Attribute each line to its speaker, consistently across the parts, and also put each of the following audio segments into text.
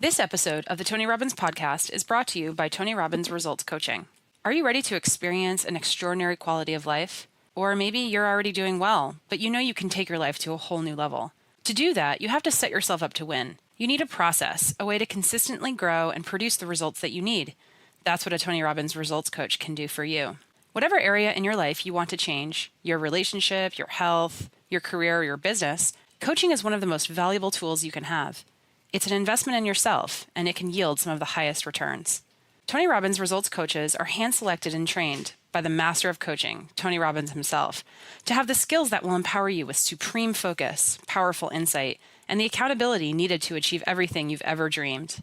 Speaker 1: This episode of the Tony Robbins podcast is brought to you by Tony Robbins Results Coaching. Are you ready to experience an extraordinary quality of life? Or maybe you're already doing well, but you know you can take your life to a whole new level. To do that, you have to set yourself up to win. You need a process, a way to consistently grow and produce the results that you need. That's what a Tony Robbins Results Coach can do for you. Whatever area in your life you want to change, your relationship, your health, your career, or your business, coaching is one of the most valuable tools you can have. It's an investment in yourself, and it can yield some of the highest returns. Tony Robbins Results Coaches are hand-selected and trained by the master of coaching, Tony Robbins himself, to have the skills that will empower you with supreme focus, powerful insight, and the accountability needed to achieve everything you've ever dreamed.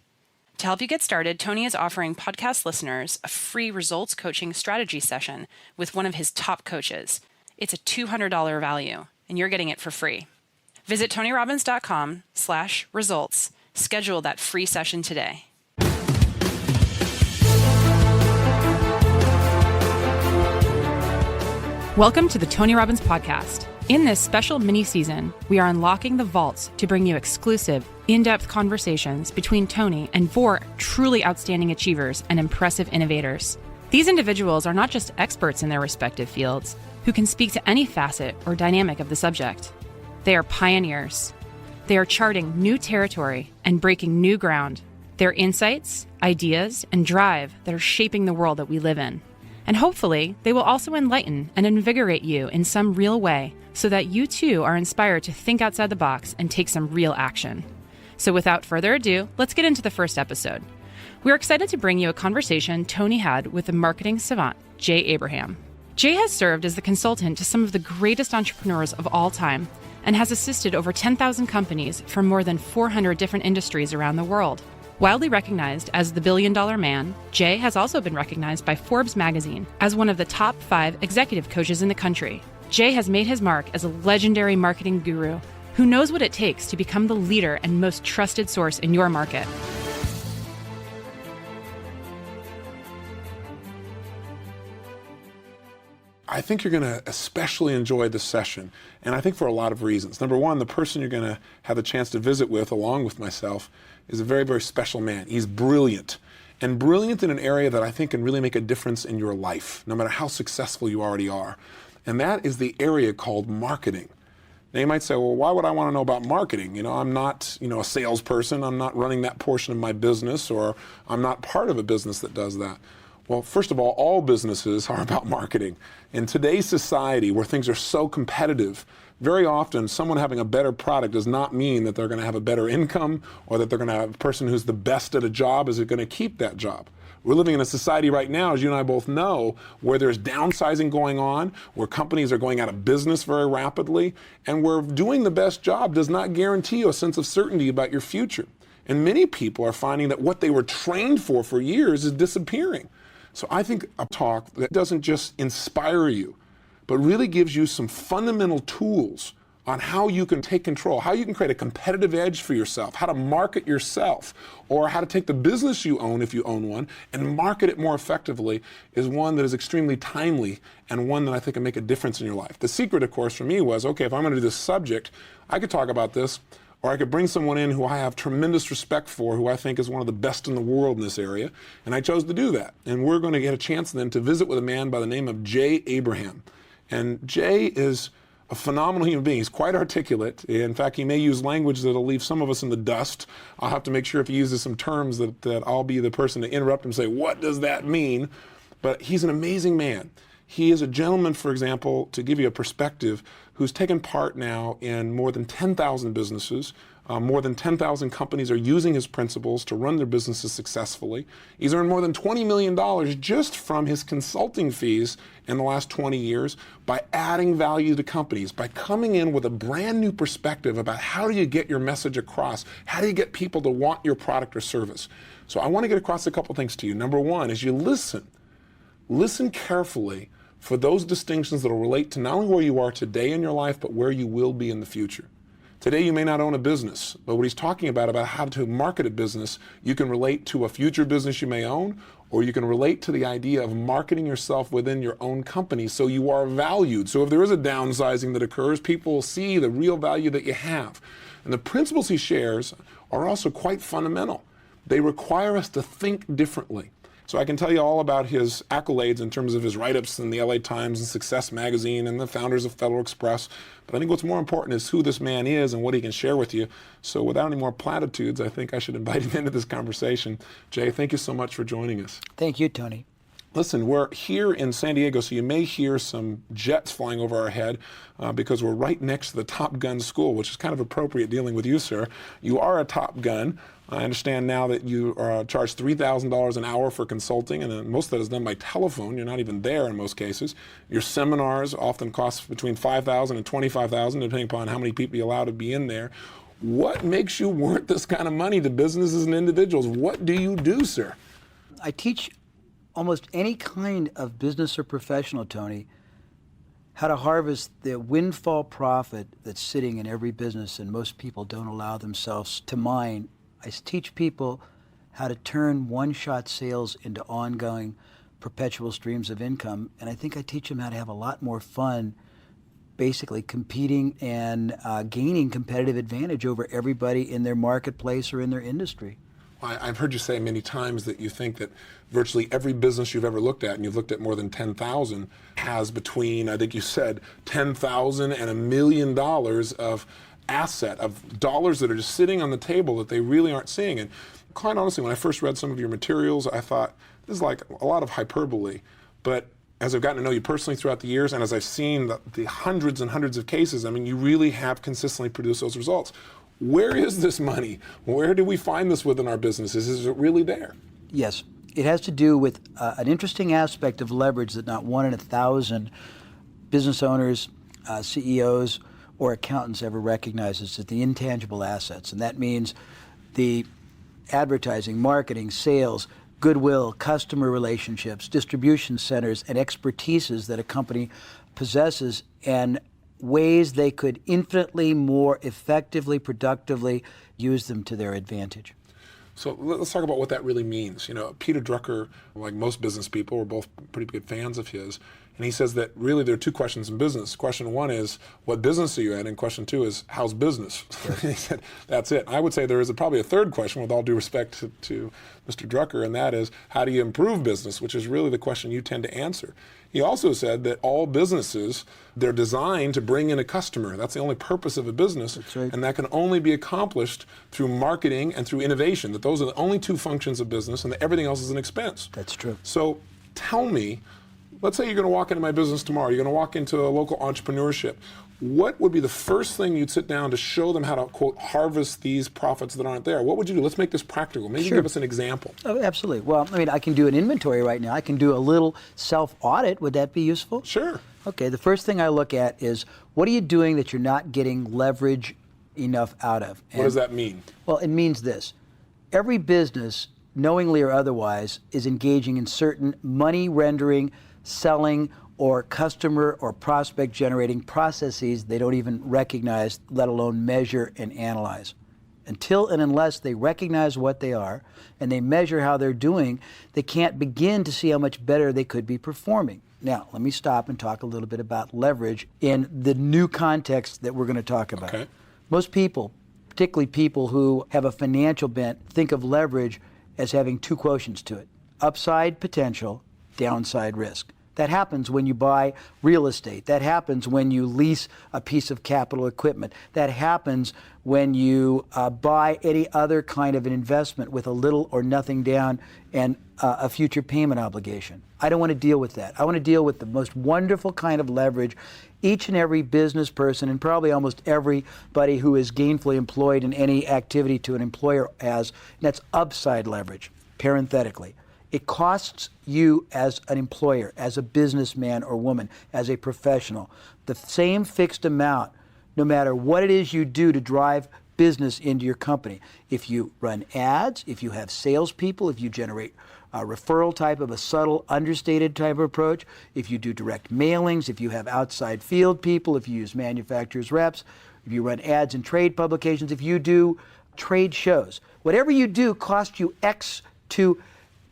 Speaker 1: To help you get started, Tony is offering podcast listeners a free results coaching strategy session with one of his top coaches. It's a $200 value, and you're getting it for free. Visit TonyRobbins.com/results. Schedule that free session today. Welcome to the Tony Robbins podcast. In this special mini-season, we are unlocking the vaults to bring you exclusive, in-depth conversations between Tony and 4 truly outstanding achievers and impressive innovators. These individuals are not just experts in their respective fields who can speak to any facet or dynamic of the subject. They are pioneers. They are charting new territory and breaking new ground. Their insights, ideas, and drive that are shaping the world that we live in. And hopefully, they will also enlighten and invigorate you in some real way so that you too are inspired to think outside the box and take some real action. So without further ado, let's get into the first episode. We're excited to bring you a conversation Tony had with the marketing savant, Jay Abraham. Jay has served as the consultant to some of the greatest entrepreneurs of all time and has assisted over 10,000 companies from more than 400 different industries around the world. Widely recognized as the billion-dollar man, Jay has also been recognized by Forbes magazine as one of the top 5 executive coaches in the country. Jay has made his mark as a legendary marketing guru who knows what it takes to become the leader and most trusted source in your market.
Speaker 2: I think you're going to especially enjoy this session, and I think for a lot of reasons. Number one, the person you're going to have the chance to visit with, along with myself, is a very, very special man. He's brilliant, and brilliant in an area that I think can really make a difference in your life, no matter how successful you already are. And that is the area called marketing. Now you might say, well, why would I want to know about marketing? I'm not, a salesperson. I'm not running that portion of my business, or I'm not part of a business that does that. Well, first of all businesses are about marketing. In today's society where things are so competitive, very often someone having a better product does not mean that they're going to have a better income or that they're going to have a person who's the best at a job is going to keep that job. We're living in a society right now, as you and I both know, where there's downsizing going on, where companies are going out of business very rapidly, and where doing the best job does not guarantee you a sense of certainty about your future. And many people are finding that what they were trained for years is disappearing. So I think a talk that doesn't just inspire you, but really gives you some fundamental tools on how you can take control, how you can create a competitive edge for yourself, how to market yourself, or how to take the business you own, if you own one, and market it more effectively, is one that is extremely timely and one that I think can make a difference in your life. The secret, of course, for me was, okay, if I'm going to do this subject, I could talk about this, or I could bring someone in who I have tremendous respect for, who I think is one of the best in the world in this area, and I chose to do that. And we're going to get a chance then to visit with a man by the name of Jay Abraham. And Jay is a phenomenal human being. He's quite articulate. In fact, he may use language that'll leave some of us in the dust. I'll have to make sure if he uses some terms that I'll be the person to interrupt him and say, what does that mean? But he's an amazing man. He is a gentleman, for example, to give you a perspective, who's taken part now in more than 10,000 businesses. More than 10,000 companies are using his principles to run their businesses successfully. He's earned more than $20 million just from his consulting fees in the last 20 years by adding value to companies, by coming in with a brand new perspective about how do you get your message across, how do you get people to want your product or service. So I want to get across a couple things to you. Number one is you listen carefully for those distinctions that will relate to not only where you are today in your life, but where you will be in the future. Today you may not own a business, but what he's talking about how to market a business, you can relate to a future business you may own, or you can relate to the idea of marketing yourself within your own company so you are valued. So if there is a downsizing that occurs, people will see the real value that you have. And the principles he shares are also quite fundamental. they require us to think differently. So I can tell you all about his accolades in terms of his write-ups in the LA Times and Success Magazine and the founders of Federal Express. But I think what's more important is who this man is and what he can share with you. So without any more platitudes, I think I should invite him into this conversation. Jay, thank you so much for joining us.
Speaker 3: Thank you, Tony.
Speaker 2: Listen, we're here in San Diego, so you may hear some jets flying over our head because we're right next to the Top Gun school, which is kind of appropriate dealing with you, sir. You are a Top Gun. I understand now that you charge $3,000 an hour for consulting, and most of that is done by telephone. You're not even there in most cases. Your seminars often cost between $5,000 and $25,000, depending upon how many people you allow to be in there. What makes you worth this kind of money to businesses and individuals? What do you do, sir?
Speaker 3: I teach almost any kind of business or professional, Tony, how to harvest the windfall profit that's sitting in every business and most people don't allow themselves to mine. I teach people how to turn one-shot sales into ongoing perpetual streams of income, and I think I teach them how to have a lot more fun basically competing and gaining competitive advantage over everybody in their marketplace or in their industry.
Speaker 2: I've heard you say many times that you think that virtually every business you've ever looked at, and you've looked at more than 10,000, has between, I think you said, 10,000 and $1 million of asset, of dollars that are just sitting on the table that they really aren't seeing. And quite honestly, when I first read some of your materials, I thought, this is like a lot of hyperbole. But as I've gotten to know you personally throughout the years, and as I've seen the hundreds and hundreds of cases, I mean, you really have consistently produced those results. Where is this money? Where do we find this within our businesses? Is it really there?
Speaker 3: Yes. It has to do with an interesting aspect of leverage that not 1 in 1,000 business owners, CEOs, or accountants ever recognizes. It's the intangible assets. And that means the advertising, marketing, sales, goodwill, customer relationships, distribution centers, and expertises that a company possesses, and ways they could infinitely more effectively, productively use them to their advantage.
Speaker 2: So let's talk about what that really means. You know, Peter Drucker, like most business people, we're both pretty good fans of his, and he says that really there are two questions in business. Question one is, what business are you in? And question two is, how's business? Yes. He said, that's it. I would say there is probably a third question, with all due respect to Mr. Drucker, and that is, how do you improve business, which is really the question you tend to answer. He also said that all businesses, they're designed to bring in a customer. That's the only purpose of a business.
Speaker 3: That's right.
Speaker 2: And that can only be accomplished through marketing and through innovation, that those are the only two functions of business, and that everything else is an expense.
Speaker 3: That's true.
Speaker 2: So tell me, let's say you're going to walk into my business tomorrow, you're going to walk into a local entrepreneurship. What would be the first thing you'd sit down to show them how to, quote, harvest these profits that aren't there? What would you do? Let's make this practical. Maybe
Speaker 3: Sure.
Speaker 2: give us an example.
Speaker 3: Oh, absolutely. Well, I mean, I can do an inventory right now. I can do a little self-audit. Would that be useful?
Speaker 2: Sure.
Speaker 3: Okay, the first thing I look at is, what are you doing that you're not getting leverage enough out of?
Speaker 2: What does that mean?
Speaker 3: Well, it means this. Every business, knowingly or otherwise, is engaging in certain money-rendering, selling, or customer or prospect generating processes they don't even recognize, let alone measure and analyze. Until and unless they recognize what they are and they measure how they're doing, they can't begin to see how much better they could be performing. Now, let me stop and talk a little bit about leverage in the new context that we're going to talk about.
Speaker 2: Okay.
Speaker 3: Most people, particularly people who have a financial bent, think of leverage as having two quotients to it: upside potential, downside risk. That happens when you buy real estate. That happens when you lease a piece of capital equipment. That happens when you buy any other kind of an investment with a little or nothing down and a future payment obligation. I don't want to deal with that. I want to deal with the most wonderful kind of leverage each and every business person, and probably almost everybody who is gainfully employed in any activity to an employer has, and that's upside leverage, parenthetically. It costs you as an employer, as a businessman or woman, as a professional, the same fixed amount, no matter what it is you do to drive business into your company. If you run ads, if you have salespeople, if you generate a referral type of a subtle, understated type of approach, if you do direct mailings, if you have outside field people, if you use manufacturers' reps, if you run ads in trade publications, if you do trade shows, whatever you do costs you X to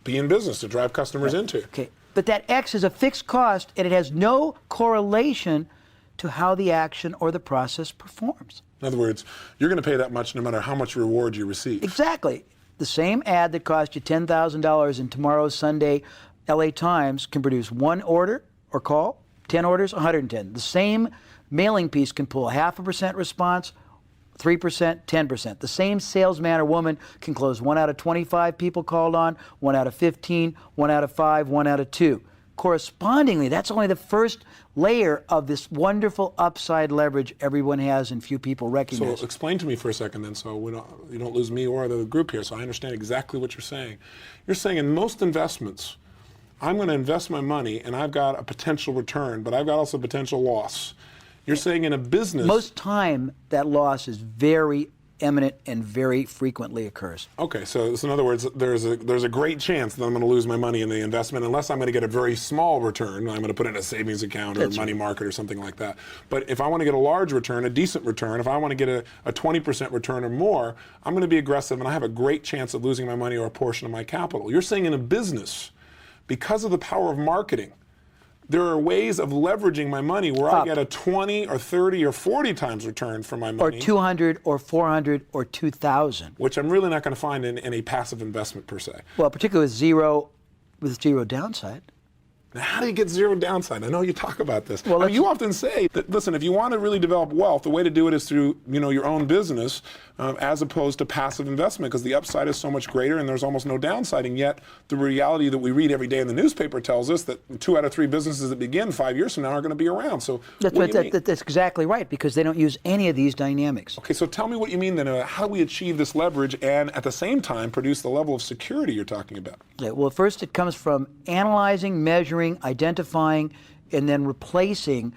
Speaker 2: Be in business to drive customers into.
Speaker 3: Okay, but that X is a fixed cost, and it has no correlation to how the action or the process performs.
Speaker 2: In other words, you're going to pay that much no matter how much reward you receive.
Speaker 3: Exactly. The same ad that cost you $10,000 in tomorrow's Sunday LA Times can produce 1 order or call, 10 orders, 110. The same mailing piece can pull 0.5% response, 3%, 10%. The same salesman or woman can close 1 out of 25 people called on, 1 out of 15, 1 out of 5, 1 out of 2. Correspondingly, that's only the first layer of this wonderful upside leverage everyone has and few people recognize.
Speaker 2: So explain to me for a second then, so you don't lose me or the group here, so I understand exactly what you're saying. You're saying in most investments, I'm going to invest my money and I've got a potential return, but I've got also potential loss. You're saying in a business...
Speaker 3: Most time, that loss is very imminent and very frequently occurs.
Speaker 2: Okay, so in other words, there's a great chance that I'm going to lose my money in the investment unless I'm going to get a very small return. I'm going to put it in a savings account or a money market or something like that. But if I want to get a large return, a decent return, if I want to get a 20% return or more, I'm going to be aggressive and I have a great chance of losing my money or a portion of my capital. You're saying in a business, because of the power of marketing, there are ways of leveraging my money where I get a 20 or 30 or 40 times return for my money.
Speaker 3: Or 200 or 400 or 2,000.
Speaker 2: Which I'm really not going to find in a passive investment per se.
Speaker 3: Well, particularly with zero downside.
Speaker 2: Now, how do you get zero downside? I know you talk about this.
Speaker 3: Well,
Speaker 2: you often say that, listen, if you want to really develop wealth, the way to do it is through, your own business, as opposed to passive investment, because the upside is so much greater and there's almost no downside. And yet, the reality that we read every day in the newspaper tells us that 2 out of 3 businesses that begin 5 years from now aren't going to be around. So
Speaker 3: that's exactly right, because they don't use any of these dynamics.
Speaker 2: Okay, so tell me what you mean then. How do we achieve this leverage and at the same time produce the level of security you're talking about?
Speaker 3: Yeah, well, first it comes from analyzing, measuring, identifying, and then replacing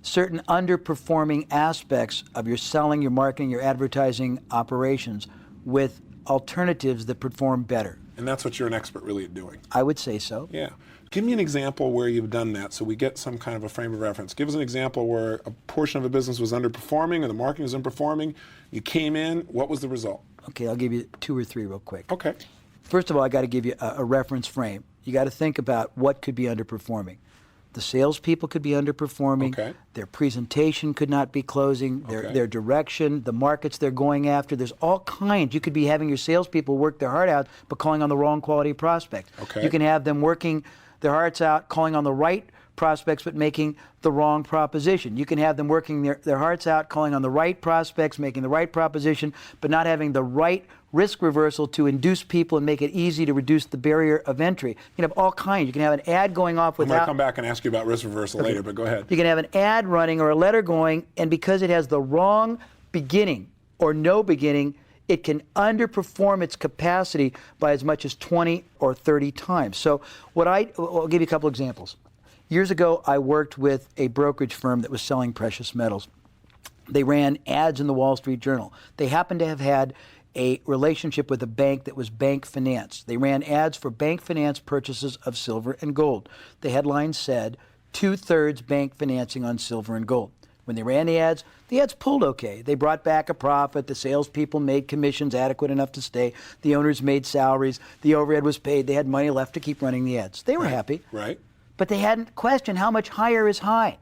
Speaker 3: certain underperforming aspects of your selling, your marketing, your advertising operations with alternatives that perform better.
Speaker 2: And that's what you're an expert really at doing.
Speaker 3: I would say so.
Speaker 2: Yeah. Give me an example where you've done that so we get some kind of a frame of reference. Give us an example where a portion of a business was underperforming or the marketing was underperforming. You came in, what was the result?
Speaker 3: Okay, I'll give you 2 or 3 real quick.
Speaker 2: Okay.
Speaker 3: First of all, I got to give you a reference frame. You got to think about what could be underperforming. The salespeople could be underperforming.
Speaker 2: Okay.
Speaker 3: Their presentation could not be closing. Their direction, the markets they're going after. There's all kinds. You could be having your salespeople work their heart out, but calling on the wrong quality prospects.
Speaker 2: Okay.
Speaker 3: You can have them working their hearts out, calling on the right prospects, but making the wrong proposition. You can have them working their hearts out, calling on the right prospects, making the right proposition, but not having the right risk reversal to induce people and make it easy to reduce the barrier of entry. You can have all kinds. You can have an ad going off without...
Speaker 2: I'm going to come back and ask you about risk reversal later, but go ahead.
Speaker 3: You can have an ad running or a letter going, and because it has the wrong beginning or no beginning, it can underperform its capacity by as much as 20 or 30 times. So I'll give you a couple examples. Years ago, I worked with a brokerage firm that was selling precious metals. They ran ads in the Wall Street Journal. They happened to have had a relationship with a bank that was bank finance. They ran ads for bank finance purchases of silver and gold. The headline said, 2/3 bank financing on silver and gold. When they ran the ads pulled okay. They brought back a profit. The salespeople made commissions adequate enough to stay. The owners made salaries. The overhead was paid. They had money left to keep running the ads. They were happy.
Speaker 2: Right.
Speaker 3: But they hadn't questioned how much higher is high.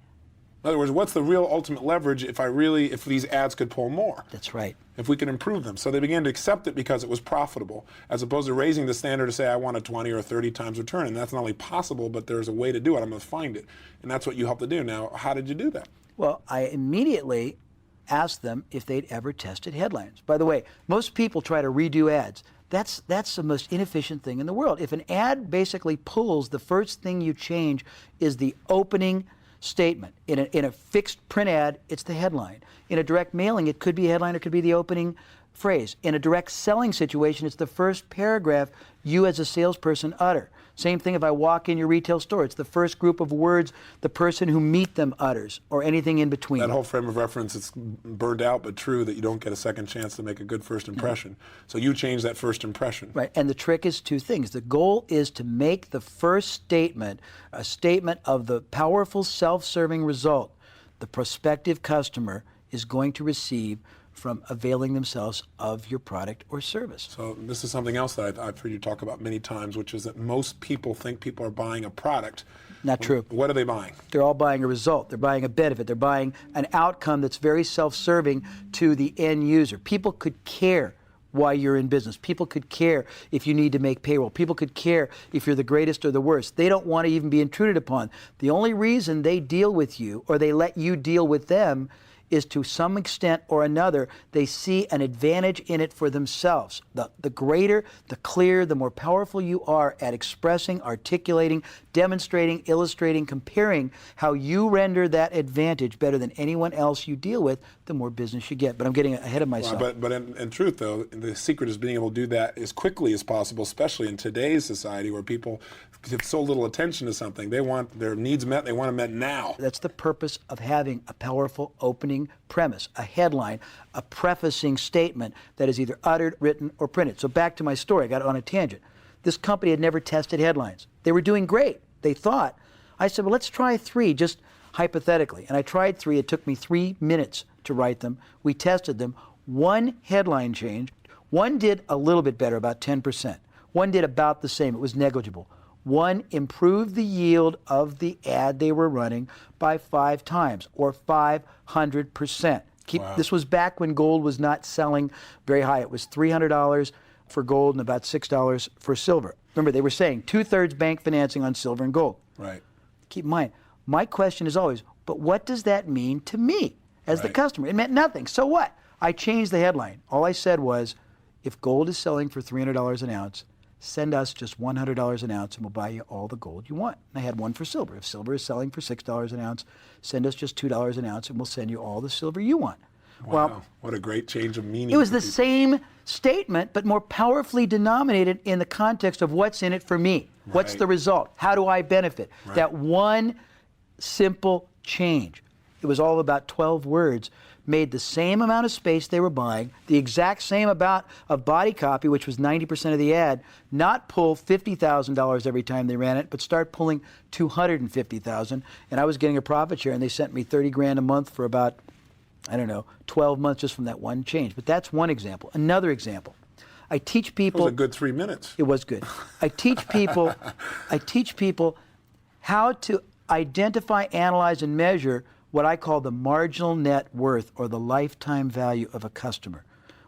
Speaker 2: In other words, what's the real ultimate leverage if these ads could pull more?
Speaker 3: That's right.
Speaker 2: If we could improve them. So they began to accept it because it was profitable, as opposed to raising the standard to say, I want a 20 or 30 times return. And that's not only possible, but there's a way to do it. I'm going to find it. And that's what you helped to do. Now, how did you do that?
Speaker 3: Well, I immediately asked them if they'd ever tested headlines. By the way, most people try to redo ads. That's the most inefficient thing in the world. If an ad basically pulls, the first thing you change is the opening statement. In a fixed print ad, it's the headline. In a direct mailing, it could be a headline, it could be the opening phrase. In a direct selling situation, it's the first paragraph you as a salesperson utter. Same thing if I walk in your retail store. It's the first group of words the person who meet them utters, or anything in between.
Speaker 2: That whole frame of reference, it's burned out but true that you don't get a second chance to make a good first impression. So you change that first impression.
Speaker 3: Right, and the trick is 2 things. The goal is to make the first statement a statement of the powerful self-serving result the prospective customer is going to receive from availing themselves of your product or service.
Speaker 2: So this is something else that I've heard you talk about many times, which is that most people think people are buying a product.
Speaker 3: Not true.
Speaker 2: What are they buying?
Speaker 3: They're all buying a result. They're buying a benefit. They're buying an outcome that's very self-serving to the end user. People could care why you're in business. People could care if you need to make payroll. People could care if you're the greatest or the worst. They don't want to even be intruded upon. The only reason they deal with you or they let you deal with them is to some extent or another, they see an advantage in it for themselves. The greater, the clearer, the more powerful you are at expressing, articulating, demonstrating, illustrating, comparing how you render that advantage better than anyone else you deal with, the more business you get. But I'm getting ahead of myself.
Speaker 2: But in truth, though, the secret is being able to do that as quickly as possible, especially in today's society where people give so little attention to something. They want their needs met, they want them met now.
Speaker 3: That's the purpose of having a powerful opening premise, a headline, a prefacing statement that is either uttered, written, or printed. So back to my story, I got on a tangent. This company had never tested headlines. They were doing great, they thought. I said, well, let's try 3, just hypothetically. And I tried 3, it took me 3 minutes to write them. We tested them. 1 headline change. 1 did a little bit better, about 10%. 1 did about the same, it was negligible. 1 improved the yield of the ad they were running by 5 times, or 500%.
Speaker 2: Wow.
Speaker 3: This was back when gold was not selling very high. It was $300 for gold and about $6 for silver. Remember, they were saying 2/3 bank financing on silver and gold.
Speaker 2: Right.
Speaker 3: Keep in mind, my question is always, but what does that mean to me as the customer? It meant nothing. So what? I changed the headline. All I said was, if gold is selling for $300 an ounce, send us just $100 an ounce and we'll buy you all the gold you want. And I had 1 for silver. If silver is selling for $6 an ounce, send us just $2 an ounce and we'll send you all the silver you want.
Speaker 2: Wow,
Speaker 3: well,
Speaker 2: what a great change of meaning.
Speaker 3: It was the same statement, but more powerfully denominated in the context of what's in it for me.
Speaker 2: Right.
Speaker 3: What's the result? How do I benefit?
Speaker 2: Right.
Speaker 3: That one simple change. It was all about 12 words, made the same amount of space they were buying, the exact same amount of body copy, which was 90% of the ad, not pull $50,000 every time they ran it, but start pulling $250,000. And I was getting a profit share, and they sent me $30,000 a month for about, 12 months just from that one change. But that's one example. Another example. I teach people.
Speaker 2: It was a good 3 minutes.
Speaker 3: It was good. I teach people how to identify, analyze, and measure what I call the marginal net worth or the lifetime value of a customer.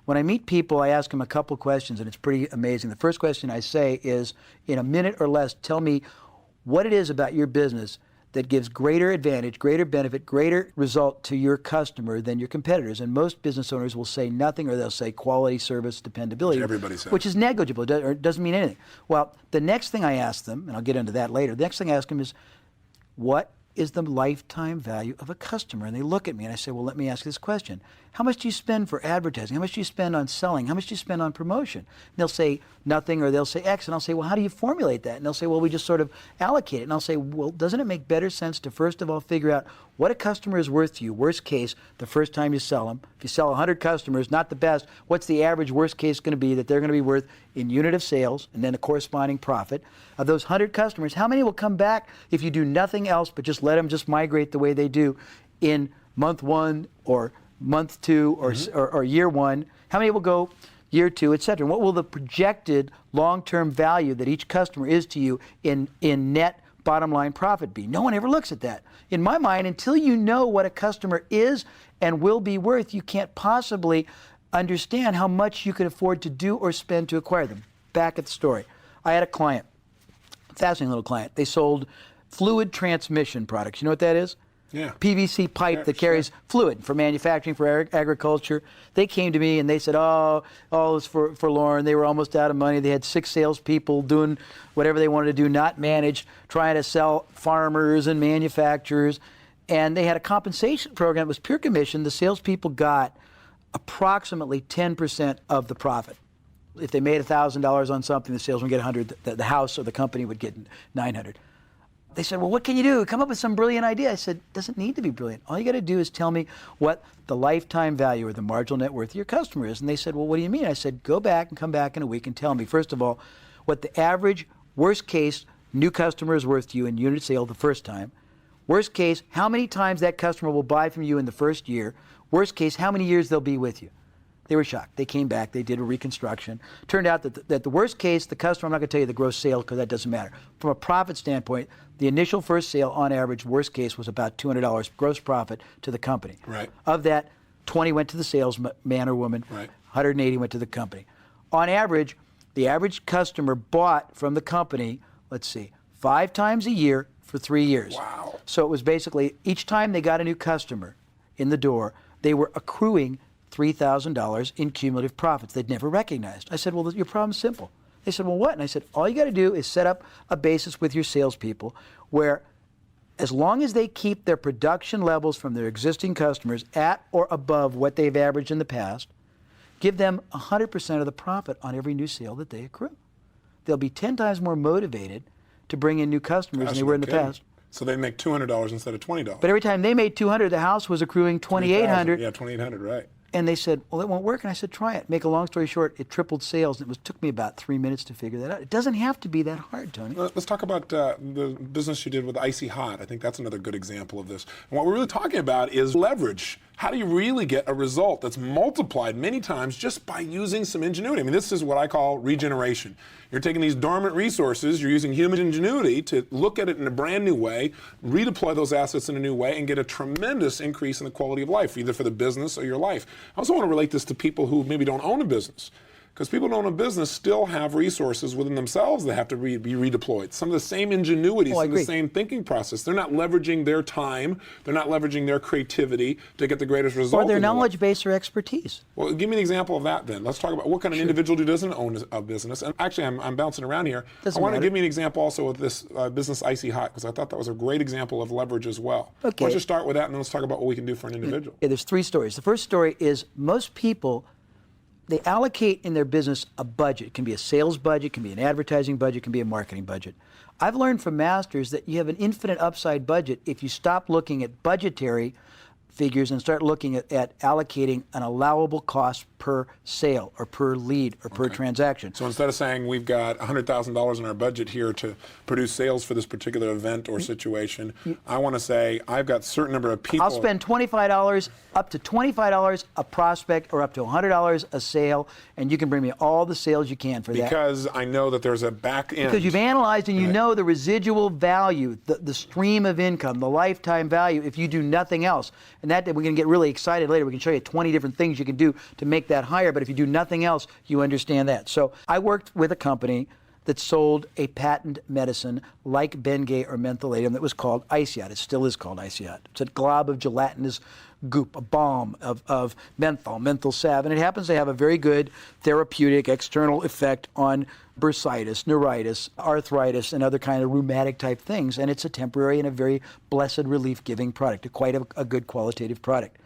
Speaker 3: When I meet people, I ask them a couple questions, and it's pretty amazing. The first question I say is, in a minute or less, tell me what it is about your business that gives greater advantage, greater benefit, greater result to your customer than your competitors. And most business owners will say nothing, or they'll say quality, service, dependability,
Speaker 2: Which everybody says.
Speaker 3: Which is negligible, or it doesn't mean anything. Well, the next thing I ask them, and I'll get into that later, the next thing I ask them is, what is the lifetime value of a customer? And they look at me and I say, well, let me ask you this question. How much do you spend for advertising? How much do you spend on selling? How much do you spend on promotion? And they'll say nothing, or they'll say X. And I'll say, well, how do you formulate that? And they'll say, well, we just sort of allocate it. And I'll say, well, doesn't it make better sense to first of all figure out what a customer is worth to you? Worst case, the first time you sell them. If you sell 100 customers, not the best, what's the average worst case going to be that they're going to be worth in unit of sales, and then a corresponding profit? Of those 100 customers, how many will come back if you do nothing else but just let them just migrate the way they do in month 1 or month 2 or year 1? How many will go year 2, et cetera? And what will the projected long-term value that each customer is to you in net bottom line profit be? No one ever looks at that. In my mind, until you know what a customer is and will be worth, you can't possibly understand how much you can afford to do or spend to acquire them. Back at the story. I had a client, fascinating little client. They sold fluid transmission products. You know what that is?
Speaker 2: Yeah.
Speaker 3: PVC pipe that carries fluid for manufacturing, for agriculture. They came to me and they said, oh, all is forlorn. They were almost out of money. They had 6 salespeople doing whatever they wanted to do, not managed, trying to sell farmers and manufacturers. And they had a compensation program that was pure commission. The salespeople got approximately 10% of the profit. If they made $1,000 on something, the salesman would get $100. The house or the company would get $900. They said, well, what can you do? Come up with some brilliant idea. I said, it doesn't need to be brilliant. All you got to do is tell me what the lifetime value or the marginal net worth of your customer is. And they said, well, what do you mean? I said, go back and come back in a week and tell me, first of all, what the average worst case new customer is worth to you in unit sale the first time. Worst case, how many times that customer will buy from you in the first year. Worst case, how many years they'll be with you. They were shocked. They came back. They did a reconstruction. Turned out that the worst case, the customer, I'm not going to tell you the gross sale because that doesn't matter. From a profit standpoint, the initial first sale on average, worst case, was about $200 gross profit to the company.
Speaker 2: Right.
Speaker 3: Of that, 20 went to the salesman or woman.
Speaker 2: Right.
Speaker 3: 180 went to the company. on average, the average customer bought from the company, let's see, 5 times a year for 3 years.
Speaker 2: Wow.
Speaker 3: So it was basically each time they got a new customer in the door, they were accruing $3,000 in cumulative profits they'd never recognized. I said, well, your problem's simple. They said, well, what? And I said, all you got to do is set up a basis with your salespeople where as long as they keep their production levels from their existing customers at or above what they've averaged in the past, give them 100% of the profit on every new sale that they accrue. They'll be 10 times more motivated to bring in new customers than they were in the past.
Speaker 2: So they make $200 instead of $20.
Speaker 3: But every time they made $200, the house was accruing $2,800.
Speaker 2: Yeah, $2,800, right.
Speaker 3: And they said, well, it won't work. And I said, try it. Make a long story short, it tripled sales. And it took me about 3 minutes to figure that out. It doesn't have to be that hard, Tony.
Speaker 2: Let's talk about the business you did with Icy Hot. I think that's another good example of this. And what we're really talking about is leverage. How do you really get a result that's multiplied many times just by using some ingenuity? I mean, this is what I call regeneration. You're taking these dormant resources, you're using human ingenuity to look at it in a brand new way, redeploy those assets in a new way, and get a tremendous increase in the quality of life, either for the business or your life. I also want to relate this to people who maybe don't own a business. Because people who own a business still have resources within themselves that have to be redeployed. Some of the same ingenuity, some of the same thinking process. They're not leveraging their time. They're not leveraging their creativity to get the greatest result.
Speaker 3: Or their knowledge base or expertise.
Speaker 2: Well, give me an example of that then. Let's talk about what kind of individual who doesn't own a business. And actually, I'm bouncing around here. I want to give me an example also of this business Icy Hot, because I thought that was a great example of leverage as well.
Speaker 3: Okay.
Speaker 2: Why don't you start with that, and then let's talk about what we can do for an individual.
Speaker 3: Yeah, there's 3 stories. The first story is most people, they allocate in their business a budget. It can be a sales budget, it can be an advertising budget, it can be a marketing budget. I've learned from masters that you have an infinite upside budget if you stop looking at budgetary figures and start looking at allocating an allowable cost per sale or per lead or per transaction.
Speaker 2: So instead of saying we've got $100,000 in our budget here to produce sales for this particular event or situation, I want to say I've got a certain number of people.
Speaker 3: I'll spend $25, up to $25 a prospect or up to $100 a sale, and you can bring me all the sales you can for that.
Speaker 2: Because I know that there's a back end.
Speaker 3: Because you've analyzed and you know the residual value, the stream of income, the lifetime value if you do nothing else. And that we're going to get really excited later. We can show you 20 different things you can do to make that higher, but if you do nothing else, you understand that. So I worked with a company that sold a patent medicine like Bengay or mentholatum that was called Icy Hot. It still is called Icy Hot. It's a glob of gelatinous goop, a balm of menthol salve, and it happens to have a very good therapeutic external effect on bursitis, neuritis, arthritis, and other kind of rheumatic type things, and it's a temporary and a very blessed relief-giving product, quite a good qualitative product.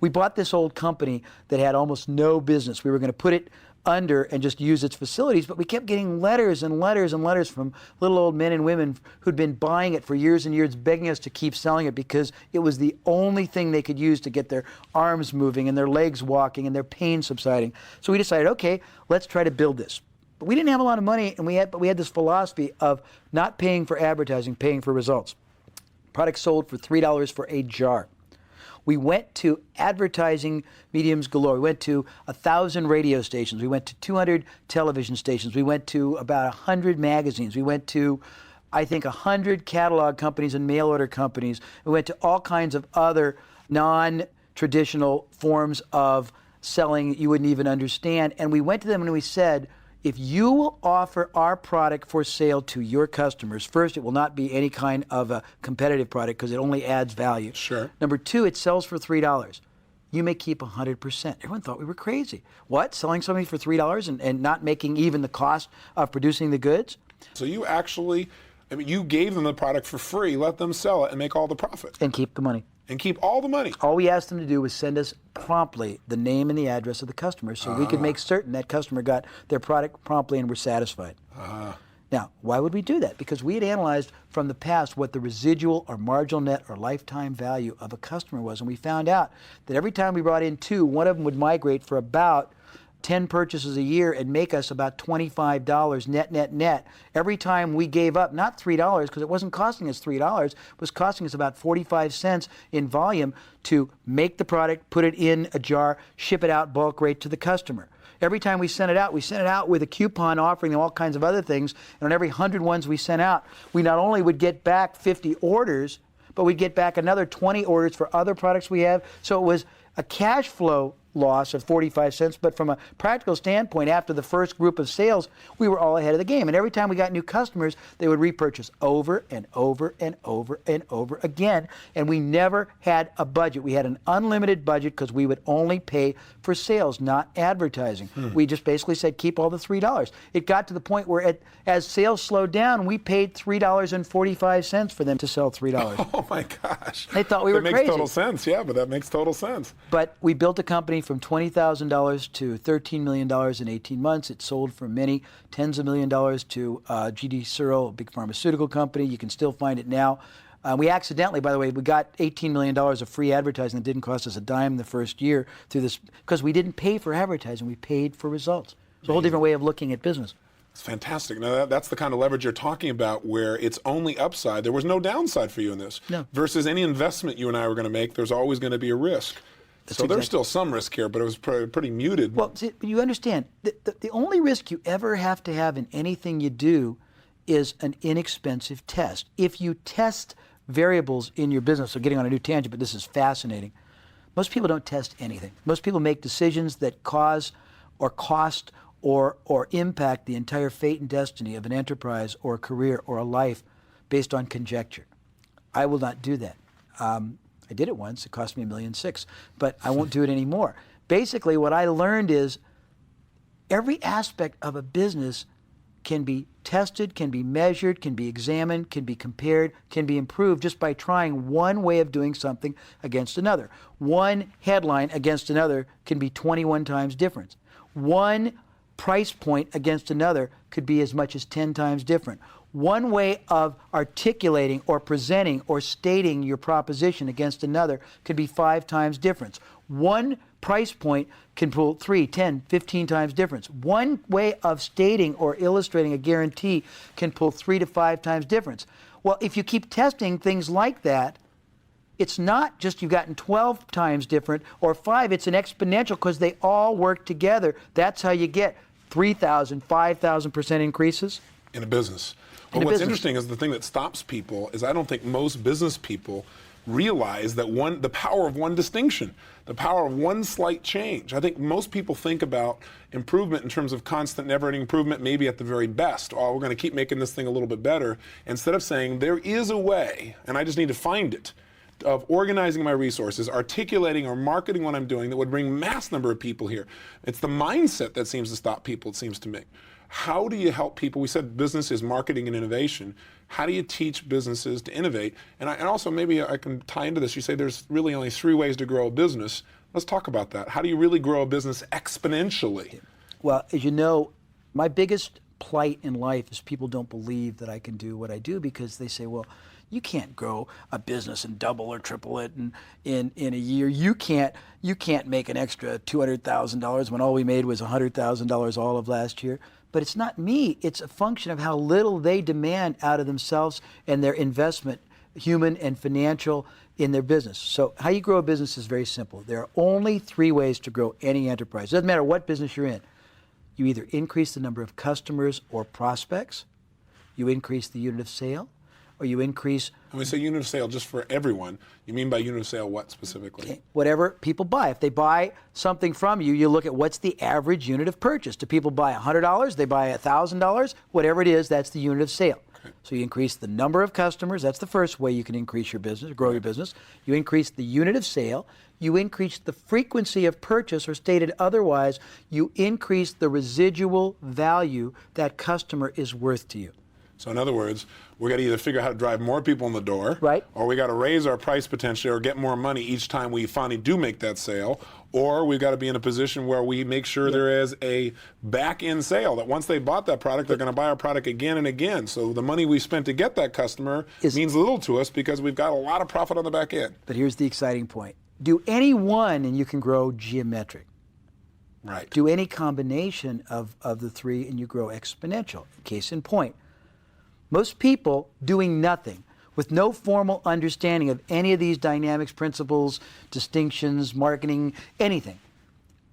Speaker 3: We bought this old company that had almost no business. We were going to put it under and just use its facilities, but we kept getting letters and letters and letters from little old men and women who'd been buying it for years and years, begging us to keep selling it because it was the only thing they could use to get their arms moving and their legs walking and their pain subsiding. So we decided, okay, let's try to build this. But we didn't have a lot of money, and we had this philosophy of not paying for advertising, paying for results. Product sold for $3 for a jar. We went to advertising mediums galore. We went to 1,000 radio stations. We went to 200 television stations. We went to about 100 magazines. We went to, I think, 100 catalog companies and mail order companies. We went to all kinds of other non-traditional forms of selling you wouldn't even understand. And we went to them and we said, if you will offer our product for sale to your customers, first, it will not be any kind of a competitive product because it only adds value.
Speaker 2: Sure.
Speaker 3: Number 2, it sells for $3. You may keep 100%. Everyone thought we were crazy. What? Selling something for $3 and not making even the cost of producing the goods?
Speaker 2: So you actually, you gave them the product for free, let them sell it and make all the profit.
Speaker 3: And keep the money.
Speaker 2: And keep all the money.
Speaker 3: All we asked them to do was send us promptly the name and the address of the customer so we could make certain that customer got their product promptly and were satisfied. Now, why would we do that? Because we had analyzed from the past what the residual or marginal net or lifetime value of a customer was, and we found out that every time we brought in 2, one of them would migrate for about 10 purchases a year and make us about $25 net. Every time we gave up, not $3, because it wasn't costing us $3, it was costing us about 45 cents in volume to make the product, put it in a jar, ship it out bulk rate to the customer. Every time we sent it out with a coupon offering them all kinds of other things, and on every 100 ones we sent out, we not only would get back 50 orders, but we'd get back another 20 orders for other products we have. So it was a cash flow loss of 45 cents, but from a practical standpoint, after the first group of sales, we were all ahead of the game. And every time we got new customers, they would repurchase over and over and over and over again. And we never had a budget. We had an unlimited budget because we would only pay for sales, not advertising. We just basically said, keep all the $3. It got to the point where as sales slowed down, we paid $3.45 for them to sell $3.
Speaker 2: Oh my gosh.
Speaker 3: They thought we were crazy.
Speaker 2: That makes total sense. Yeah, but that makes total sense.
Speaker 3: But we built a company from $20,000 to $13 million in 18 months. It sold for many tens of million dollars to G.D. Searle, a big pharmaceutical company. You can still find it now. We accidentally, by the way, we got $18 million of free advertising that didn't cost us a dime the first year through this, because we didn't pay for advertising, we paid for results. It's a whole different way of looking at business.
Speaker 2: It's fantastic. Now, that's the kind of leverage you're talking about where it's only upside. There was no downside for you in this.
Speaker 3: No.
Speaker 2: Versus any investment you and I were going to make, there's always going to be a risk. There's still some risk here, but it was pretty muted.
Speaker 3: Well, see, you understand, the only risk you ever have to have in anything you do is an inexpensive test. If you test variables in your business, so getting on a new tangent, but this is fascinating, most people don't test anything. Most people make decisions that cause or cost or impact the entire fate and destiny of an enterprise or a career or a life based on conjecture. I will not do that. I did it once. It cost me $1.6 million, but I won't do it anymore. Basically, what I learned is every aspect of a business can be tested, can be measured, can be examined, can be compared, can be improved just by trying one way of doing something against another. One headline against another can be 21 times different. One price point against another could be as much as 10 times different. One way of articulating or presenting or stating your proposition against another could be 5 times difference. One price point can pull 3, 10, 15 times difference. One way of stating or illustrating a guarantee can pull 3 to 5 times difference. Well, if you keep testing things like that, it's not just you've gotten 12 times different or 5, it's an exponential because they all work together. That's how you get 3,000, 5,000% increases.
Speaker 2: In a business. Well, what's interesting is the thing that stops people is I don't think most business people realize that the power of one distinction, the power of one slight change. I think most people think about improvement in terms of constant, never-ending improvement, maybe at the very best. Oh, we're going to keep making this thing a little bit better, instead of saying there is a way, and I just need to find it, of organizing my resources, articulating or marketing what I'm doing that would bring mass number of people here. It's the mindset that seems to stop people, it seems to me. How do you help people? We said business is marketing and innovation. How do you teach businesses to innovate? And also maybe I can tie into this. You say there's really only 3 ways to grow a business. Let's talk about that. How do you really grow a business exponentially?
Speaker 3: Well, as you know, my biggest plight in life is people don't believe that I can do what I do because they say, well, you can't grow a business and double or triple it in a year. You can't make an extra $200,000 when all we made was $100,000 all of last year. But it's not me. It's a function of how little they demand out of themselves and their investment, human and financial, in their business. So how you grow a business is very simple. There are only 3 ways to grow any enterprise. It doesn't matter what business you're in. You either increase the number of customers or prospects, you increase the unit of sale, or you increase...
Speaker 2: When we say unit of sale, just for everyone, you mean by unit of sale what specifically?
Speaker 3: Whatever people buy. If they buy something from you, you look at what's the average unit of purchase. Do people buy $100? They buy $1,000? Whatever it is, that's the unit of sale. Okay. So you increase the number of customers. That's the first way you can increase your business, grow your business. You increase the unit of sale. You increase the frequency of purchase, or stated otherwise, you increase the residual value that customer is worth to you.
Speaker 2: So in other words, we got to either figure out how to drive more people in the door,
Speaker 3: right,
Speaker 2: or we got to raise our price potentially or get more money each time we finally do make that sale, or we've got to be in a position where we make sure there is a back-end sale, that once they bought that product, they're going to buy our product again and again. So the money we spent to get that customer means little to us because we've got a lot of profit on the back end.
Speaker 3: But here's the exciting point. Do any one and you can grow geometric.
Speaker 2: Right.
Speaker 3: Do any combination of the 3 and you grow exponential. Case in point. Most people doing nothing, with no formal understanding of any of these dynamics, principles, distinctions, marketing, anything,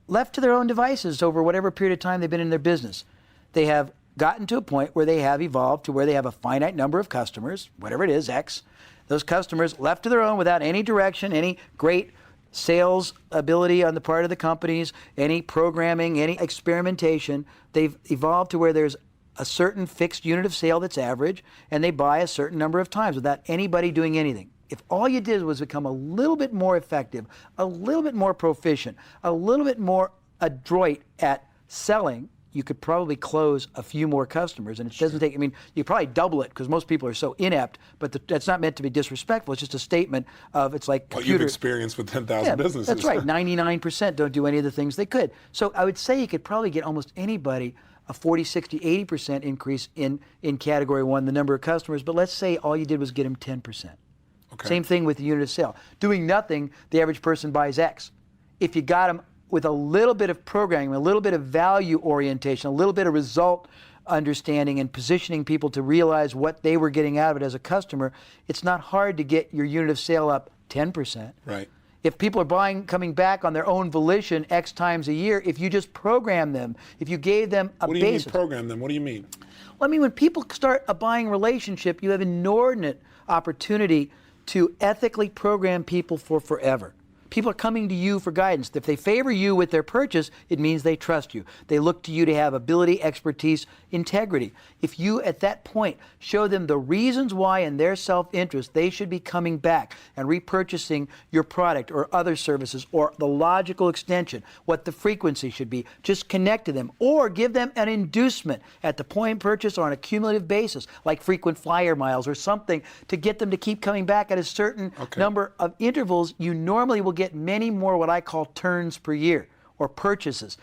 Speaker 3: left to their own devices over whatever period of time they've been in their business, they have gotten to a point where they have evolved to where they have a finite number of customers, whatever it is, X. Those customers left to their own without any direction, any great sales ability on the part of the companies, any programming, any experimentation. They've evolved to where there's a certain fixed unit of sale that's average, and they buy a certain number of times without anybody doing anything. If all you did was become a little bit more effective, a little bit more proficient, a little bit more adroit at selling, you could probably close a few more customers. And it doesn't take, I mean, you probably double it because most people are so inept, but that's not meant to be disrespectful. It's just a statement of, it's like
Speaker 2: what you've experienced with 10,000 businesses.
Speaker 3: That's right. 99% don't do any of the things they could. So I would say you could probably get almost anybody a 40, 60, 80% increase in category one, the number of customers. But let's say all you did was get them 10%. Okay. Same thing with the unit of sale. Doing nothing, the average person buys X. If you got them with a little bit of programming, a little bit of value orientation, a little bit of result understanding and positioning people to realize what they were getting out of it as a customer, it's not hard to get your unit of sale up 10%.
Speaker 2: Right.
Speaker 3: If people are coming back on their own volition X times a year, if you just program them, if you gave them a basis.
Speaker 2: What do you mean program them? What do you mean?
Speaker 3: Well, I mean, when people start a buying relationship, you have inordinate opportunity to ethically program people for forever. People are coming to you for guidance. If they favor you with their purchase, it means they trust you. They look to you to have ability, expertise, integrity. If you, at that point, show them the reasons why in their self-interest they should be coming back and repurchasing your product or other services, or the logical extension, what the frequency should be, just connect to them or give them an inducement at the point of purchase or on a cumulative basis, like frequent flyer miles or something, to get them to keep coming back at a certain number of intervals. You normally will get many more what I call turns per year or purchases.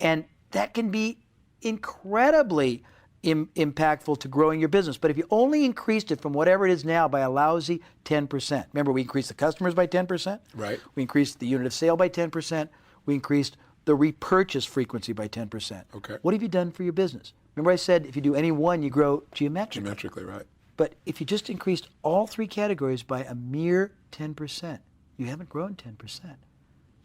Speaker 3: And that can be incredibly impactful to growing your business. But if you only increased it from whatever it is now by a lousy 10%, remember we increased the customers by 10%?
Speaker 2: Right.
Speaker 3: We increased the unit of sale by 10%. We increased the repurchase frequency by 10%.
Speaker 2: Okay.
Speaker 3: What have you done for your business? Remember I said if you do any one, you grow geometrically.
Speaker 2: Geometrically, right.
Speaker 3: But if you just increased all three categories by a mere 10%, you haven't grown 10%.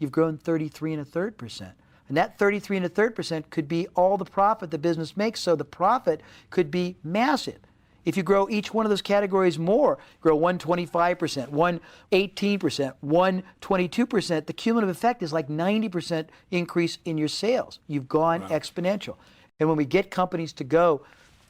Speaker 3: You've grown 33 1/3%. And that 33 1/3% could be all the profit the business makes, so the profit could be massive. If you grow each one of those categories more, grow one 25%, one 18%, one 22%, the cumulative effect is like 90% increase in your sales. You've gone exponential. And when we get companies to go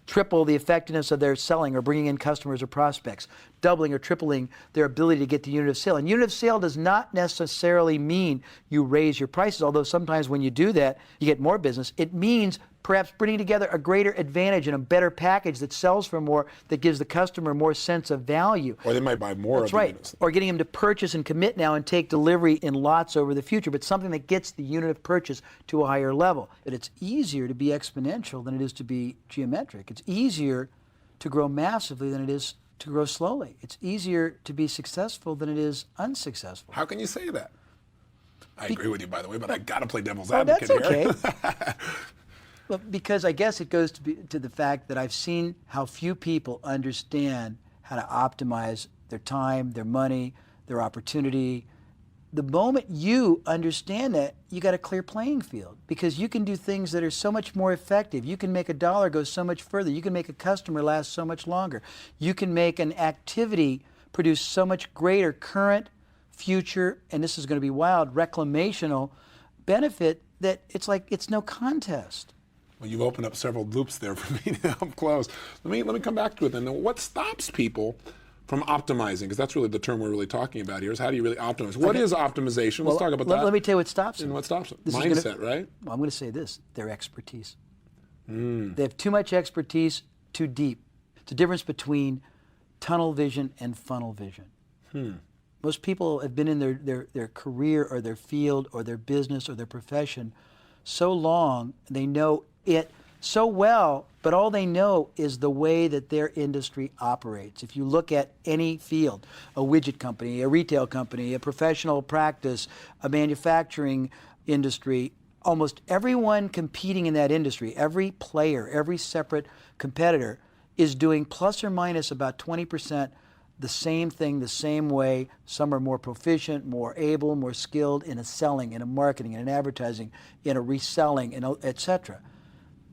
Speaker 3: triple the effectiveness of their selling or bringing in customers or prospects, doubling or tripling their ability to get the unit of sale. And unit of sale does not necessarily mean you raise your prices, although sometimes when you do that, you get more business. It means perhaps bringing together a greater advantage and a better package that sells for more, that gives the customer more sense of value.
Speaker 2: Or they might buy more
Speaker 3: That's
Speaker 2: of the
Speaker 3: right.
Speaker 2: units.
Speaker 3: Or getting them to purchase and commit now and take delivery in lots over the future, but something that gets the unit of purchase to a higher level. But it's easier to be exponential than it is to be geometric. It's easier to grow massively than it is to grow slowly. It's easier to be successful than it is unsuccessful.
Speaker 2: How can you say that? I agree with you, by the way, but I got to play devil's
Speaker 3: Oh,
Speaker 2: advocate
Speaker 3: that's
Speaker 2: here.
Speaker 3: okay. Well, because I guess it goes to the fact that I've seen how few people understand how to optimize their time, their money, their opportunity. The moment you understand that, you got a clear playing field because you can do things that are so much more effective. You can make a dollar go so much further. You can make a customer last so much longer. You can make an activity produce so much greater current, future, and this is going to be wild, reclamational benefit that it's like it's no contest.
Speaker 2: Well, you've opened up several loops there for me to help close. Let me come back to it then. Now, what stops people from optimizing? Because that's really the term we're really talking about here, is how do you really optimize? What is optimization? Let's talk about that.
Speaker 3: Let me tell you what stops them.
Speaker 2: And what stops them?
Speaker 3: This
Speaker 2: Mindset, right?
Speaker 3: Well, I'm going to say this, their expertise. They have too much expertise, too deep. It's a difference between tunnel vision and funnel vision. Most people have been in their career or their field or their business or their profession so long, they know it so well, but all they know is the way that their industry operates. If you look at any field, a widget company, a retail company, a professional practice, a manufacturing industry, almost everyone competing in that industry, every player, every separate competitor is doing plus or minus about 20% the same thing the same way. Some are more proficient, more able, more skilled in a selling, in a marketing, in an advertising, in a reselling, etc.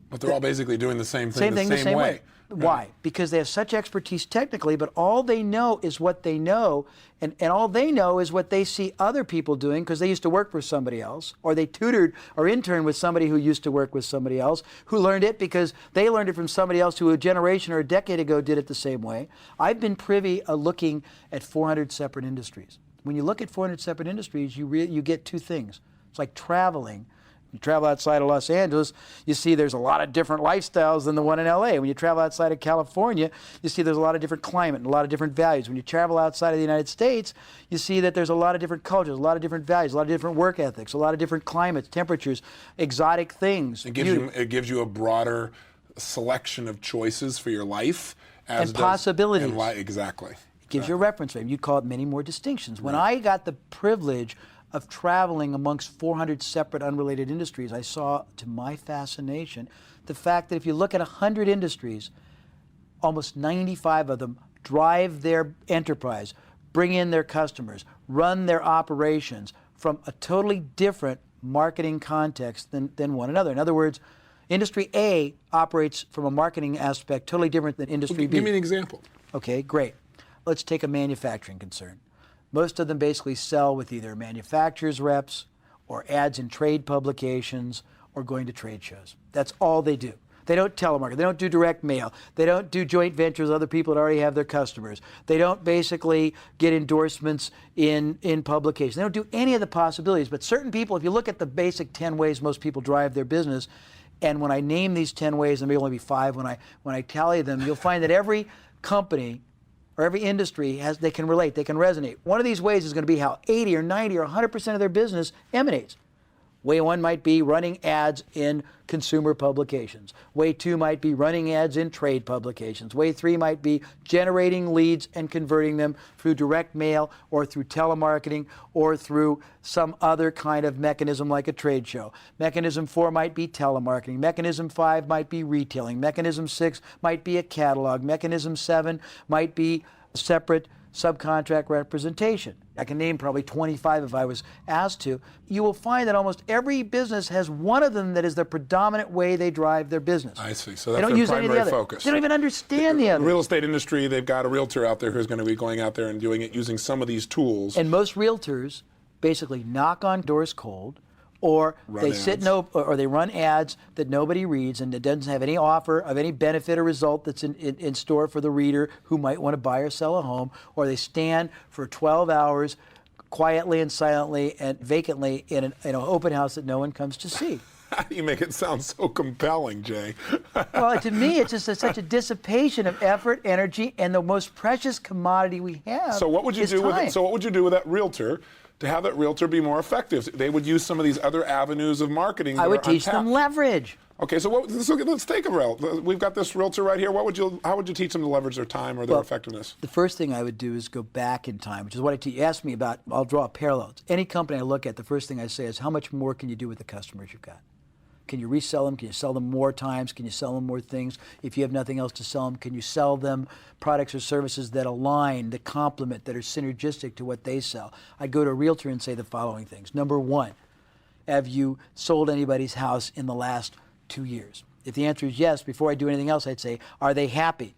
Speaker 2: But they're all basically doing the same thing the same way.
Speaker 3: Why? Because they have such expertise technically, but all they know is what they know, and all they know is what they see other people doing because they used to work for somebody else, or they tutored or interned with somebody who used to work with somebody else, who learned it because they learned it from somebody else who a generation or a decade ago did it the same way. I've been privy of looking at 400 separate industries. When you look at 400 separate industries, you get two things. It's like traveling. You travel outside of Los Angeles, you see there's a lot of different lifestyles than the one in LA. When you travel outside of California, you see there's a lot of different climate and a lot of different values. When you travel outside of the United States, you see that there's a lot of different cultures, a lot of different values, a lot of different work ethics, a lot of different climates, temperatures, exotic things.
Speaker 2: It gives you a broader selection of choices for your life.
Speaker 3: And possibilities.
Speaker 2: Exactly.
Speaker 3: It gives you a reference frame. You'd call it many more distinctions. When I got the privilege of traveling amongst 400 separate unrelated industries, I saw, to my fascination, the fact that if you look at 100 industries, almost 95 of them drive their enterprise, bring in their customers, run their operations from a totally different marketing context than one another. In other words, industry A operates from a marketing aspect totally different than industry B.
Speaker 2: Give me an example.
Speaker 3: Okay, great. Let's take a manufacturing concern. Most of them basically sell with either manufacturers' reps or ads in trade publications or going to trade shows. That's all they do. They don't telemarket. They don't do direct mail. They don't do joint ventures with other people that already have their customers. They don't basically get endorsements in publications. They don't do any of the possibilities. But certain people, if you look at the basic 10 ways most people drive their business, and when I name these 10 ways, there may only be 5 when I tally them, you'll find that every company or every industry they can relate, they can resonate. One of these ways is going to be how 80 or 90 or 100% of their business emanates. Way 1 might be running ads in consumer publications. Way 2 might be running ads in trade publications. Way 3 might be generating leads and converting them through direct mail or through telemarketing or through some other kind of mechanism like a trade show. Mechanism 4 might be telemarketing. Mechanism 5 might be retailing. Mechanism 6 might be a catalog. Mechanism 7 might be separate subcontract representation. I can name probably 25 if I was asked to. You will find that almost every business has one of them that is the predominant way they drive their business.
Speaker 2: I see. So that's their primary focus.
Speaker 3: They don't even understand the other.
Speaker 2: The real estate industry, they've got a realtor out there who's going to be going out there and doing it using some of these tools.
Speaker 3: And most realtors basically knock on doors cold, or they or they run ads that nobody reads and it doesn't have any offer of any benefit or result that's in store for the reader who might want to buy or sell a home, or they stand for 12 hours quietly and silently and vacantly in an open house that no one comes to see.
Speaker 2: How do you make it sound so compelling, Jay?
Speaker 3: Well, to me, it's just such a dissipation of effort, energy, and the most precious commodity we have.
Speaker 2: So what would you do
Speaker 3: time.
Speaker 2: So what would you do with that realtor to have that realtor be more effective? They would use some of these other avenues of marketing.
Speaker 3: I would teach them leverage.
Speaker 2: Okay, so let's take a realtor. We've got this realtor right here. How would you teach them to leverage their time or their effectiveness?
Speaker 3: The first thing I would do is go back in time, which is what I teach. You asked me about. I'll draw a parallel. Any company I look at, the first thing I say is, how much more can you do with the customers you've got? Can you resell them? Can you sell them more times? Can you sell them more things? If you have nothing else to sell them, can you sell them products or services that align, that complement, that are synergistic to what they sell? I'd go to a realtor and say the following things. Number 1, have you sold anybody's house in the last 2 years? If the answer is yes, before I do anything else, I'd say, are they happy?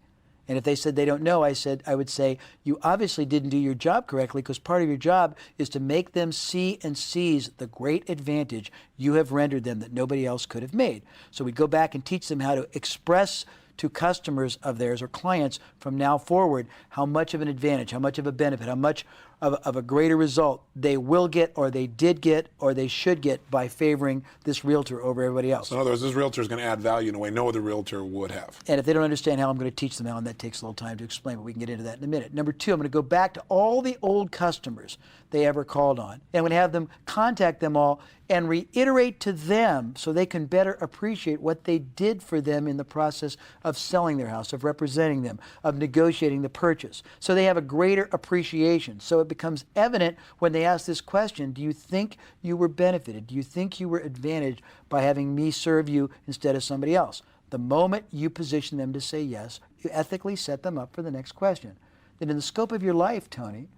Speaker 3: And if they said they don't know, I would say, you obviously didn't do your job correctly, because part of your job is to make them see and seize the great advantage you have rendered them that nobody else could have made. So we go back and teach them how to express to customers of theirs or clients from now forward how much of an advantage, how much of a benefit, how much of a greater result they will get, or they did get, or they should get by favoring this realtor over everybody else.
Speaker 2: So in other words, this realtor is going to add value in a way no other realtor would have.
Speaker 3: And if they don't understand how, I'm going to teach them how, and that takes a little time to explain, but we can get into that in a minute. Number 2, I'm going to go back to all the old customers they ever called on, and I'm going to have them contact them all and reiterate to them so they can better appreciate what they did for them in the process of selling their house, of representing them, of negotiating the purchase. So they have a greater appreciation. So it becomes evident when they ask this question, do you think you were benefited? Do you think you were advantaged by having me serve you instead of somebody else? The moment you position them to say yes, you ethically set them up for the next question. Then in the scope of your life, Tony,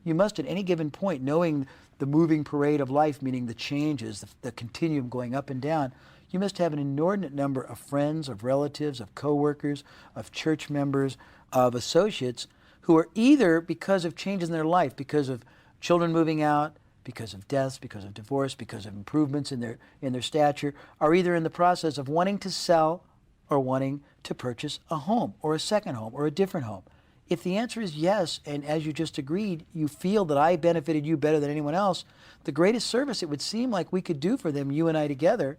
Speaker 3: you must at any given point, knowing the moving parade of life, meaning the changes, the continuum going up and down, You must have an inordinate number of friends, of relatives, of coworkers, of church members, of associates who are either, because of changes in their life, because of children moving out, because of deaths, because of divorce, because of improvements in their stature, are either in the process of wanting to sell or wanting to purchase a home or a second home or a different home. If the answer is yes, and as you just agreed, you feel that I benefited you better than anyone else, the greatest service it would seem like we could do for them, you and I together,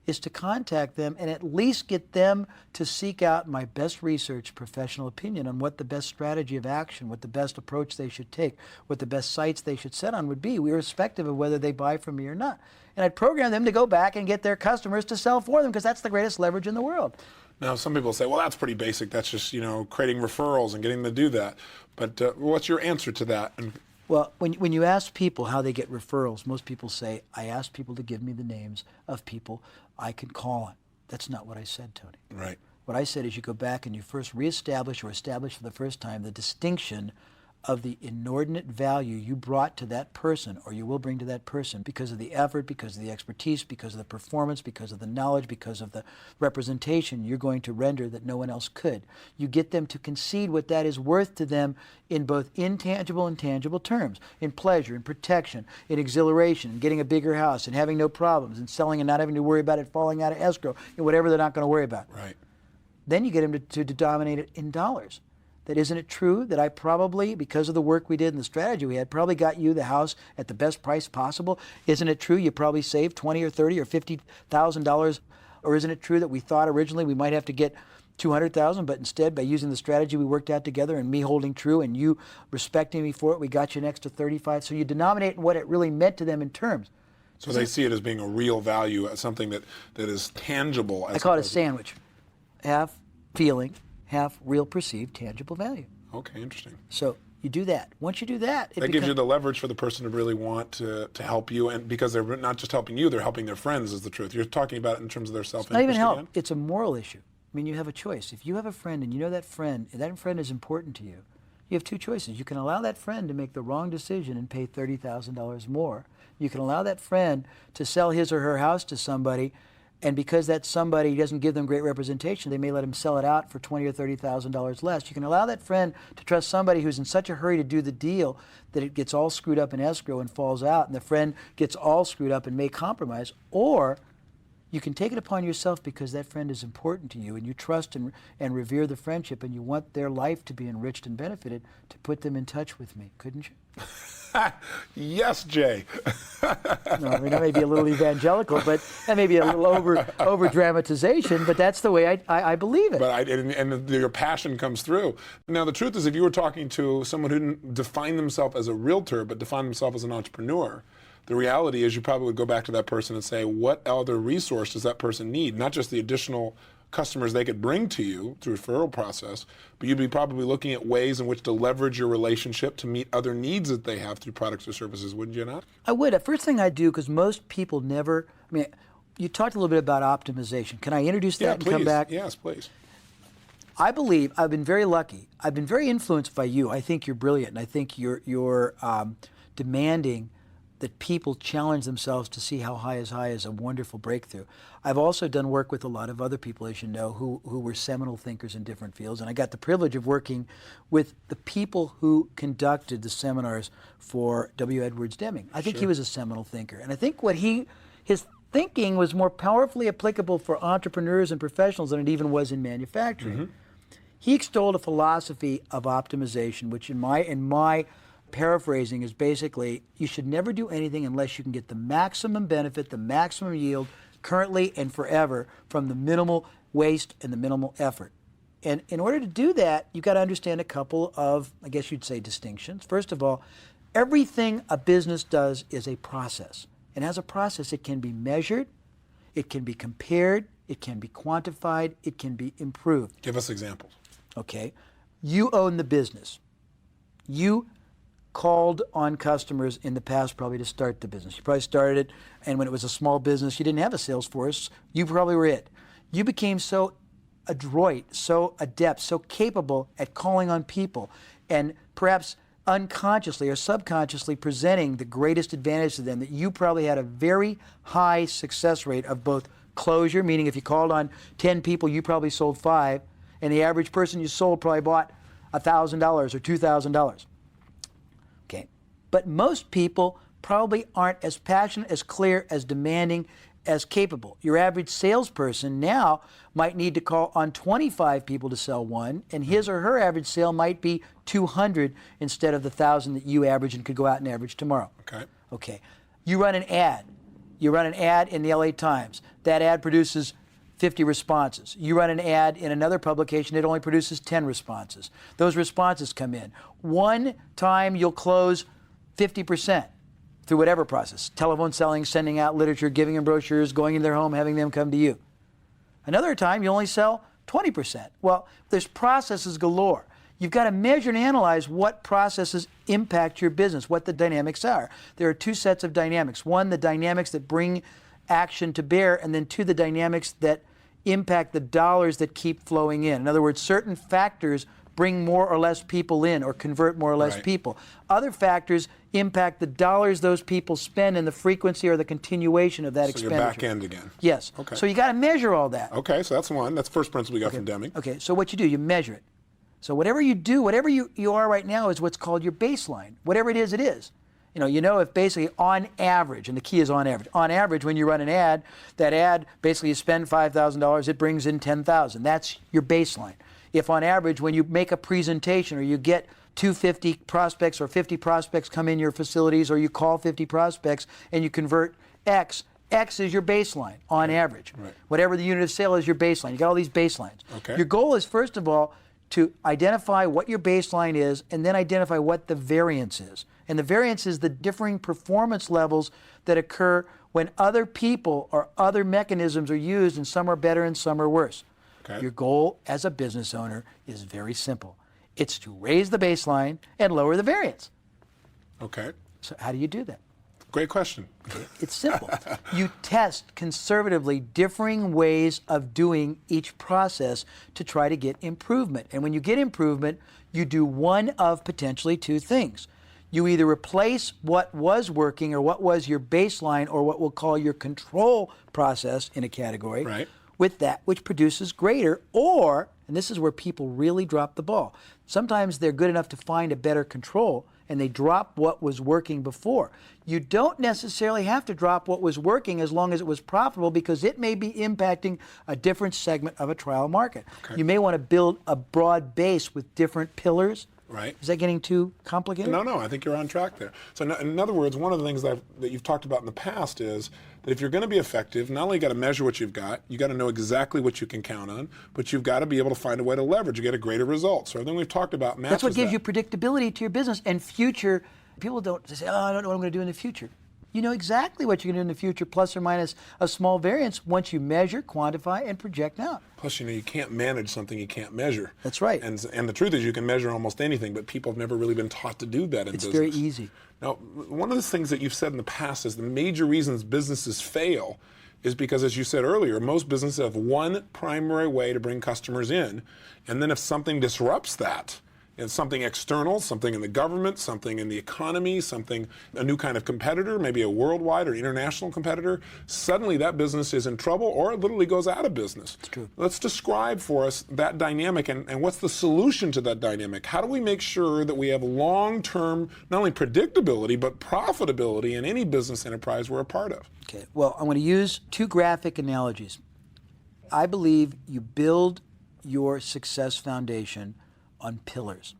Speaker 3: is to contact them and at least get them to seek out my best research, professional opinion on what the best strategy of action, what the best approach they should take, what the best sites they should set on would be, irrespective of whether they buy from me or not. And I'd program them to go back and get their customers to sell for them, because that's the greatest leverage in the world.
Speaker 2: Now, some people say, well, that's pretty basic. That's just, creating referrals and getting them to do that. But what's your answer to that?
Speaker 3: Well, when you ask people how they get referrals, most people say, I ask people to give me the names of people I can call on. That's not what I said, Tony.
Speaker 2: Right.
Speaker 3: What I said is you go back and you first reestablish or establish for the first time the distinction of the inordinate value you brought to that person, or you will bring to that person, because of the effort, because of the expertise, because of the performance, because of the knowledge, because of the representation you're going to render that no one else could. You get them to concede what that is worth to them in both intangible and tangible terms, in pleasure, in protection, in exhilaration, in getting a bigger house, and having no problems, and selling and not having to worry about it falling out of escrow, and whatever they're not going to worry about.
Speaker 2: Right.
Speaker 3: Then you get them to denominate it in dollars. That isn't it true that I probably, because of the work we did and the strategy we had, probably got you the house at the best price possible? Isn't it true you probably saved $20 or $30 or $50,000? Or isn't it true that we thought originally we might have to get $200,000, but instead, by using the strategy we worked out together and me holding true and you respecting me for it, we got you an extra $35,000? So you denominate what it really meant to them in terms.
Speaker 2: So they see it as being a real value, as something that is tangible.
Speaker 3: I call it a sandwich. Half feeling, half real perceived tangible value.
Speaker 2: Okay, interesting.
Speaker 3: So you do that. Once you do that,
Speaker 2: that gives you the leverage for the person to really want to help you, and because they're not just helping you, they're helping their friends, is the truth. You're talking about it in terms of their self-interest.
Speaker 3: Not even help.
Speaker 2: Again?
Speaker 3: It's a moral issue. I mean, you have a choice. If you have a friend and you know that friend is important to you, you have two choices. You can allow that friend to make the wrong decision and pay $30,000 more. You can allow that friend to sell his or her house to somebody, and because that somebody doesn't give them great representation, they may let him sell it out for $20,000 or $30,000 less. You can allow that friend to trust somebody who's in such a hurry to do the deal that it gets all screwed up in escrow and falls out, and the friend gets all screwed up and may compromise. Or you can take it upon yourself, because that friend is important to you and you trust and revere the friendship, and you want their life to be enriched and benefited, to put them in touch with me, couldn't you?
Speaker 2: Yes, Jay.
Speaker 3: No, I mean, that may be a little evangelical, but that may be a little over dramatization, but that's the way I believe it.
Speaker 2: But and your passion comes through. Now, the truth is, if you were talking to someone who didn't define themselves as a realtor, but defined themselves as an entrepreneur, the reality is you probably would go back to that person and say, what other resource does that person need? Not just the additional customers they could bring to you through a referral process, but you'd be probably looking at ways in which to leverage your relationship to meet other needs that they have through products or services, wouldn't you not?
Speaker 3: I would. The first thing I do, because most people never, I mean, you talked a little bit about optimization. Can I introduce that and come back?
Speaker 2: Yes, please.
Speaker 3: I believe, I've been very lucky. I've been very influenced by you. I think you're brilliant, and I think you're demanding that people challenge themselves to see how high is a wonderful breakthrough. I've also done work with a lot of other people, as you know, who were seminal thinkers in different fields, and I got the privilege of working with the people who conducted the seminars for W. Edwards Deming. I think he was a seminal thinker, and I think his thinking was more powerfully applicable for entrepreneurs and professionals than it even was in manufacturing. Mm-hmm. He extolled a philosophy of optimization, which in my paraphrasing is basically, you should never do anything unless you can get the maximum benefit, the maximum yield, currently and forever, from the minimal waste and the minimal effort. And in order to do that, you've got to understand a couple of, I guess you'd say, distinctions. First of all, everything a business does is a process. And as a process, it can be measured, it can be compared, it can be quantified, it can be improved.
Speaker 2: Give us examples.
Speaker 3: Okay. You own the business. You called on customers in the past probably to start the business. You probably started it, and when it was a small business, you didn't have a sales force. You probably were it. You became so adroit, so adept, so capable at calling on people, and perhaps unconsciously or subconsciously presenting the greatest advantage to them, that you probably had a very high success rate of both closure, meaning if you called on 10 people, you probably sold 5, and the average person you sold probably bought $1,000 or $2,000. Okay, but most people probably aren't as passionate, as clear, as demanding, as capable. Your average salesperson now might need to call on 25 people to sell one, and his or her average sale might be 200 instead of the 1,000 that you average and could go out and average tomorrow.
Speaker 2: Okay.
Speaker 3: Okay. You run an ad. You run an ad in the LA Times. That ad produces 50 responses. You run an ad in another publication, it only produces 10 responses. Those responses come in. One time you'll close 50%. Through whatever process, telephone selling, sending out literature, giving them brochures, going into their home, having them come to you. Another time, you only sell 20%. Well, there's processes galore. You've got to measure and analyze what processes impact your business, what the dynamics are. There are 2 sets of dynamics. One, the dynamics that bring action to bear, and then 2, the dynamics that impact the dollars that keep flowing in. In other words, certain factors bring more or less people in or convert more or less people. Other factors impact the dollars those people spend and the frequency or the continuation of that expenditure.
Speaker 2: So you're back end again.
Speaker 3: Yes.
Speaker 2: Okay.
Speaker 3: So you got to measure all that.
Speaker 2: Okay, so that's one. That's the first principle we got from Deming.
Speaker 3: Okay, so what you do, you measure it. So whatever you do, whatever you are right now is what's called your baseline. Whatever it is, it is. You know if basically on average, and the key is on average when you run an ad, that ad basically you spend $5,000, it brings in $10,000. That's your baseline. If on average when you make a presentation or you get 250 prospects or 50 prospects come in your facilities or you call 50 prospects and you convert X is your baseline on average.
Speaker 2: Right.
Speaker 3: Whatever the unit of sale is your baseline. You got all these baselines.
Speaker 2: Okay.
Speaker 3: Your goal is first of all to identify what your baseline is and then identify what the variance is. And the variance is the differing performance levels that occur when other people or other mechanisms are used and some are better and some are worse.
Speaker 2: Okay.
Speaker 3: Your goal as a business owner is very simple. It's to raise the baseline and lower the variance.
Speaker 2: Okay.
Speaker 3: So how do you do that?
Speaker 2: Great question.
Speaker 3: It's simple. You test conservatively differing ways of doing each process to try to get improvement. And when you get improvement, you do one of potentially 2 things. You either replace what was working or what was your baseline or what we'll call your control process in a category.
Speaker 2: Right.
Speaker 3: With that which produces greater, or, and this is where people really drop the ball, sometimes they're good enough to find a better control and they drop what was working before. You don't necessarily have to drop what was working as long as it was profitable because it may be impacting a different segment of a trial market. Okay. You may want to build a broad base with different pillars.
Speaker 2: Right.
Speaker 3: Is that getting too complicated?
Speaker 2: No, I think you're on track there. So in other words, one of the things that you've talked about in the past is that if you're going to be effective, not only you got to measure what you've got, you got to know exactly what you can count on, but you've got to be able to find a way to leverage to get a greater result. So everything we've talked about matches
Speaker 3: That's what gives
Speaker 2: that.
Speaker 3: you predictability to your business and future. People don't say, I don't know what I'm going to do in the future. You know exactly what you're going to do in the future, plus or minus a small variance, once you measure, quantify, and project out.
Speaker 2: Plus, you can't manage something you can't measure.
Speaker 3: That's right.
Speaker 2: And the truth is you can measure almost anything, but people have never really been taught to do that in business.
Speaker 3: It's very easy.
Speaker 2: Now, one of the things that you've said in the past is the major reasons businesses fail is because, as you said earlier, most businesses have one primary way to bring customers in, and then if something disrupts that, it's something external, something in the government, something in the economy, a new kind of competitor, maybe a worldwide or international competitor, suddenly that business is in trouble or it literally goes out of business.
Speaker 3: It's true.
Speaker 2: Let's describe for us that dynamic and what's the solution to that dynamic. How do we make sure that we have long-term, not only predictability, but profitability in any business enterprise we're a part of?
Speaker 3: Okay, well, I'm going to use 2 graphic analogies. I believe you build your success foundation on pillars.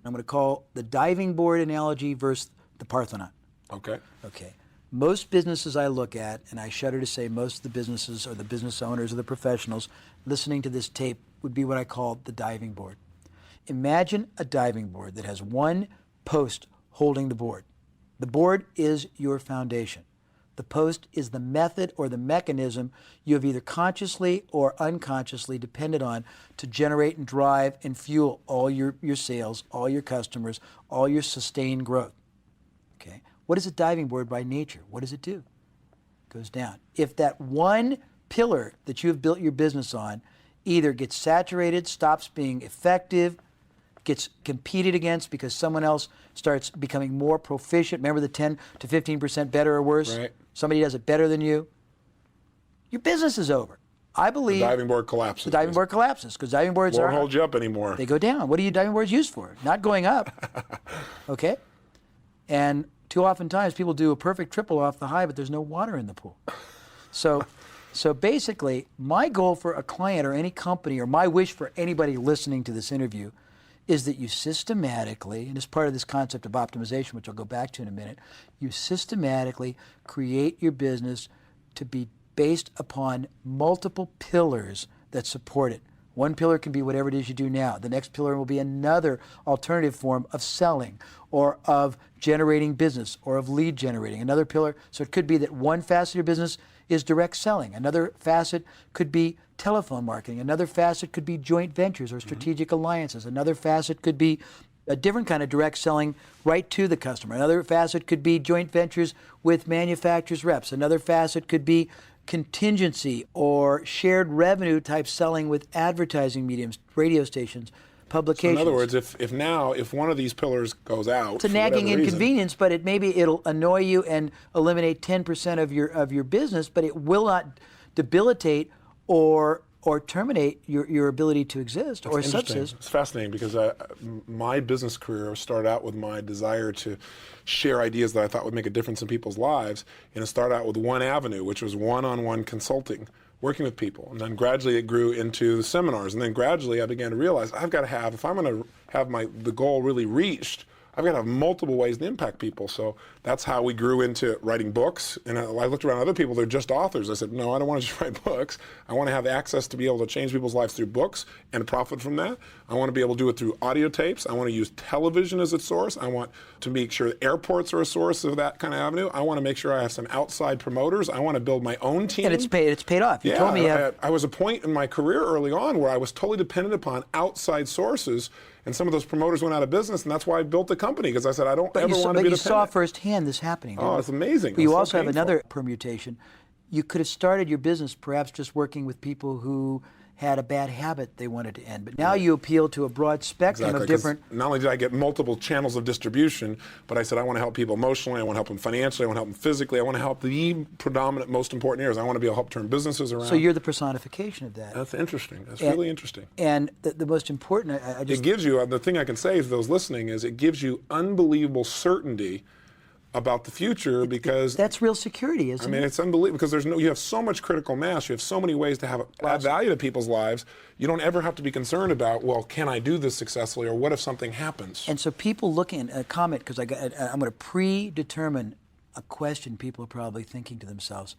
Speaker 3: I'm going to call the diving board analogy versus the Parthenon.
Speaker 2: Okay.
Speaker 3: Okay. Most businesses I look at, and I shudder to say most of the businesses or the business owners or the professionals listening to this tape would be what I call the diving board. Imagine a diving board that has one post holding the board. The board is your foundation. The post is the method or the mechanism you have either consciously or unconsciously depended on to generate and drive and fuel all your sales, all your customers, all your sustained growth. Okay. What is a diving board by nature? What does it do? It goes down. If that one pillar that you have built your business on either gets saturated, stops being effective, gets competed against because someone else starts becoming more proficient, remember the 10 to 15% better or worse?
Speaker 2: Right.
Speaker 3: Somebody does it better than you, your business is over. I believe
Speaker 2: The diving board collapses.
Speaker 3: the diving board collapses because diving boards
Speaker 2: Won't hold you up anymore.
Speaker 3: they go down. What are you diving boards used for? Not going up. Okay? And too often times people do a perfect triple off the high, but there's no water in the pool. So basically, my goal for a client or any company, or my wish for anybody listening to this interview, is that you systematically, and as part of this concept of optimization, which I'll go back to in a minute, you systematically create your business to be based upon multiple pillars that support it. One pillar can be whatever it is you do now. The next pillar will be another alternative form of selling or of generating business or of lead generating. Another pillar, so it could be that one facet of your business is direct selling. Another facet could be telephone marketing. Another facet could be joint ventures or strategic alliances. Another facet could be a different kind of direct selling right to the customer. Another facet could be joint ventures with manufacturers reps. Another facet could be contingency or shared revenue type selling with advertising mediums, radio stations, publications.
Speaker 2: So in other words, if one of these pillars goes out,
Speaker 3: it's a nagging inconvenience, but it'll annoy you and eliminate 10% of your business, but it will not debilitate or terminate your ability to exist or subsist.
Speaker 2: It's fascinating because my business career started out with my desire to share ideas that I thought would make a difference in people's lives, and it started out with one avenue, which was one-on-one consulting, working with people. And then gradually it grew into seminars, and then gradually I began to realize I've got to have, if I'm going to have the goal really reached, I've got to have multiple ways to impact people. So that's how we grew into writing books. And I looked around other people, they're just authors. I said, no, I don't want to just write books. I want to have access to be able to change people's lives through books and profit from that. I want to be able to do it through audio tapes. I want to use television as a source. I want to make sure airports are a source of that kind of avenue. I want to make sure I have some outside promoters. I want to build my own team.
Speaker 3: And it's paid off. You told me
Speaker 2: I was a point in my career early on where I was totally dependent upon outside sources. And some of those promoters went out of business, and that's why I built the company, because I said I don't ever want to be dependent.
Speaker 3: But you saw firsthand this happening.
Speaker 2: Oh, it's amazing.
Speaker 3: But you also have another permutation. You could have started your business perhaps just working with people who had a bad habit they wanted to end. But now you appeal to a broad spectrum of different...
Speaker 2: Not only did I get multiple channels of distribution, but I said I want to help people emotionally, I want to help them financially, I want to help them physically, I want to help the predominant, most important areas. I want to be able to help turn businesses around.
Speaker 3: So you're the personification of that.
Speaker 2: That's interesting. That's really interesting.
Speaker 3: And the most important...
Speaker 2: It gives you, the thing I can say to those listening is it gives you unbelievable certainty about the future, because
Speaker 3: that's real security, isn't it?
Speaker 2: I mean, it's unbelievable because you have so much critical mass. You have so many ways to add value to people's lives. You don't ever have to be concerned about, well, can I do this successfully, or what if something happens?
Speaker 3: And so people looking at a comment, because I'm going to predetermine a question people are probably thinking to themselves.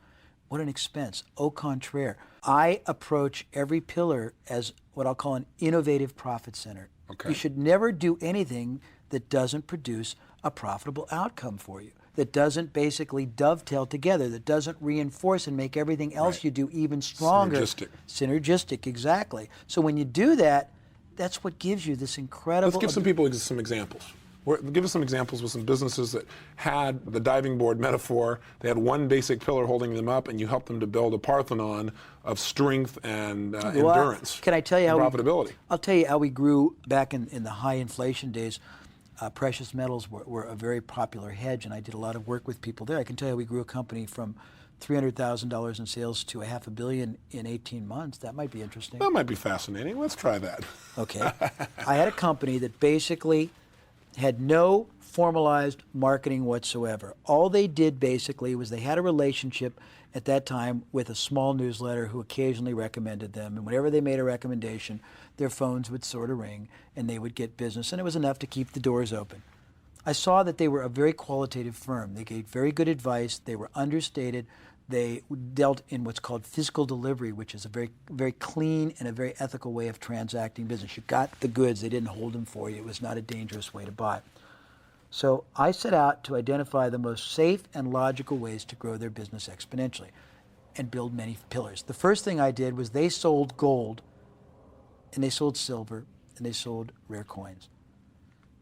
Speaker 3: What an expense. Au contraire. I approach every pillar as what I'll call an innovative profit center.
Speaker 2: Okay.
Speaker 3: You should never do anything that doesn't produce a profitable outcome for you, that doesn't basically dovetail together, that doesn't reinforce and make everything else you do even stronger. Synergistic, exactly. So when you do that, that's what gives you this incredible...
Speaker 2: Let's give some people some examples. Give us some examples with some businesses that had the diving board metaphor. They had one basic pillar holding them up, and you helped them to build a Parthenon of strength and endurance.
Speaker 3: Can I tell you how
Speaker 2: profitability?
Speaker 3: I'll tell you how we grew back in the high inflation days. Precious metals were a very popular hedge, and I did a lot of work with people there. I can tell you we grew a company from $300,000 in sales to $500 million in 18 months. That might be interesting.
Speaker 2: That might be fascinating. Let's try that.
Speaker 3: Okay. I had a company that basically had no formalized marketing whatsoever. All they did basically was they had a relationship at that time with a small newsletter who occasionally recommended them, and whenever they made a recommendation, their phones would sort of ring and they would get business, and it was enough to keep the doors open. I saw that they were a very qualitative firm. They gave very good advice. They were understated. They dealt in what's called physical delivery, which is a very, very clean and a very ethical way of transacting business. You got the goods. They didn't hold them for you. It was not a dangerous way to buy. So I set out to identify the most safe and logical ways to grow their business exponentially and build many pillars. The first thing I did was they sold gold, and they sold silver, and they sold rare coins.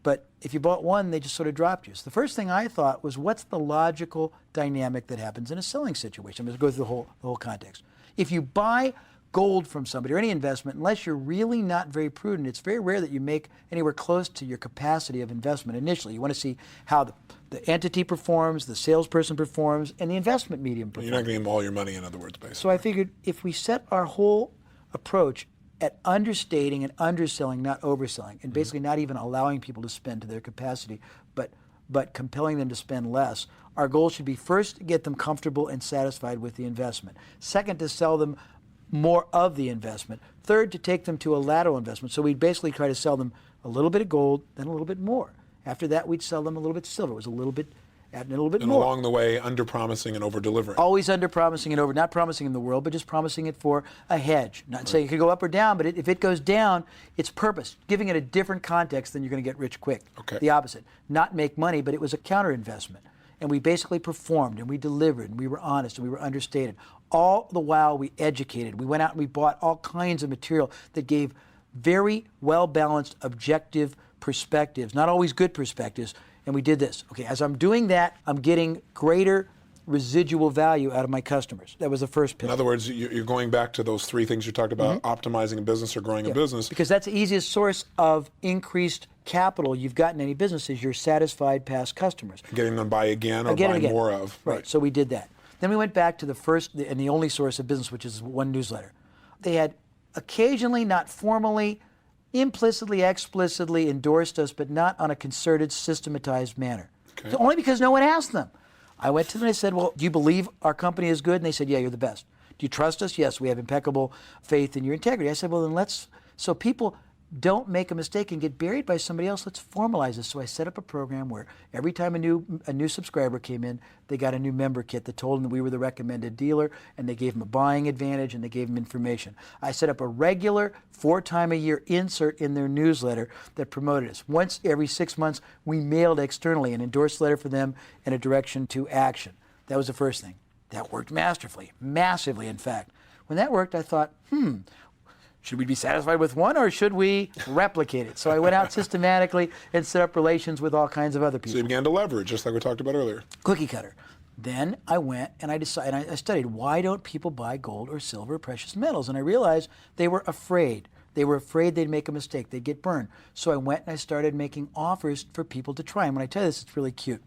Speaker 3: But if you bought one, they just sort of dropped you. So the first thing I thought was, what's the logical dynamic that happens in a selling situation? I'm going to go through the whole context. If you buy gold from somebody or any investment, unless you're really not very prudent, it's very rare that you make anywhere close to your capacity of investment initially. You want to see how the entity performs, the salesperson performs, and the investment medium performs.
Speaker 2: You're not going to give them all your money, in other words, basically.
Speaker 3: So I figured if we set our whole approach at understating and underselling, not overselling, and basically not even allowing people to spend to their capacity, but compelling them to spend less, our goal should be first to get them comfortable and satisfied with the investment. Second, to sell them more of the investment. Third, to take them to a lateral investment. So we'd basically try to sell them a little bit of gold, then a little bit more. After that, we'd sell them a little bit of silver. It was a little bit, adding a little bit more.
Speaker 2: And along the way, under-promising and over-delivering.
Speaker 3: Always under-promising and over, not promising them the world, but just promising it for a hedge. Not saying it could go up or down, but if it goes down, it's purpose. Giving it a different context than you're going to get rich quick.
Speaker 2: Okay.
Speaker 3: The opposite. Not make money, but it was a counter-investment. And we basically performed, and we delivered, and we were honest, and we were understated. All the while we educated. We went out and we bought all kinds of material that gave very well-balanced, objective perspectives, not always good perspectives, and we did this. Okay, as I'm doing that, I'm getting greater residual value out of my customers. That was the first pillar.
Speaker 2: In other words, you're going back to those three things you talked about, optimizing a business or growing a business.
Speaker 3: Because that's the easiest source of increased capital you've got in any business is your satisfied past customers.
Speaker 2: Getting them buy again or buy more of.
Speaker 3: Right, so we did that. Then we went back to the first and the only source of business, which is one newsletter. They had occasionally, not formally, implicitly, explicitly endorsed us, but not on a concerted, systematized manner.
Speaker 2: Okay.
Speaker 3: So only because no one asked them. I went to them and I said, well, do you believe our company is good? And they said, yeah, you're the best. Do you trust us? Yes, we have impeccable faith in your integrity. I said, well, then let's, so people don't make a mistake and get buried by somebody else. Let's formalize this. So I set up a program where every time a new subscriber came in, they got a new member kit that told them that we were the recommended dealer, and they gave them a buying advantage, and they gave them information. I set up a regular 4-time-a-year insert in their newsletter that promoted us. Once every 6 months, we mailed externally an endorsed letter for them and a direction to action. That was the first thing. That worked masterfully, massively, in fact. When that worked, I thought, should we be satisfied with one, or should we replicate it? So I went out systematically and set up relations with all kinds of other people.
Speaker 2: So you began to leverage, just like we talked about earlier.
Speaker 3: Cookie cutter. Then I went and I decided, I studied, why don't people buy gold or silver or precious metals? And I realized they were afraid. They were afraid they'd make a mistake, they'd get burned. So I went and I started making offers for people to try. And when I tell you this, it's really cute.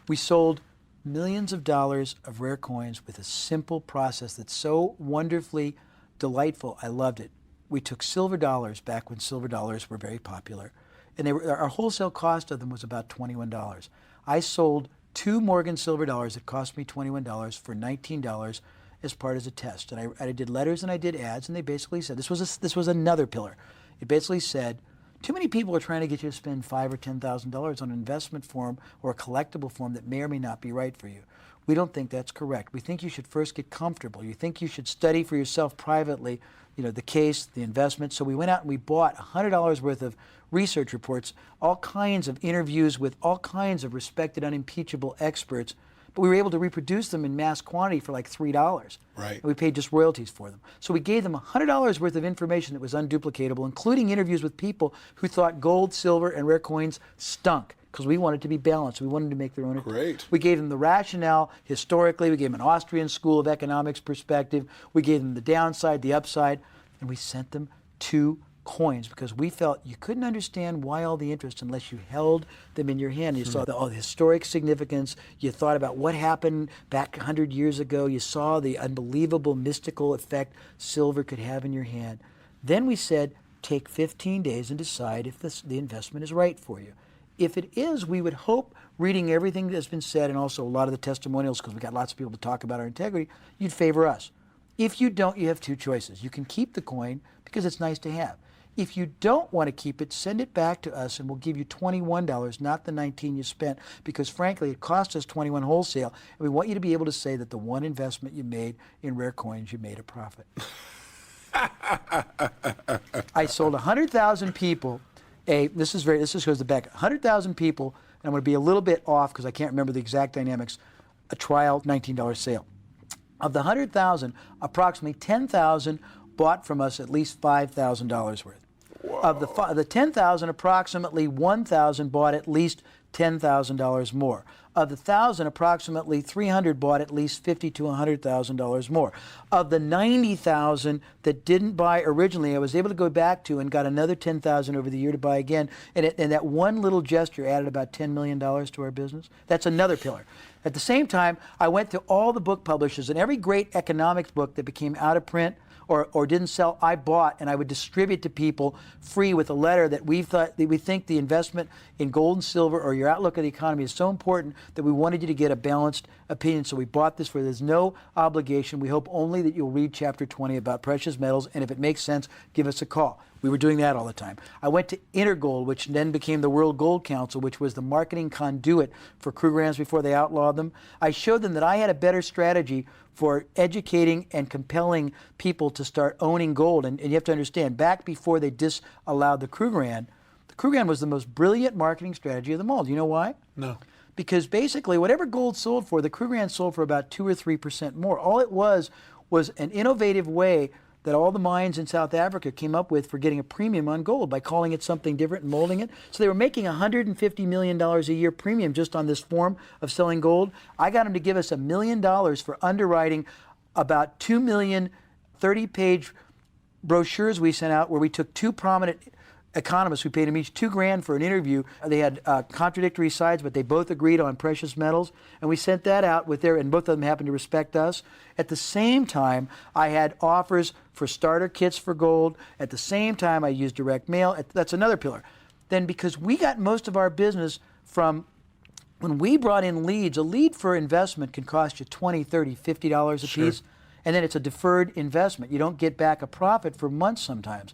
Speaker 3: We sold millions of dollars of rare coins with a simple process that's so wonderfully delightful. I loved it. We took silver dollars back when silver dollars were very popular, and our wholesale cost of them was about $21. I sold 2 Morgan silver dollars that cost me $21 for $19 as part of a test. And I did letters and I did ads, and they basically said, this was another pillar. It basically said, too many people are trying to get you to spend $5,000 or $10,000 on an investment form or a collectible form that may or may not be right for you. We don't think that's correct. We think you should first get comfortable. You think you should study for yourself privately, the case, the investment. So we went out and we bought $100 worth of research reports, all kinds of interviews with all kinds of respected, unimpeachable experts, but we were able to reproduce them in mass quantity for like $3.
Speaker 2: Right.
Speaker 3: And we paid just royalties for them. So we gave them $100 worth of information that was unduplicatable, including interviews with people who thought gold, silver, and rare coins stunk, because we wanted to be balanced. We wanted to make their own.
Speaker 2: Great.
Speaker 3: We gave them the rationale historically. We gave them an Austrian School of Economics perspective. We gave them the downside, the upside, and we sent them 2 coins because we felt you couldn't understand why all the interest unless you held them in your hand. You saw the historic significance. You thought about what happened back 100 years ago. You saw the unbelievable mystical effect silver could have in your hand. Then we said, take 15 days and decide if the investment is right for you. If it is, we would hope, reading everything that's been said and also a lot of the testimonials, because we've got lots of people to talk about our integrity, you'd favor us. If you don't, you have 2 choices. You can keep the coin because it's nice to have. If you don't want to keep it, send it back to us and we'll give you $21, not the $19 you spent, because frankly, it cost us $21 wholesale, and we want you to be able to say that the one investment you made in rare coins, you made a profit. I sold 100,000 people. This goes to back 100,000 people, and I'm going to be a little bit off because I can't remember the exact dynamics, a trial $19 sale. Of the 100,000, approximately 10,000 bought from us at least $5,000 worth. Whoa. Of the 10,000, approximately 1,000 bought at least $10,000 more. Of the 1,000, approximately 300 bought at least $50,000 to $100,000 more. Of the 90,000 that didn't buy originally, I was able to go back to and got another 10,000 over the year to buy again. And that one little gesture added about $10 million to our business. That's another pillar. At the same time, I went to all the book publishers, and every great economics book that became out of print or didn't sell, I bought, and I would distribute to people free with a letter that we think the investment in gold and silver or your outlook of the economy is so important that we wanted you to get a balanced opinion. So we bought this for you. There's no obligation. We hope only that you'll read chapter 20 about precious metals, and if it makes sense, give us a call. We were doing that all the time. I went to Intergold, which then became the World Gold Council, which was the marketing conduit for Krugerrands before they outlawed them. I showed them that I had a better strategy for educating and compelling people to start owning gold. And you have to understand, back before they disallowed the Krugerrand was the most brilliant marketing strategy of them all. Do you know why?
Speaker 2: No.
Speaker 3: Because basically, whatever gold sold for, the Krugerrand sold for about 2 or 3% more. All it was an innovative way that all the mines in South Africa came up with for getting a premium on gold by calling it something different and molding it. So they were making $150 million a year premium just on this form of selling gold. I got them to give us $1 million for underwriting about 2 million 30-page brochures we sent out where we took 2 prominent economists. We paid them each $2,000 for an interview. They had contradictory sides, but they both agreed on precious metals. And we sent that out and both of them happened to respect us. At the same time, I had offers for starter kits for gold. At the same time, I used direct mail. That's another pillar. Then because we got most of our business from when we brought in leads, a lead for investment can cost you $20, $30, $50 a piece. And then it's a deferred investment. You don't get back a profit for months sometimes.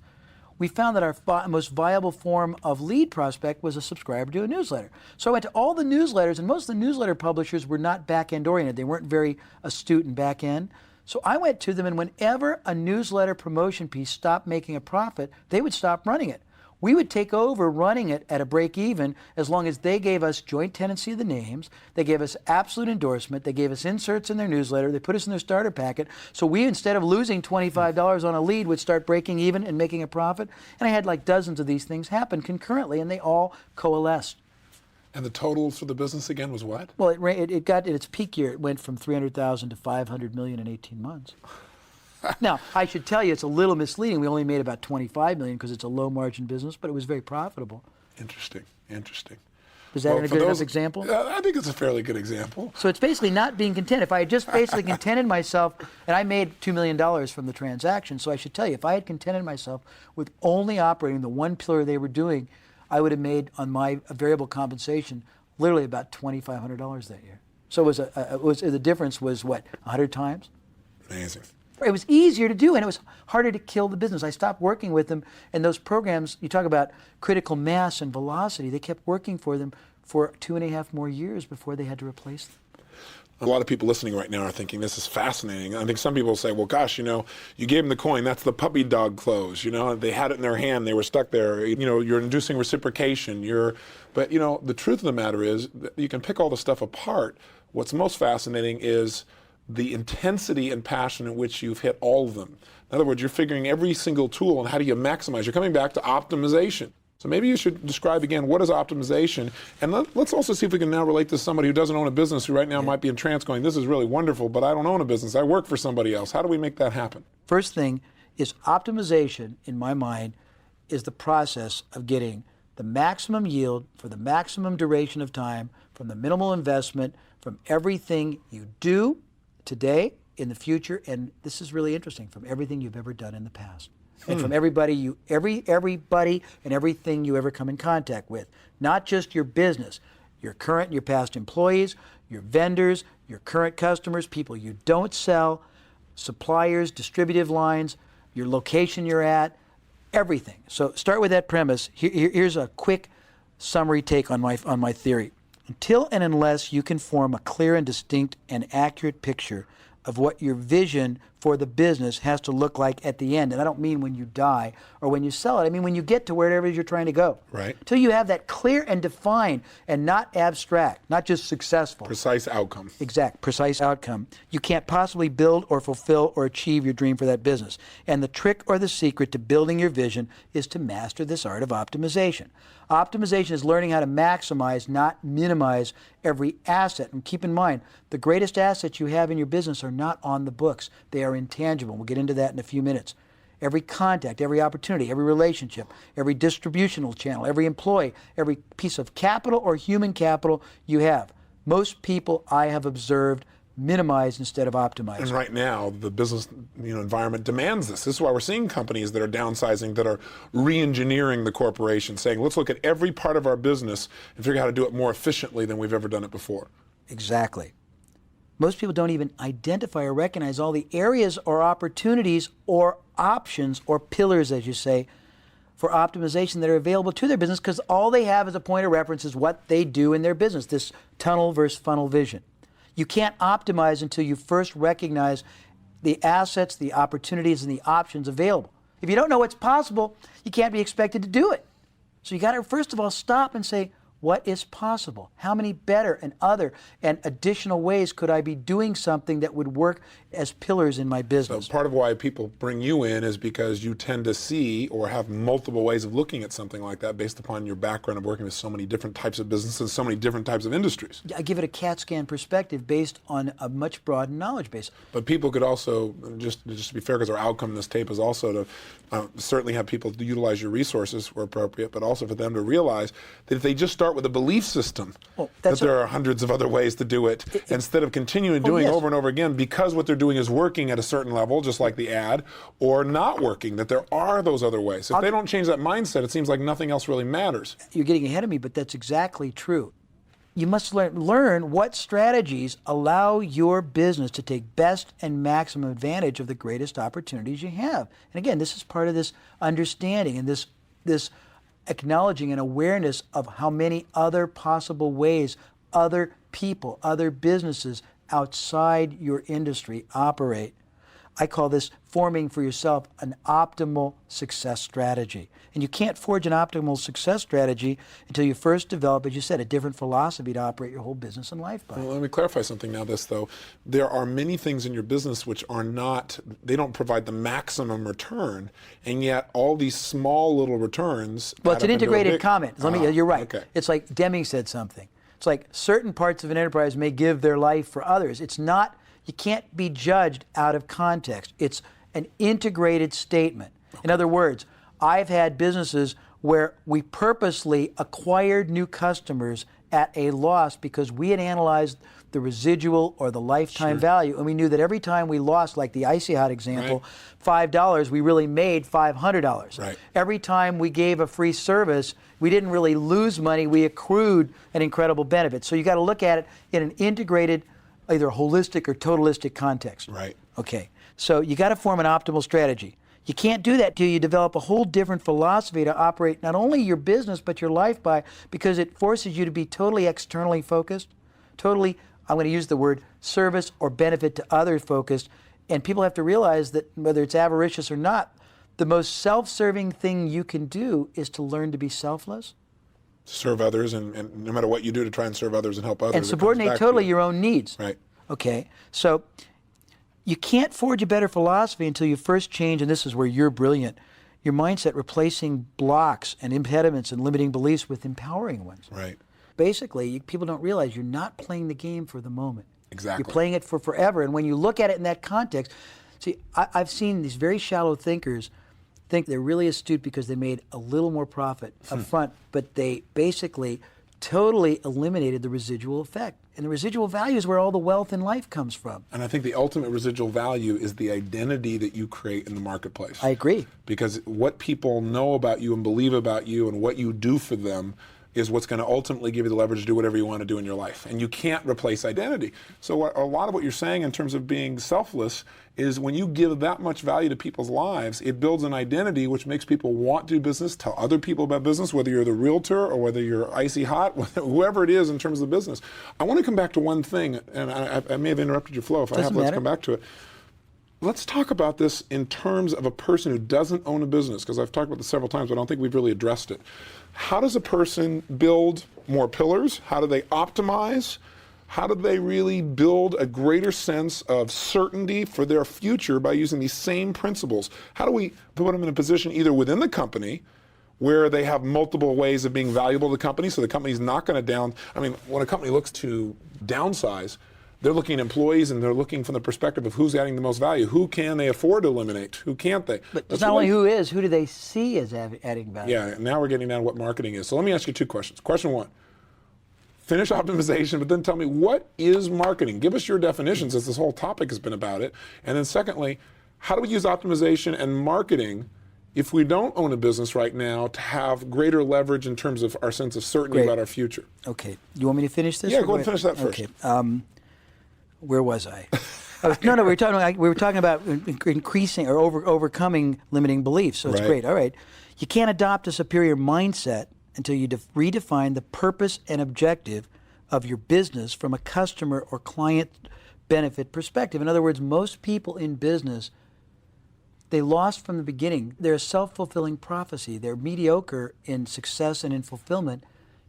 Speaker 3: We found that our most viable form of lead prospect was a subscriber to a newsletter. So I went to all the newsletters, and most of the newsletter publishers were not back-end oriented. They weren't very astute in back-end. So I went to them, and whenever a newsletter promotion piece stopped making a profit, they would stop running it. We would take over running it at a break-even as long as they gave us joint tenancy of the names, they gave us absolute endorsement, they gave us inserts in their newsletter, they put us in their starter packet. So we, instead of losing $25 on a lead, would start breaking even and making a profit. And I had like dozens of these things happen concurrently, and they all coalesced.
Speaker 2: And the total for the business again was what?
Speaker 3: Well, it got in its peak year, it went from $300,000 to $500 million in 18 months. Now, I should tell you, it's a little misleading. We only made about $25 million because it's a low-margin business, but it was very profitable.
Speaker 2: Interesting.
Speaker 3: Is that a good enough example?
Speaker 2: I think it's a fairly good example.
Speaker 3: So it's basically not being content. If I had just basically contented myself, and I made $2 million from the transaction, so I should tell you, if I had contented myself with only operating the one pillar they were doing, I would have made on my variable compensation literally about $2,500 that year. So the difference was, what, 100 times?
Speaker 2: Amazing.
Speaker 3: It was easier to do, and it was harder to kill the business. I stopped working with them, and those programs, you talk about critical mass and velocity, they kept working for them for 2.5 more years before they had to replace them.
Speaker 2: A lot of people listening right now are thinking, this is fascinating. I think some people say, well, gosh, you gave them the coin. That's the puppy dog close. They had it in their hand. They were stuck there. You're inducing reciprocation. But the truth of the matter is that you can pick all the stuff apart. What's most fascinating is the intensity and passion in which you've hit all of them. In other words, you're figuring every single tool and how do you maximize. You're coming back to optimization. So maybe you should describe again, what is optimization? And let's also see if we can now relate to somebody who doesn't own a business, who right now might be in trance going, this is really wonderful, but I don't own a business. I work for somebody else. How do we make that happen?
Speaker 3: First thing is optimization, in my mind, is the process of getting the maximum yield for the maximum duration of time from the minimal investment from everything you do today, in the future, and this is really interesting, from everything you've ever done in the past. And from everybody and everything you ever come in contact with. Not just your business, your current and your past employees, your vendors, your current customers, people you don't sell, suppliers, distributive lines, your location you're at, everything. So start with that premise. Here's a quick summary take on my theory. Until and unless you can form a clear and distinct and accurate picture of what your vision for the business has to look like at the end. And I don't mean when you die or when you sell it. I mean when you get to wherever it is you're trying to go.
Speaker 2: Right.
Speaker 3: Until you have that clear and defined and not abstract, not just successful.
Speaker 2: Precise outcome.
Speaker 3: Exact, precise outcome. You can't possibly build or fulfill or achieve your dream for that business. And the trick or the secret to building your vision is to master this art of optimization. Optimization is learning how to maximize, not minimize every asset. And keep in mind, the greatest assets you have in your business are not on the books. They are intangible. We'll get into that in a few minutes. Every contact, every opportunity, every relationship, every distributional channel, every employee, every piece of capital or human capital you have. Most people I have observed minimize instead of optimize.
Speaker 2: And right now, the business environment demands this. This is why we're seeing companies that are downsizing, that are re-engineering the corporation, saying, let's look at every part of our business and figure out how to do it more efficiently than we've ever done it before.
Speaker 3: Exactly. Most people don't even identify or recognize all the areas or opportunities or options or pillars, as you say, for optimization that are available to their business because all they have as a point of reference is what they do in their business, this tunnel versus funnel vision. You can't optimize until you first recognize the assets, the opportunities, and the options available. If you don't know what's possible, you can't be expected to do it. So you got to first of all stop and say, what is possible? How many better and other and additional ways could I be doing something that would work as pillars in my business?
Speaker 2: So part of why people bring you in is because you tend to see or have multiple ways of looking at something like that based upon your background of working with so many different types of businesses, so many different types of industries.
Speaker 3: I give it a CAT scan perspective based on a much broadened knowledge base.
Speaker 2: But people could also, just to be fair, because our outcome in this tape is also to certainly have people to utilize your resources where appropriate, but also for them to realize that if they just start with a belief system that there are hundreds of other ways to do it, instead of continuing doing over and over again because what they're doing is working at a certain level, just like the ad, or not working, that there are those other ways. If they don't change that mindset, it seems like nothing else really matters.
Speaker 3: You're getting ahead of me, but that's exactly true. You must learn what strategies allow your business to take best and maximum advantage of the greatest opportunities you have. And again, this is part of this understanding and this acknowledging and awareness of how many other possible ways other people, other businesses outside your industry operate. I call this forming for yourself an optimal success strategy. And you can't forge an optimal success strategy until you first develop, as you said, a different philosophy to operate your whole business and life by.
Speaker 2: Well, let me clarify something now, though. There are many things in your business which are not, they don't provide the maximum return, and yet all these small little returns.
Speaker 3: Well, it's an integrated comment. You're right.
Speaker 2: Okay.
Speaker 3: It's like Deming said something. It's like certain parts of an enterprise may give their life for others. It's not, you can't be judged out of context. It's an integrated statement. In other words, I've had businesses where we purposely acquired new customers at a loss because we had analyzed the residual or the lifetime value, and we knew that every time we lost, like the Icy Hot example, $5, we really made $500.
Speaker 2: Right.
Speaker 3: Every time we gave a free service, we didn't really lose money, we accrued an incredible benefit. So you got to look at it in an integrated, either holistic or totalistic context.
Speaker 2: Right.
Speaker 3: Okay, so you got to form an optimal strategy. You can't do that till you develop a whole different philosophy to operate not only your business but your life by, because it forces you to be totally externally focused, totally, I'm going to use the word service or benefit to others focused, and people have to realize that whether it's avaricious or not, the most self-serving thing you can do is to learn to be selfless.
Speaker 2: Serve others, and no matter what you do to try and serve others and help others.
Speaker 3: And subordinate totally your own needs.
Speaker 2: Right.
Speaker 3: Okay, so you can't forge a better philosophy until you first change, and this is where you're brilliant, your mindset, replacing blocks and impediments and limiting beliefs with empowering ones.
Speaker 2: Right.
Speaker 3: Basically, people don't realize you're not playing the game for the moment.
Speaker 2: Exactly.
Speaker 3: You're playing it for forever, and when you look at it in that context, see, I've seen these very shallow thinkers think they're really astute because they made a little more profit up front, but they basically totally eliminated the residual effect. And the residual value is where all the wealth in life comes from.
Speaker 2: And I think the ultimate residual value is the identity that you create in the marketplace.
Speaker 3: I agree.
Speaker 2: Because what people know about you and believe about you and what you do for them is what's going to ultimately give you the leverage to do whatever you want to do in your life. And you can't replace identity. So a lot of what you're saying in terms of being selfless is when you give that much value to people's lives, it builds an identity which makes people want to do business, tell other people about business, whether you're the realtor or whether you're Icy Hot, whoever it is in terms of the business. I want to come back to one thing, and I may have interrupted your flow. If I have, let's come back to it. let's talk about this in terms of a person who doesn't own a business, because I've talked about this several times, but I don't think we've really addressed it. How does a person build more pillars? How do they optimize? How do they really build a greater sense of certainty for their future by using these same principles? How do we put them in a position either within the company where they have multiple ways of being valuable to the company, so the company's not going to when a company looks to downsize, they're looking at employees and they're looking from the perspective of who's adding the most value. Who can they afford to eliminate? Who can't they?
Speaker 3: But it's not only who do they see as adding value?
Speaker 2: Yeah, and now we're getting down to what marketing is. So let me ask you two questions. Question one, finish optimization, but then tell me, what is marketing? Give us your definitions, as this whole topic has been about it. And then secondly, how do we use optimization and marketing if we don't own a business right now to have greater leverage in terms of our sense of certainty about our future?
Speaker 3: Okay. You want me to finish this?
Speaker 2: Yeah, go ahead and finish that first.
Speaker 3: Okay. Where was I? We were talking about increasing or overcoming limiting beliefs. So it's great. All right. You can't adopt a superior mindset until you redefine the purpose and objective of your business from a customer or client benefit perspective. In other words, most people in business, they lost from the beginning. They're a self-fulfilling prophecy. They're mediocre in success and in fulfillment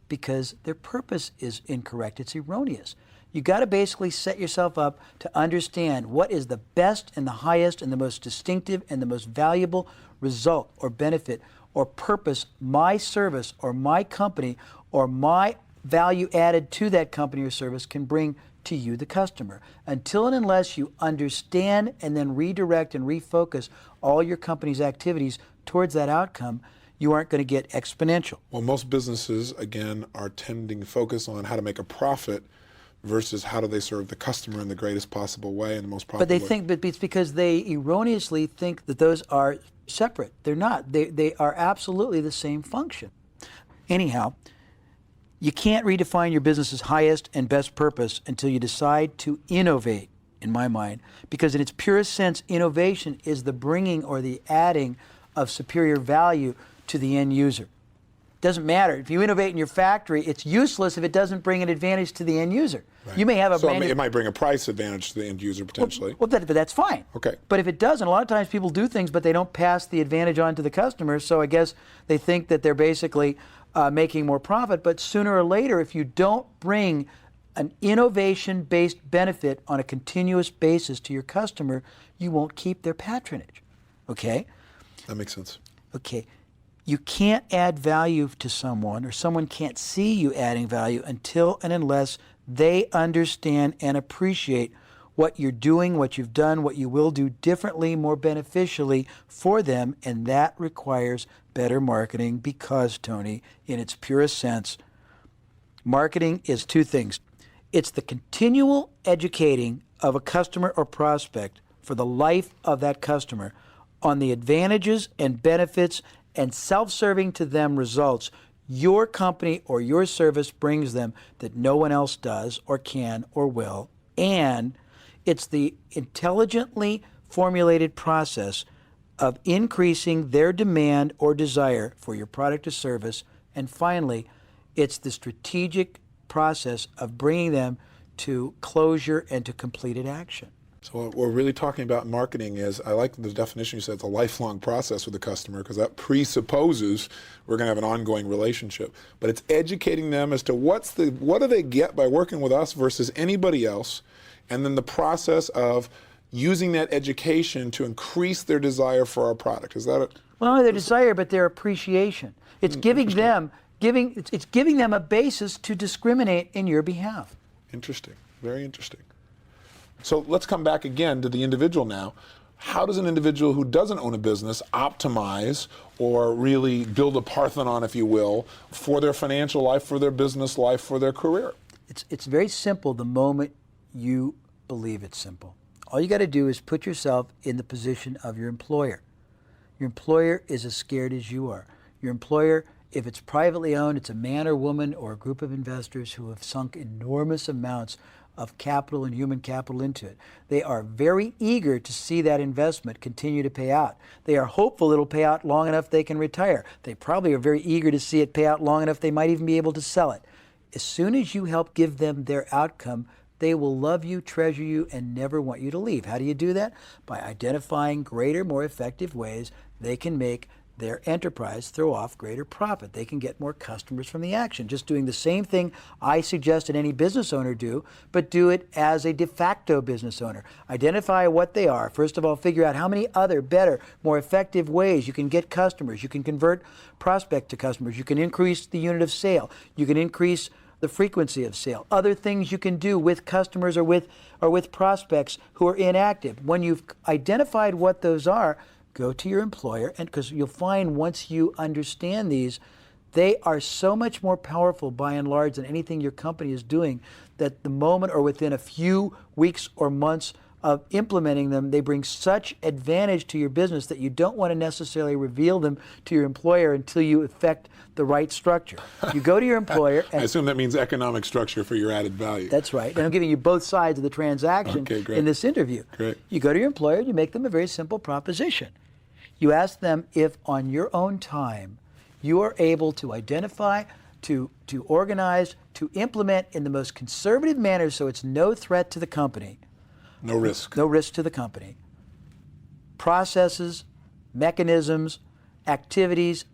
Speaker 3: because their purpose is incorrect. It's erroneous. You got to basically set yourself up to understand what is the best and the highest and the most distinctive and the most valuable result or benefit or purpose my service or my company or my value added to that company or service can bring to you, the customer. Until and unless you understand and then redirect and refocus all your company's activities towards that outcome, you aren't going to get exponential.
Speaker 2: Well, most businesses, again, are tending to focus on how to make a profit versus how do they serve the customer in the greatest possible way and the most profitable way.
Speaker 3: But it's because they erroneously think that those are separate. They're not. They are absolutely the same function. Anyhow, you can't redefine your business's highest and best purpose until you decide to innovate, in my mind, because in its purest sense, innovation is the bringing or the adding of superior value to the end user. Doesn't matter. If you innovate in your factory, it's useless if it doesn't bring an advantage to the end user.
Speaker 2: Right.
Speaker 3: You may have
Speaker 2: it might bring a price advantage to the end user potentially.
Speaker 3: But that's fine.
Speaker 2: Okay.
Speaker 3: But if it doesn't, a lot of times people do things, but they don't pass the advantage on to the customer. So I guess they think that they're basically making more profit. But sooner or later, if you don't bring an innovation-based benefit on a continuous basis to your customer, you won't keep their patronage. Okay?
Speaker 2: That makes sense.
Speaker 3: Okay. You can't add value to someone, or someone can't see you adding value until and unless they understand and appreciate what you're doing, what you've done, what you will do differently, more beneficially for them, and that requires better marketing because, Tony, in its purest sense, marketing is two things. It's the continual educating of a customer or prospect for the life of that customer on the advantages and benefits and self-serving to them results your company or your service brings them that no one else does or can or will. And it's the intelligently formulated process of increasing their demand or desire for your product or service. And finally, it's the strategic process of bringing them to closure and to completed action.
Speaker 2: So what we're really talking about in marketing is, I like the definition you said, it's a lifelong process with the customer, because that presupposes we're going to have an ongoing relationship. But it's educating them as to what do they get by working with us versus anybody else, and then the process of using that education to increase their desire for our product. Is that it?
Speaker 3: Well, not only their desire, but their appreciation. It's giving them a basis to discriminate in your behalf.
Speaker 2: Interesting. Very interesting. So let's come back again to the individual now. How does an individual who doesn't own a business optimize or really build a Parthenon, if you will, for their financial life, for their business life, for their career?
Speaker 3: It's very simple the moment you believe it's simple. All you got to do is put yourself in the position of your employer. Your employer is as scared as you are. Your employer, if it's privately owned, it's a man or woman or a group of investors who have sunk enormous amounts of capital and human capital into it. They are very eager to see that investment continue to pay out. They are hopeful it'll pay out long enough they can retire. They probably are very eager to see it pay out long enough they might even be able to sell it. As soon as you help give them their outcome, they will love you, treasure you, and never want you to leave. How do you do that? By identifying greater, more effective ways they can make their enterprise throw off greater profit. They can get more customers from the action. Just doing the same thing I suggested any business owner do, but do it as a de facto business owner. Identify what they are. First of all, figure out how many other better, more effective ways you can get customers. You can convert prospect to customers. You can increase the unit of sale. You can increase the frequency of sale. Other things you can do with customers or with prospects who are inactive. When you've identified what those are, go to your employer, and because you'll find once you understand these, they are so much more powerful by and large than anything your company is doing, that the moment or within a few weeks or months of implementing them, they bring such advantage to your business that you don't want to necessarily reveal them to your employer until you effect the right structure. You go to your employer and
Speaker 2: I assume that means economic structure for your added value.
Speaker 3: That's right. And I'm giving you both sides of the transaction in this interview.
Speaker 2: Great.
Speaker 3: You go to your employer and you make them a very simple proposition. You ask them if on your own time you are able to identify, to organize, to implement in the most conservative manner so it's no threat to the company.
Speaker 2: No risk.
Speaker 3: No risk to the company. Processes, mechanisms, activities,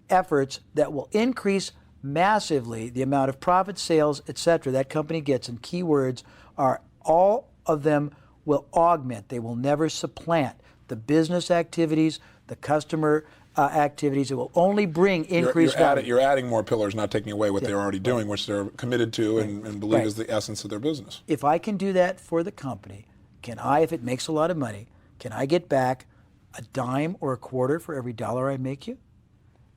Speaker 3: efforts that will increase massively the amount of profit, sales, etc. that company gets, and keywords are all of them will augment. They will never supplant the business activities, the customer activities. It will only bring increased value.
Speaker 2: You're adding more pillars, not taking away what they're already doing, which they're committed to and believe is the essence of their business.
Speaker 3: If I can do that for the company, can I, if it makes a lot of money, can I get back a dime or a quarter for every dollar I make you?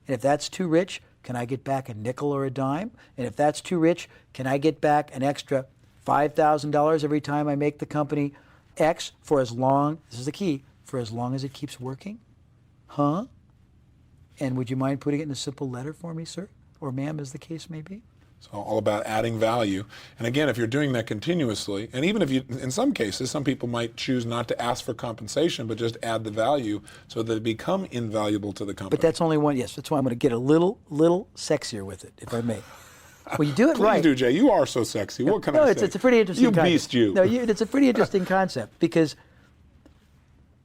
Speaker 3: And if that's too rich, can I get back a nickel or a dime? And if that's too rich, can I get back an extra $5,000 every time I make the company X for as long, this is the key, for as long as it keeps working? Huh? And would you mind putting it in a simple letter for me, sir? Or ma'am, as the case may be?
Speaker 2: So all about adding value. And again, if you're doing that continuously, and even if you, in some cases, some people might choose not to ask for compensation, but just add the value so that they become invaluable to the company.
Speaker 3: But that's only one, yes, that's why I'm going to get a little sexier with it, if I may. Well, you do it right.
Speaker 2: Please do, Jay. You are so sexy. What can I say?
Speaker 3: No, it's a pretty interesting concept.
Speaker 2: Beast, you.
Speaker 3: No, it's a pretty interesting concept because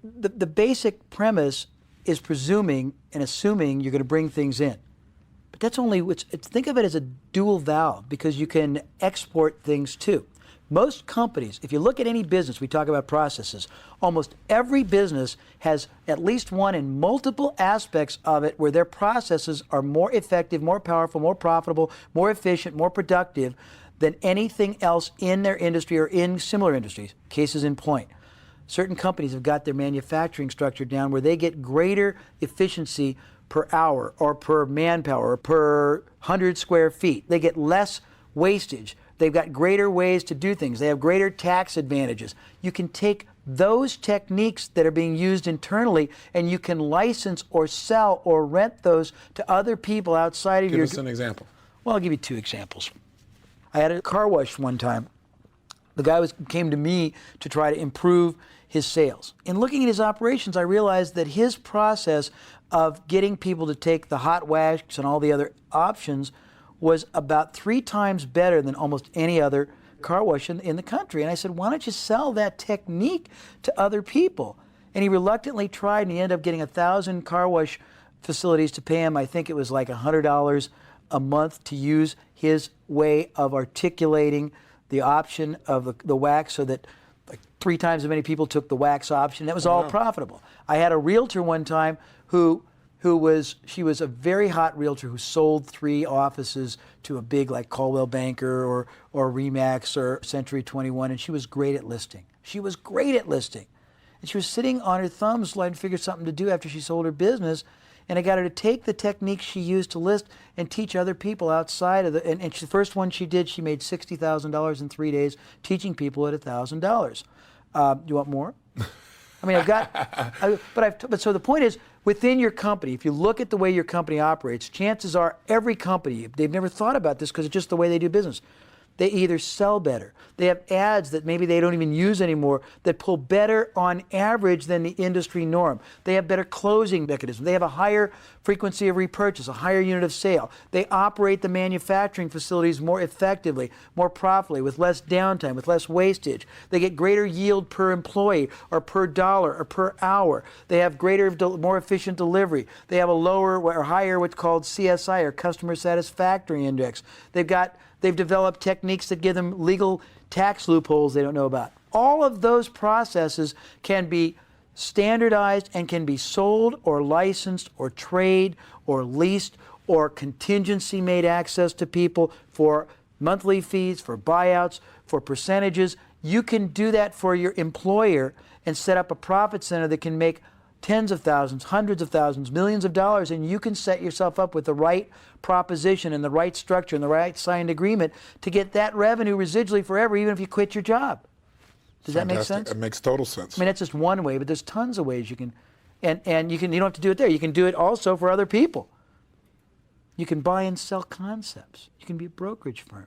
Speaker 3: the basic premise is presuming and assuming you're going to bring things in. But that's only, think of it as a dual valve because you can export things too. Most companies, if you look at any business, we talk about processes, almost every business has at least one in multiple aspects of it where their processes are more effective, more powerful, more profitable, more efficient, more productive than anything else in their industry or in similar industries. Cases in point. Certain companies have got their manufacturing structure down where they get greater efficiency per hour or per manpower or per 100 square feet. They get less wastage. They've got greater ways to do things. They have greater tax advantages. You can take those techniques that are being used internally and you can license or sell or rent those to other people outside of your...
Speaker 2: Give us an example.
Speaker 3: Well, I'll give you two examples. I had a car wash one time. The guy came to me to try to improve his sales. In looking at his operations, I realized that his process of getting people to take the hot wax and all the other options was about 3 times better than almost any other car wash in the country. And I said, why don't you sell that technique to other people? And he reluctantly tried, and he ended up getting 1,000 car wash facilities to pay him, I think it was like $100 a month to use his way of articulating the option of the wax so that like 3 times as many people took the wax option. That was all profitable. I had a realtor one time she was a very hot realtor who sold 3 offices to a big like Coldwell Banker or Remax or Century 21, and she was great at listing. She was great at listing. And she was sitting on her thumbs trying to figure something to do after she sold her business, and I got her to take the techniques she used to list and teach other people outside of the the first one she did, she made $60,000 in 3 days teaching people at $1,000. You want more? I mean, but so the point is, within your company, if you look at the way your company operates, chances are every company, they've never thought about this because it's just the way they do business. They either sell better. They have ads that maybe they don't even use anymore that pull better on average than the industry norm. They have better closing mechanisms. They have a higher frequency of repurchase, a higher unit of sale. They operate the manufacturing facilities more effectively, more profitably, with less downtime, with less wastage. They get greater yield per employee or per dollar or per hour. They have greater, more efficient delivery. They have a lower or higher what's called CSI or Customer Satisfactory Index. They've developed techniques that give them legal tax loopholes they don't know about. All of those processes can be standardized and can be sold or licensed or trade or leased or contingency made access to people for monthly fees, for buyouts, for percentages. You can do that for your employer and set up a profit center that can make tens of thousands, hundreds of thousands, millions of dollars, and you can set yourself up with the right proposition and the right structure and the right signed agreement to get that revenue residually forever, even if you quit your job. Does that make sense?
Speaker 2: It makes total sense.
Speaker 3: I mean, that's just one way, but there's tons of ways you can, and you don't have to do it there. You can do it also for other people. You can buy and sell concepts. You can be a brokerage firm.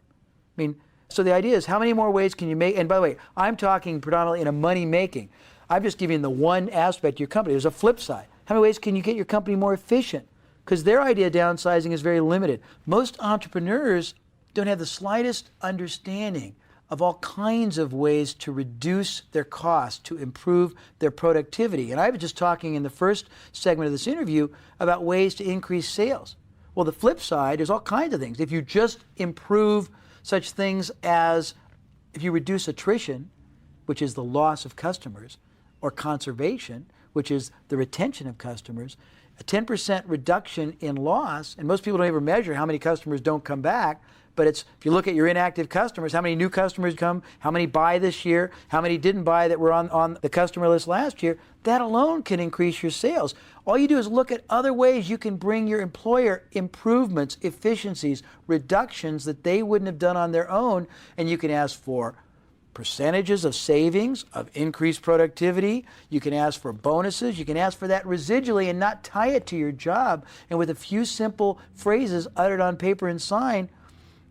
Speaker 3: I mean, so the idea is how many more ways can you make, and by the way, I'm talking predominantly in a money making. I'm just giving the one aspect of your company. There's a flip side. How many ways can you get your company more efficient? Because their idea of downsizing is very limited. Most entrepreneurs don't have the slightest understanding of all kinds of ways to reduce their costs, to improve their productivity. And I was just talking in the first segment of this interview about ways to increase sales. Well, the flip side, there's all kinds of things. If you just improve such things as, if you reduce attrition, which is the loss of customers, or conservation, which is the retention of customers, a 10% reduction in loss, and most people don't ever measure how many customers don't come back, but it's, if you look at your inactive customers, how many new customers come, how many buy this year, how many didn't buy that were on the customer list last year, that alone can increase your sales. All you do is look at other ways you can bring your employer improvements, efficiencies, reductions that they wouldn't have done on their own, and you can ask for percentages of savings, of increased productivity. You can ask for bonuses. You can ask for that residually and not tie it to your job. And with a few simple phrases uttered on paper and signed,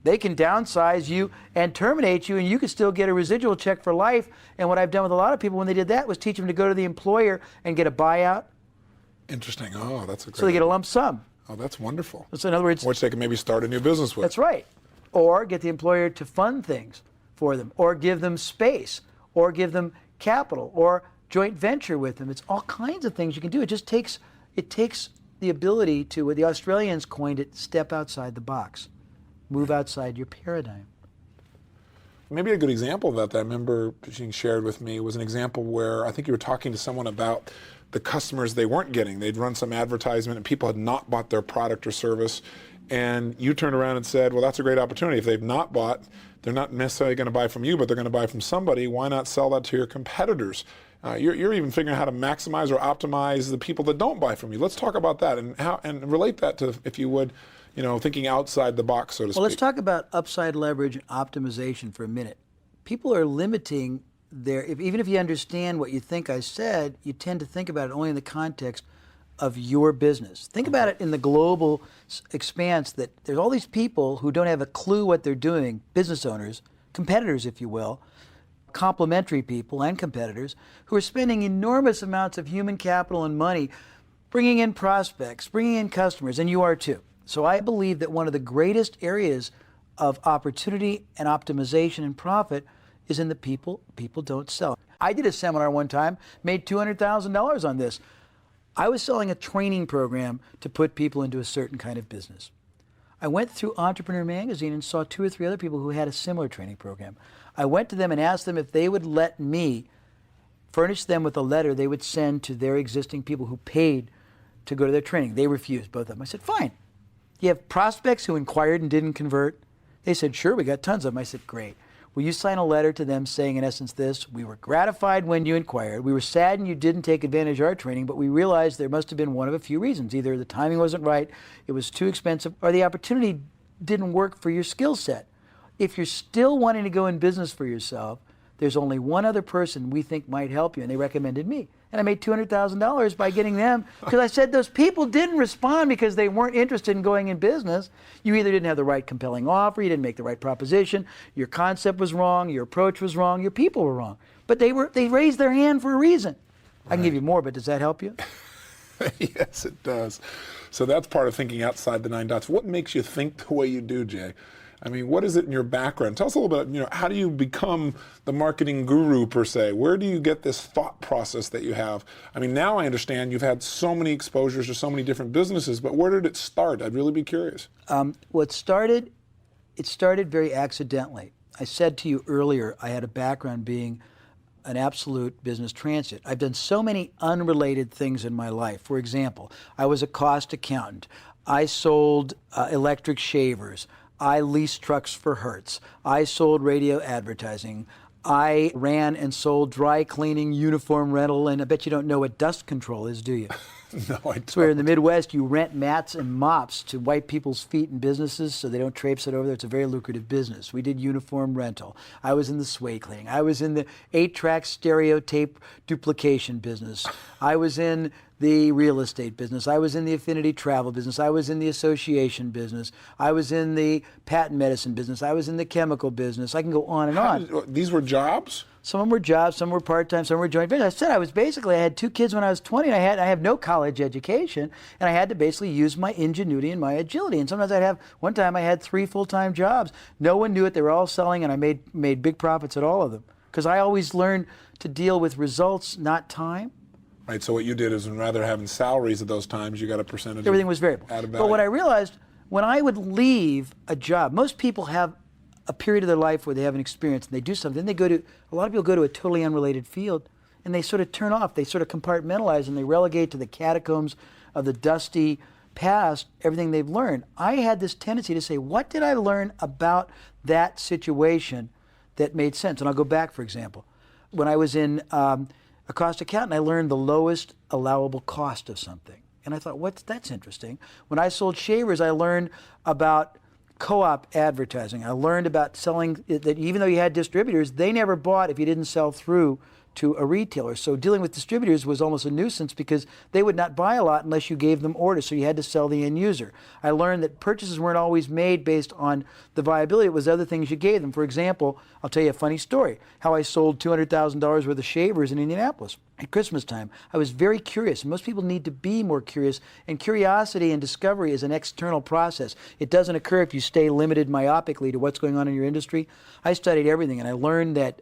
Speaker 3: they can downsize you and terminate you, and you can still get a residual check for life. And what I've done with a lot of people when they did that was teach them to go to the employer and get a buyout.
Speaker 2: Interesting. Oh, that's a great
Speaker 3: So they get a lump sum.
Speaker 2: Oh, that's wonderful.
Speaker 3: So in other words,
Speaker 2: which they can maybe start a new business with.
Speaker 3: That's right. Or get the employer to fund things for them, or give them space, or give them capital, or joint venture with them. It's all kinds of things you can do. It just takes the ability to, what the Australians coined it, step outside the box, move outside your paradigm.
Speaker 2: Maybe a good example of that I remember being shared with me was an example where I think you were talking to someone about the customers they weren't getting. They'd run some advertisement and people had not bought their product or service, and you turned around and said, well, that's a great opportunity. If they've not bought, they're not necessarily going to buy from you, but they're going to buy from somebody. Why not sell that to your competitors? You're even figuring out how to maximize or optimize the people that don't buy from you. Let's talk about that and relate that to, if you would, thinking outside the box, so to speak.
Speaker 3: Well, let's talk about upside leverage and optimization for a minute. People are limiting even if you understand what you think I said, you tend to think about it only in the context of your business. Think about it in the global expanse that there's all these people who don't have a clue what they're doing, business owners, competitors, if you will, complementary people and competitors, who are spending enormous amounts of human capital and money bringing in prospects, bringing in customers, and you are too. So I believe that one of the greatest areas of opportunity and optimization and profit is in the people don't sell. I did a seminar one time, made $200,000 on this. I was selling a training program to put people into a certain kind of business. I went through Entrepreneur Magazine and saw 2 or 3 other people who had a similar training program. I went to them and asked them if they would let me furnish them with a letter they would send to their existing people who paid to go to their training. They refused, both of them. I said, fine. You have prospects who inquired and didn't convert? They said, sure, we got tons of them. I said, great. Will you sign a letter to them saying, in essence, this: we were gratified when you inquired. We were saddened you didn't take advantage of our training, but we realized there must have been one of a few reasons. Either the timing wasn't right, it was too expensive, or the opportunity didn't work for your skill set. If you're still wanting to go in business for yourself, there's only one other person we think might help you, and they recommended me. and I made $200,000 by getting them, because I said those people didn't respond because they weren't interested in going in business. You either didn't have the right compelling offer, you didn't make the right proposition, your concept was wrong, your approach was wrong, your people were wrong. But they raised their hand for a reason. I can give you more, but does that help you?
Speaker 2: Yes, it does. So that's part of thinking outside the 9 dots. What makes you think the way you do, Jay? I mean, what is it in your background? Tell us a little bit, how do you become the marketing guru, per se? Where do you get this thought process that you have? I mean, now I understand you've had so many exposures to so many different businesses, but where did it start? I'd really be curious.
Speaker 3: It started very accidentally. I said to you earlier, I had a background being an absolute business transit. I've done so many unrelated things in my life. For example, I was a cost accountant. I sold electric shavers. I leased trucks for Hertz. I sold radio advertising. I ran and sold dry cleaning, uniform rental, and I bet you don't know what dust control is, do you?
Speaker 2: No, I don't.
Speaker 3: So where in the Midwest you rent mats and mops to wipe people's feet in businesses so they don't traipse it over there. It's a very lucrative business. We did uniform rental. I was in the suede cleaning. I was in the 8-track stereo tape duplication business. I was in the real estate business. I was in the affinity travel business. I was in the association business. I was in the patent medicine business. I was in the chemical business. I can go on and on.
Speaker 2: These were jobs?
Speaker 3: Some of them were jobs, some were part-time, some were joint venture. I said I had 2 kids when I was 20, and I have no college education, and I had to basically use my ingenuity and my agility. And sometimes one time I had 3 full-time jobs. No one knew it. They were all selling, and I made big profits at all of them. Because I always learned to deal with results, not time.
Speaker 2: Right, so what you did is rather than having salaries at those times, you got a percentage.
Speaker 3: Everything was variable. But what I realized, when I would leave a job, most people have a period of their life where they have an experience and they do something. Then a lot of people go to a totally unrelated field and they sort of turn off. They sort of compartmentalize and they relegate to the catacombs of the dusty past everything they've learned. I had this tendency to say, what did I learn about that situation that made sense? And I'll go back, for example. When I was in a cost accountant, I learned the lowest allowable cost of something. And I thought, that's interesting. When I sold shavers, I learned about co-op advertising. I learned about selling, that even though you had distributors, they never bought if you didn't sell through to a retailer. So dealing with distributors was almost a nuisance because they would not buy a lot unless you gave them orders, so you had to sell the end user. I learned that purchases weren't always made based on the viability. It was other things you gave them. For example, I'll tell you a funny story, how I sold $200,000 worth of shavers in Indianapolis at Christmas time. I was very curious, and most people need to be more curious, and curiosity and discovery is an external process. It doesn't occur if you stay limited myopically to what's going on in your industry. I studied everything, and I learned that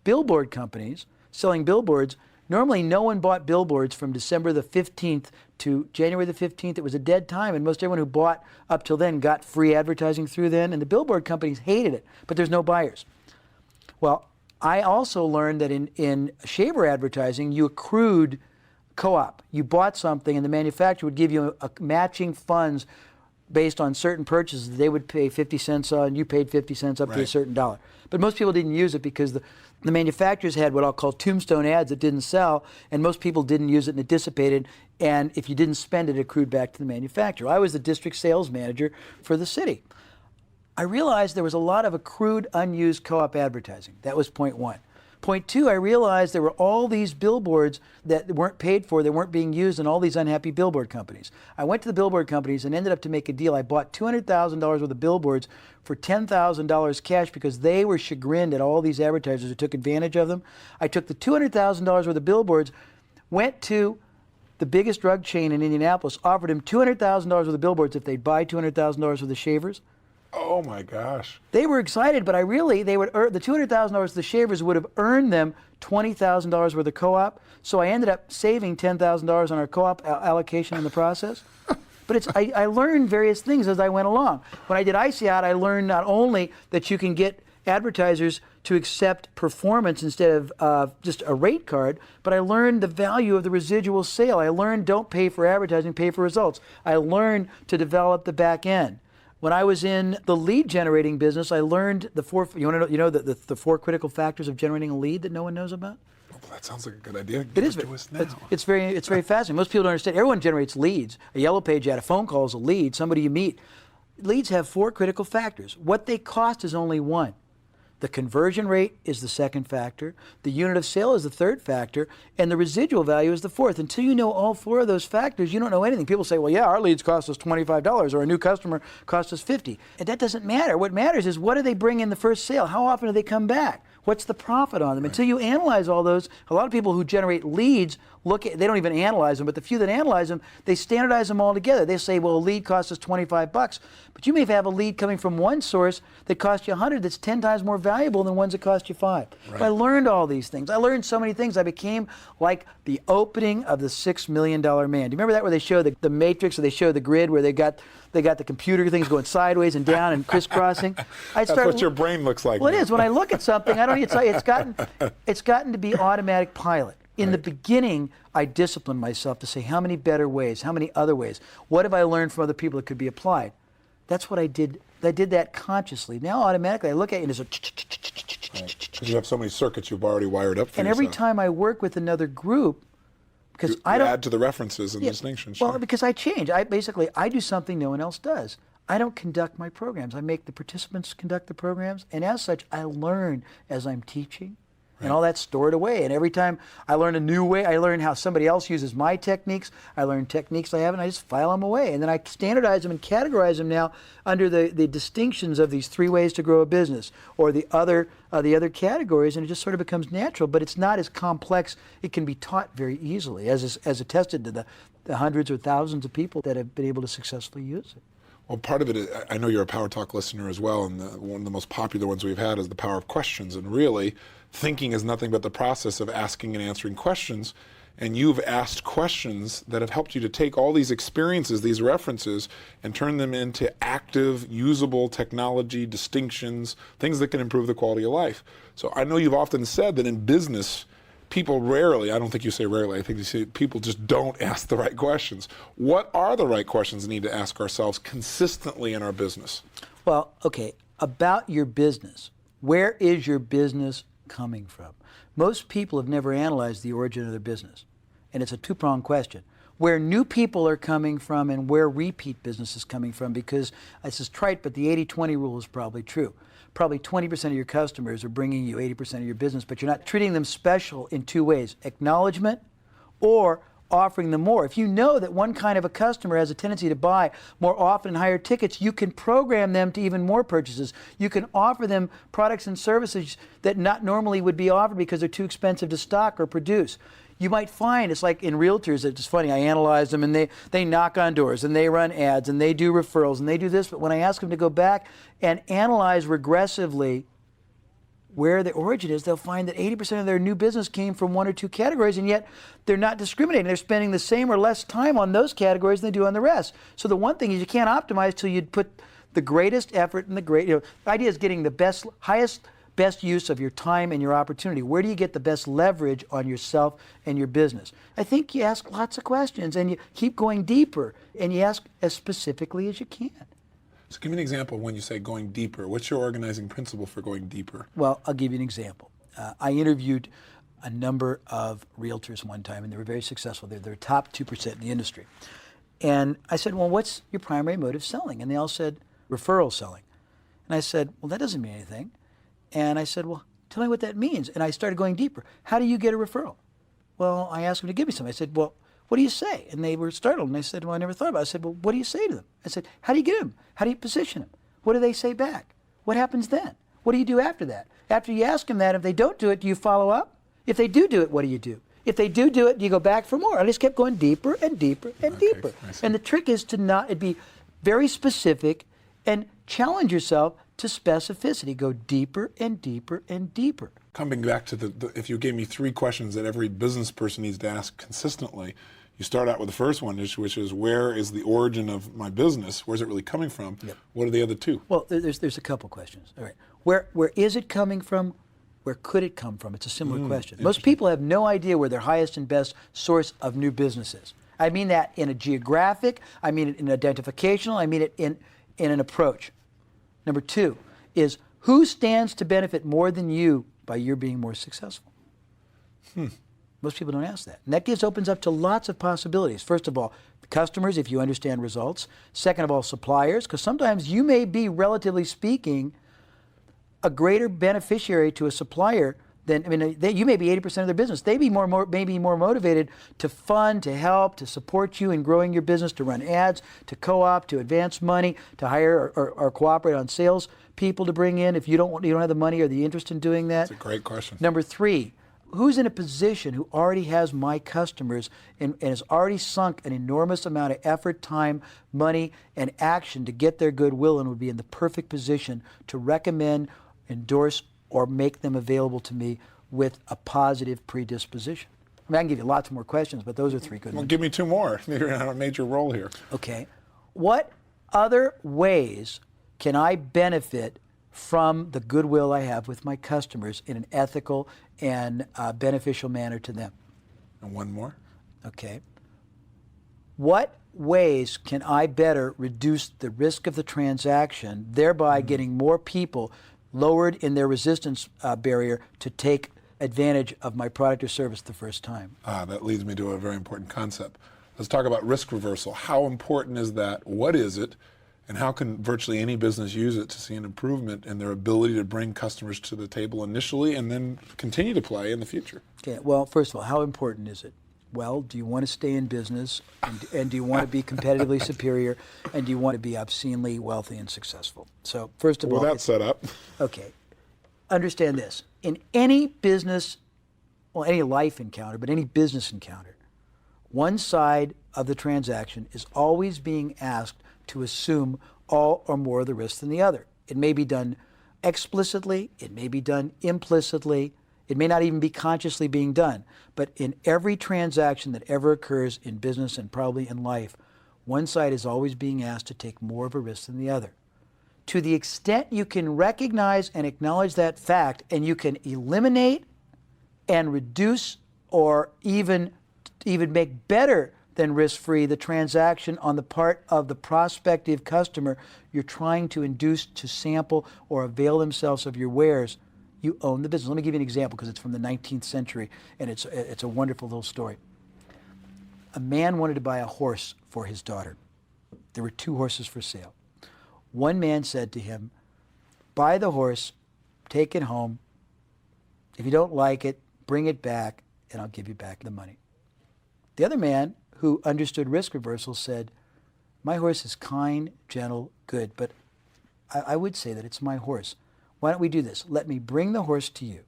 Speaker 3: billboard companies selling billboards, normally no one bought billboards from December the 15th to January the 15th. It was a dead time, and most everyone who bought up till then got free advertising through then, and the billboard companies hated it, but there's no buyers. Well, I also learned that in shaver advertising, you accrued co-op. You bought something, and the manufacturer would give you a matching funds based on certain purchases. They would pay 50 cents on, you paid 50 cents up to a certain dollar. But most people didn't use it because the manufacturers had what I'll call tombstone ads that didn't sell, and most people didn't use it, and it dissipated, and if you didn't spend it, it accrued back to the manufacturer. I was the district sales manager for the city. I realized there was a lot of accrued, unused co-op advertising. That was point 1. Point 2, I realized there were all these billboards that weren't paid for, that weren't being used, and all these unhappy billboard companies. I went to the billboard companies and ended up to make a deal. I bought $200,000 worth of billboards for $10,000 cash because they were chagrined at all these advertisers who took advantage of them. I took the $200,000 worth of billboards, went to the biggest drug chain in Indianapolis, offered them $200,000 worth of billboards if they'd buy $200,000 worth of shavers.
Speaker 2: Oh my gosh.
Speaker 3: They were excited, but they would earn, the $200,000 of the shavers would have earned them $20,000 worth of co-op. So I ended up saving $10,000 on our co-op allocation in the process. But I learned various things as I went along. When I did ICI, I learned not only that you can get advertisers to accept performance instead of just a rate card, but I learned the value of the residual sale. I learned don't pay for advertising, pay for results. I learned to develop the back end. When I was in the lead generating business, I learned the 4. You want to know the 4 critical factors of generating a lead that no one knows about?
Speaker 2: Oh, that sounds like a good idea.
Speaker 3: It is. It's very fascinating. Most people don't understand. Everyone generates leads. A yellow page ad, a phone call is a lead. Somebody you meet. Leads have 4 critical factors. What they cost is only 1. The conversion rate is the second factor. The unit of sale is the third factor. And the residual value is the fourth. Until you know all four of those factors, you don't know anything. People say, well, yeah, our leads cost us $25 or a new customer cost us $50. And that doesn't matter. What matters is what do they bring in the first sale? How often do they come back? What's the profit on them? Right. Until you analyze all those, a lot of people who generate leads they don't even analyze them, but the few that analyze them, they standardize them all together. They say, well, a lead costs us $25, but you may have a lead coming from one source that costs you $100 that's 10 times more valuable than ones that cost you $5. Right. I learned all these things. I learned so many things. I became like the opening of the $6 Million Man. Do you remember that where they show the matrix, or they show the grid where they got the computer things going sideways and down and crisscrossing?
Speaker 2: That's what your brain looks like.
Speaker 3: Well, it is. When I look at something, it's gotten to be automatic pilot. In the beginning, I disciplined myself to say, how many better ways, how many other ways? What have I learned from other people that could be applied? That's what I did. I did that consciously. Now, automatically, I look at it and there's a...
Speaker 2: Because you have so many circuits you've already wired up for
Speaker 3: and
Speaker 2: yourself.
Speaker 3: Every time I work with another group, because
Speaker 2: you add to the references and distinctions.
Speaker 3: Well, because I change. I do something no one else does. I don't conduct my programs. I make the participants conduct the programs, and as such, I learn as I'm teaching. And all that's stored away. And every time I learn a new way, I learn how somebody else uses my techniques. I learn techniques I have, and I just file them away. And then I standardize them and categorize them now under the distinctions of these 3 ways to grow a business, or the other categories, and it just sort of becomes natural. But it's not as complex. It can be taught very easily, as attested to the hundreds or thousands of people that have been able to successfully use it.
Speaker 2: Well, part of it, I know you're a Power Talk listener as well, and one of the most popular ones we've had is the power of questions. And really, thinking is nothing but the process of asking and answering questions. And you've asked questions that have helped you to take all these experiences, these references, and turn them into active, usable technology, distinctions, things that can improve the quality of life. So I know you've often said that in business, people rarely, I don't think you say rarely, I think you say people just don't ask the right questions. What are the right questions we need to ask ourselves consistently in our business? Well,
Speaker 3: okay, about your business. Where is your business coming from? Most people have never analyzed the origin of their business. And it's a two-pronged question. Where new people are coming from and where repeat business is coming from, because this is trite, but the 80-20 rule is probably true. Probably 20% of your customers are bringing you 80% of your business, but you're not treating them special in 2 ways: acknowledgement or offering them more. If you know that one kind of a customer has a tendency to buy more often and higher tickets, you can program them to even more purchases. You can offer them products and services that not normally would be offered because they're too expensive to stock or produce. You might find, it's like in realtors, it's funny, I analyze them and they knock on doors and they run ads and they do referrals and they do this, but when I ask them to go back and analyze regressively where the origin is, they'll find that 80% of their new business came from 1 or 2 categories, and yet they're not discriminating. They're spending the same or less time on those categories than they do on the rest. So the one thing is you can't optimize till you put the greatest effort and the idea is getting the best use of your time and your opportunity. Where do you get the best leverage on yourself and your business? I think you ask lots of questions and you keep going deeper and you ask as specifically as you can.
Speaker 2: So give me an example when you say going deeper. What's your organizing principle for going deeper?
Speaker 3: Well, I'll give you an example. I interviewed a number of realtors one time, and they were very successful. They're top 2% in the industry. And I said, well, what's your primary mode of selling? And they all said, referral selling. And I said, well, that doesn't mean anything. And I said, well, tell me what that means. And I started going deeper. How do you get a referral? Well, I asked them to give me some. I said, well, what do you say? And they were startled. And I said, well, I never thought about it. I said, well, what do you say to them? I said, how do you get them? How do you position them? What do they say back? What happens then? What do you do after that? After you ask them that, if they don't do it, do you follow up? If they do what do you do? If they do it, do you go back for more? I just kept going deeper and deeper and deeper. And the trick is to be very specific and challenge yourself to specificity. Go deeper and deeper and deeper.
Speaker 2: Coming back to if you gave me 3 questions that every business person needs to ask consistently, you start out with the first one, which is where is the origin of my business? Where's it really coming from? Yep. What are the other 2?
Speaker 3: Well, there's a couple questions. All right. Where is it coming from? Where could it come from? It's a similar question. Most people have no idea where their highest and best source of new business is. I mean that in a geographic, I mean it in identificational, I mean it in an approach. Number 2 is who stands to benefit more than you by your being more successful? Most people don't ask that. And that opens up to lots of possibilities. First of all, customers, if you understand results. Second of all, suppliers, because sometimes you may be, relatively speaking, a greater beneficiary to a supplier than, you may be 80% of their business. They'd be maybe more motivated to fund, to help, to support you in growing your business, to run ads, to co-op, to advance money, to hire or cooperate on sales people to bring in if you don't have the money or the interest in doing that.
Speaker 2: That's a great question.
Speaker 3: Number 3, who's in a position who already has my customers and has already sunk an enormous amount of effort, time, money, and action to get their goodwill and would be in the perfect position to recommend, endorse, or make them available to me with a positive predisposition? I can give you lots more questions, but those are 3 good ones.
Speaker 2: Give me 2 more. You're going to have a major role here.
Speaker 3: Okay. What other ways can I benefit from the goodwill I have with my customers in an ethical and beneficial manner to them?
Speaker 2: And 1 more.
Speaker 3: Okay. What ways can I better reduce the risk of the transaction, thereby getting more people lowered in their resistance barrier to take advantage of my product or service the first time?
Speaker 2: That leads me to a very important concept. Let's talk about risk reversal. How important is that? What is it? And how can virtually any business use it to see an improvement in their ability to bring customers to the table initially and then continue to play in the future?
Speaker 3: Okay. Well, first of all, how important is it? Well, do you want to stay in business, and do you want to be competitively superior, and do you want to be obscenely wealthy and successful? So first of all,
Speaker 2: that's set up.
Speaker 3: Okay. Understand this. In any business, well, any life encounter, but any business encounter, one side of the transaction is always being asked to assume all or more of the risk than the other. It may be done explicitly, it may be done implicitly, it may not even be consciously being done. But in every transaction that ever occurs in business and probably in life, one side is always being asked to take more of a risk than the other. To the extent you can recognize and acknowledge that fact, and you can eliminate and reduce or even make better than risk-free the transaction on the part of the prospective customer you're trying to induce to sample or avail themselves of your wares, you own the business. Let me give you an example because it's from the 19th century and it's a wonderful little story. A man wanted to buy a horse for his daughter. There were 2 horses for sale. One man said to him, buy the horse, take it home. If you don't like it, bring it back and I'll give you back the money. The other man, who understood risk reversal, said, my horse is kind, gentle, good, but I would say that it's my horse. Why don't we do this? Let me bring the horse to you.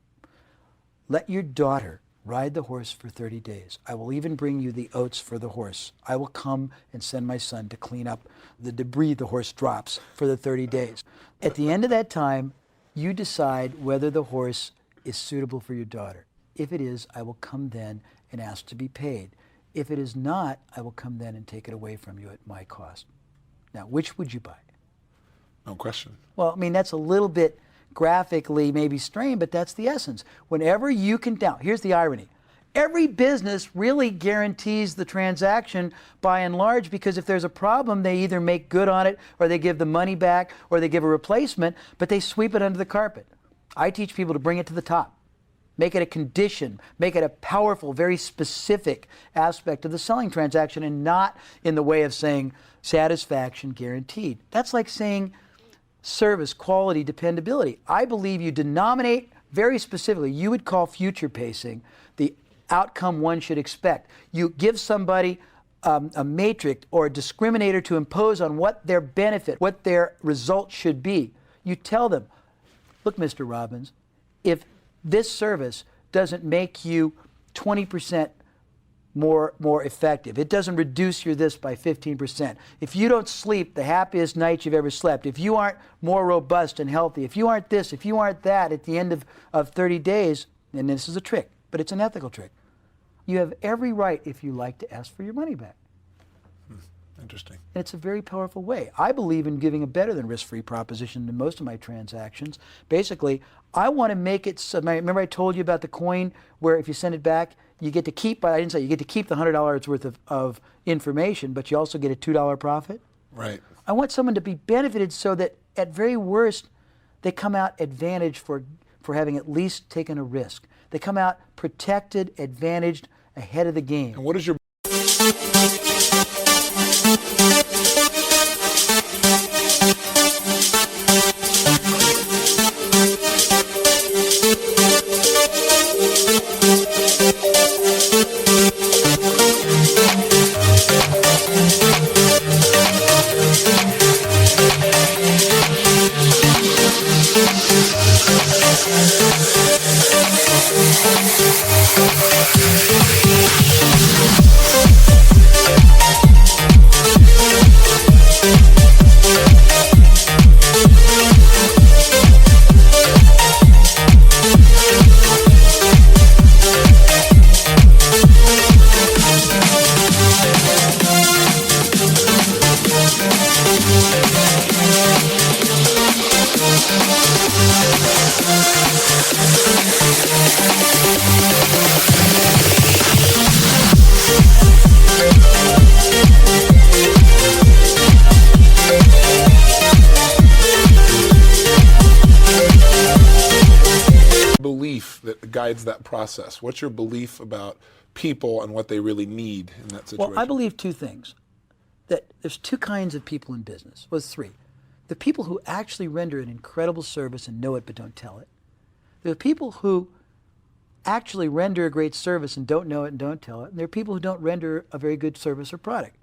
Speaker 3: Let your daughter ride the horse for 30 days. I will even bring you the oats for the horse. I will come and send my son to clean up the debris the horse drops for the 30 days. At the end of that time, you decide whether the horse is suitable for your daughter. If it is, I will come then and ask to be paid. If it is not, I will come then and take it away from you at my cost. Now, which would you buy?
Speaker 2: No question.
Speaker 3: Well, that's a little bit graphically maybe strained, but that's the essence. Whenever you can, now, here's the irony. Every business really guarantees the transaction by and large, because if there's a problem, they either make good on it, or they give the money back, or they give a replacement, but they sweep it under the carpet. I teach people to bring it to the top. Make it a condition, make it a powerful, very specific aspect of the selling transaction, and not in the way of saying satisfaction guaranteed. That's like saying service, quality, dependability. I believe you denominate very specifically, you would call future pacing the outcome one should expect. You give somebody a matrix or a discriminator to impose on what their benefit, what their result should be. You tell them, look, Mr. Robbins, if this service doesn't make you 20% more effective, it doesn't reduce your this by 15%, if you don't sleep the happiest night you've ever slept, if you aren't more robust and healthy, if you aren't this, if you aren't that at the end of 30 days, and this is a trick, but it's an ethical trick, you have every right, if you like, to ask for your money back.
Speaker 2: Interesting.
Speaker 3: And it's a very powerful way. I believe in giving a better than risk-free proposition in most of my transactions. Basically, I want to make it so, remember I told you about the coin where if you send it back, you get to keep, but I didn't say you get to keep the $100 worth of information, but you also get a $2 profit.
Speaker 2: Right.
Speaker 3: I want someone to be benefited so that at very worst, they come out advantaged for having at least taken a risk. They come out protected, advantaged, ahead of the game.
Speaker 2: And what is your Belief that guides that process. What's your belief about people and what they really need in that situation?
Speaker 3: Well, I believe two things. That there's two kinds of people in business. Well, there's three. The people who actually render an incredible service and know it but don't tell it. There are people who actually render a great service and don't know it and don't tell it. And there are people who don't render a very good service or product.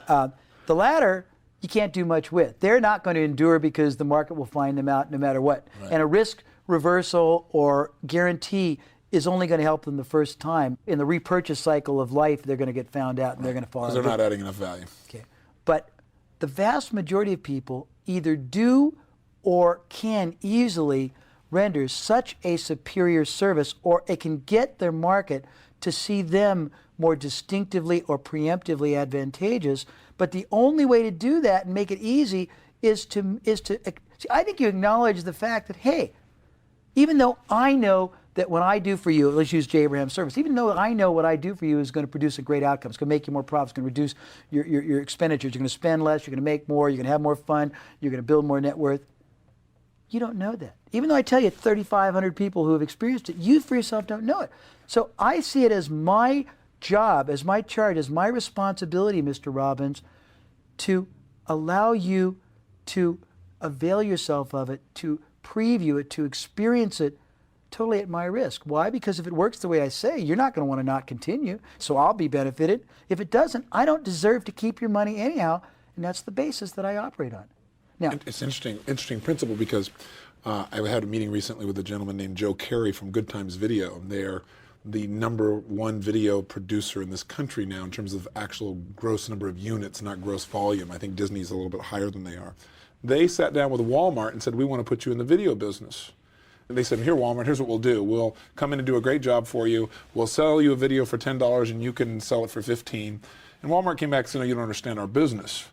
Speaker 3: The latter, you can't do much with. They're not going to endure because the market will find them out no matter what. Right. And a risk reversal or guarantee is only going to help them the first time. In the repurchase cycle of life, they're going to get found out and they're going to fall out.
Speaker 2: Because they're not adding enough value.
Speaker 3: Okay. But the vast majority of people either do or can easily render such a superior service, or it can get their market to see them more distinctively or preemptively advantageous. But the only way to do that and make it easy is to I think you acknowledge the fact that, hey, even though I know that when I do for you, let's use J. Abraham service, even though I know what I do for you is going to produce a great outcome, it's going to make you more profits, it's going to reduce your expenditures, you're going to spend less, you're going to make more, you're going to have more fun, you're going to build more net worth. You don't know that. Even though I tell you 3,500 people who have experienced it, you for yourself don't know it. So I see it as my job, as my charge, as my responsibility, Mr. Robbins, to allow you to avail yourself of it, to preview it, to experience it totally at my risk. Why? Because if it works the way I say, you're not going to want to not continue, so I'll be benefited. If it doesn't, I don't deserve to keep your money anyhow, and that's the basis that I operate on. Now,
Speaker 2: it's interesting principle, because I had a meeting recently with a gentleman named Joe Carey from Good Times Video. They're the #1 video producer in this country now in terms of actual gross number of units, not gross volume. I think Disney's a little bit higher than they are. They sat down with Walmart and said, we want to put you in the video business. And they said, here, Walmart, here's what we'll do. We'll come in and do a great job for you. We'll sell you a video for $10 and you can sell it for $15. And Walmart came back and said, no, you don't understand our business.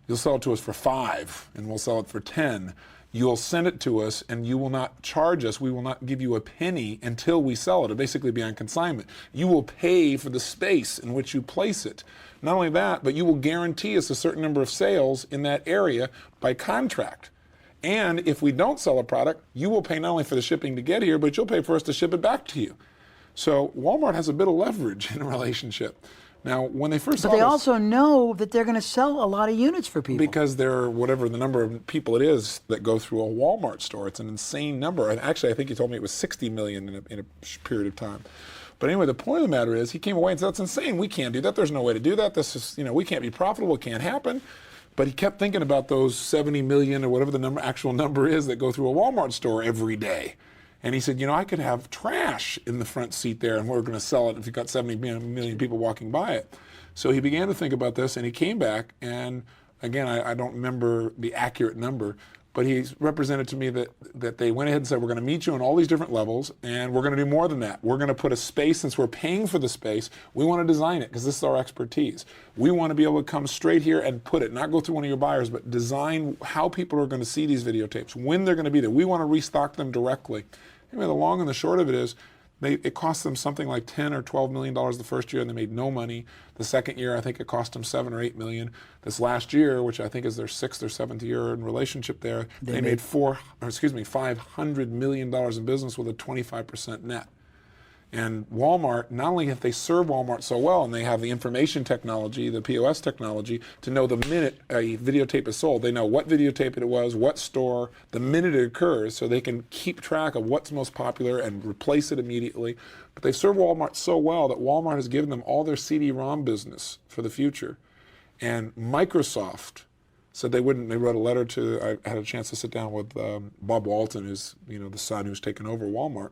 Speaker 2: You'll sell it to us for $5 and we'll sell it for $10. You'll send it to us and you will not charge us. We will not give you a penny until we sell it. It'll basically be on consignment. You will pay for the space in which you place it. Not only that, but you will guarantee us a certain number of sales in that area by contract. And if we don't sell a product, you will pay not only for the shipping to get here, but you'll pay for us to ship it back to you. So Walmart has a bit of leverage in a relationship. Now, when they first saw
Speaker 3: But they
Speaker 2: this,
Speaker 3: also know that they're going to sell a lot of units for people.
Speaker 2: because there are whatever the number of people it is that go through a Walmart store. It's an insane number. And actually, I think he told me it was 60 million in a period of time. But anyway, the point of the matter is, he came away and said, that's insane. We can't do that. There's no way to do that. This is, we can't be profitable. It can't happen. But he kept thinking about those 70 million or whatever the actual number is that go through a Walmart store every day. And he said, I could have trash in the front seat there and we're going to sell it if you've got 70 million people walking by it. So he began to think about this and he came back, and again, I don't remember the accurate number, but he represented to me that they went ahead and said, we're going to meet you on all these different levels, and we're going to do more than that. We're going to put a space, since we're paying for the space, we want to design it because this is our expertise. We want to be able to come straight here and put it, not go through one of your buyers, but design how people are going to see these videotapes, when they're going to be there. We want to restock them directly. Anyway, the long and the short of it is, it cost them something like $10 or $12 million the first year, and they made no money. The second year, I think it cost them $7 or $8 million. This last year, which I think is their 6th or 7th year in relationship there, they made $500 million in business with a 25% net. And Walmart, not only have they served Walmart so well, and they have the information technology, the POS technology, to know the minute a videotape is sold. They know what videotape it was, what store, the minute it occurs, so they can keep track of what's most popular and replace it immediately. But they serve Walmart so well that Walmart has given them all their CD-ROM business for the future. And Microsoft said they wouldn't. They wrote a letter to, I had a chance to sit down with Bob Walton, who's the son who's taken over Walmart.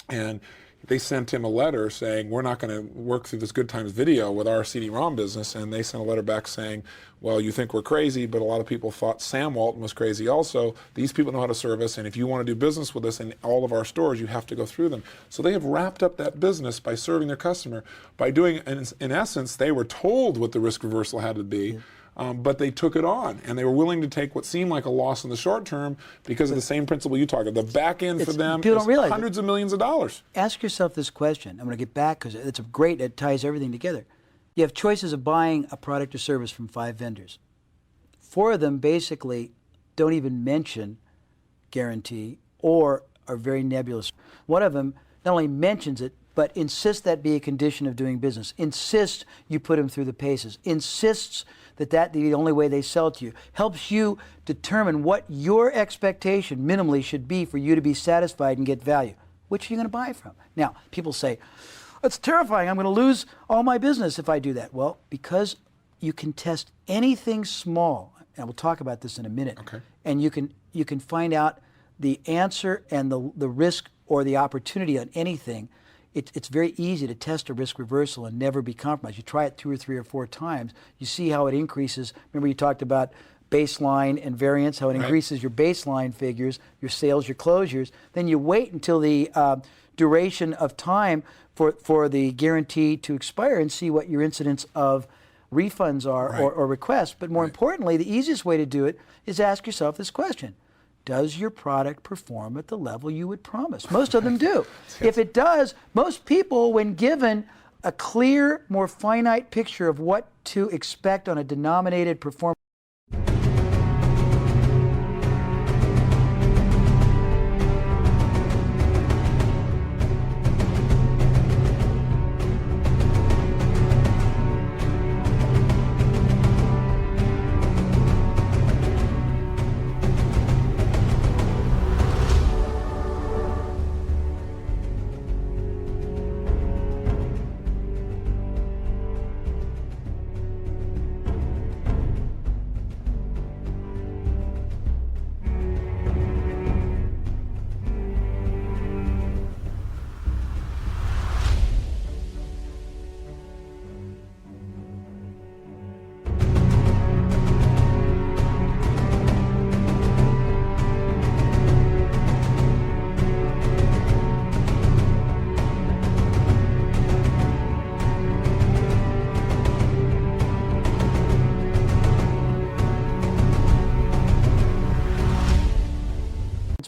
Speaker 2: And they sent him a letter saying, we're not going to work through this Good Times Video with our CD-ROM business. And they sent a letter back saying, well, you think we're crazy, but a lot of people thought Sam Walton was crazy also. These people know how to serve us, and if you want to do business with us in all of our stores, you have to go through them. So they have wrapped up that business by serving their customer, by doing, in essence, they were told what the risk reversal had to be. but they took it on, and they were willing to take what seemed like a loss in the short term because of the same principle you talked about. The back end for them
Speaker 3: people
Speaker 2: is
Speaker 3: don't realize
Speaker 2: hundreds of millions of dollars.
Speaker 3: Ask yourself this question. I'm going to get back because it's great. It ties everything together. You have choices of buying a product or service from 5 vendors. 4 of them basically don't even mention guarantee or are very nebulous. One of them not only mentions it, but insists that be a condition of doing business, insists you put them through the paces, insists that the only way they sell to you, helps you determine what your expectation minimally should be for you to be satisfied and get value. Which are you going to buy from? Now, people say, that's terrifying, I'm going to lose all my business if I do that. Well, because you can test anything small, and we'll talk about this in a minute,
Speaker 2: okay,
Speaker 3: and you can find out the answer and the risk or the opportunity on anything. It's very easy to test a risk reversal and never be compromised. You try it 2 or 3 or 4 times. You see how it increases. Remember you talked about baseline and variance, how it increases your baseline figures, your sales, your closures. Then you wait until the duration of time for the guarantee to expire and see what your incidence of refunds are or requests. But more importantly, the easiest way to do it is ask yourself this question. Does your product perform at the level you would promise? Most of them do. If it does, most people, when given a clear, more finite picture of what to expect on a denominated performance,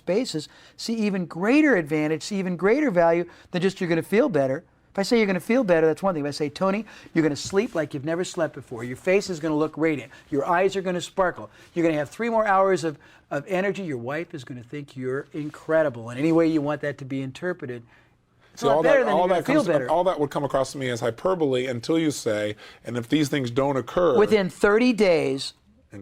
Speaker 3: basis, see even greater advantage, see even greater value than just you're going to feel better. If I say you're going to feel better, that's one thing. If I say, Tony, you're going to sleep like you've never slept before. Your face is going to look radiant. Your eyes are going to sparkle. You're going to have 3 more hours of energy. Your wife is going to think you're incredible. And any way you want that to be interpreted, it's a lot better than you're going to feel better.
Speaker 2: All that would come across to me as hyperbole until you say, and if these things don't occur.
Speaker 3: Within 30 days,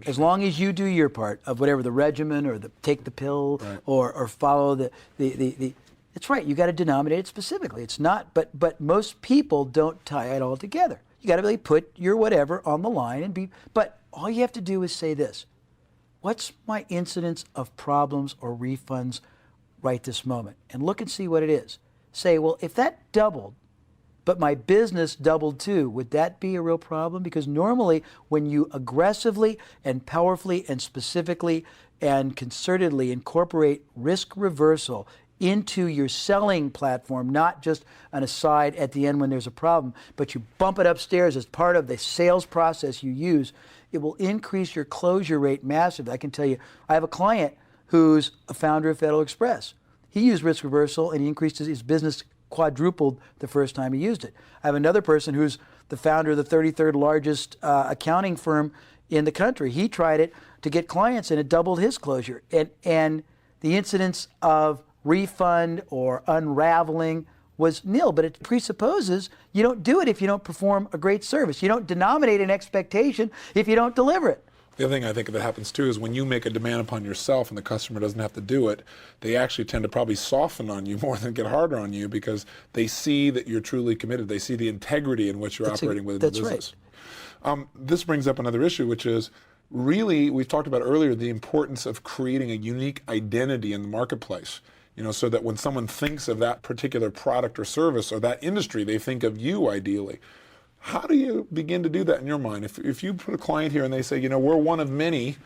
Speaker 3: as long as you do your part of whatever the regimen or take the pill or follow the it's right, you got to denominate it specifically. It's not, but most people don't tie it all together. You got to really put your whatever on the line and but all you have to do is say this. What's my incidence of problems or refunds right this moment? And look and see what it is. Say, well, if that doubled, but my business doubled too, would that be a real problem? Because normally when you aggressively and powerfully and specifically and concertedly incorporate risk reversal into your selling platform, not just an aside at the end when there's a problem, but you bump it upstairs as part of the sales process you use, it will increase your closure rate massively. I can tell you, I have a client who's a founder of Federal Express. He used risk reversal and he increased his business quadrupled the first time he used it. I have another person who's the founder of the 33rd largest accounting firm in the country. He tried it to get clients and it doubled his closure. And the incidence of refund or unraveling was nil, but it presupposes you don't do it if you don't perform a great service. You don't denominate an expectation if you don't deliver it.
Speaker 2: The other thing I think that happens too is when you make a demand upon yourself and the customer doesn't have to do it, they actually tend to probably soften on you more than get harder on you because they see that you're truly committed. They see the integrity in which you're operating within the business. Right. This brings up another issue, which is really, we've talked about earlier, the importance of creating a unique identity in the marketplace. So that when someone thinks of that particular product or service or that industry, they think of you ideally. How do you begin to do that in your mind? If you put a client here and they say, we're one of many,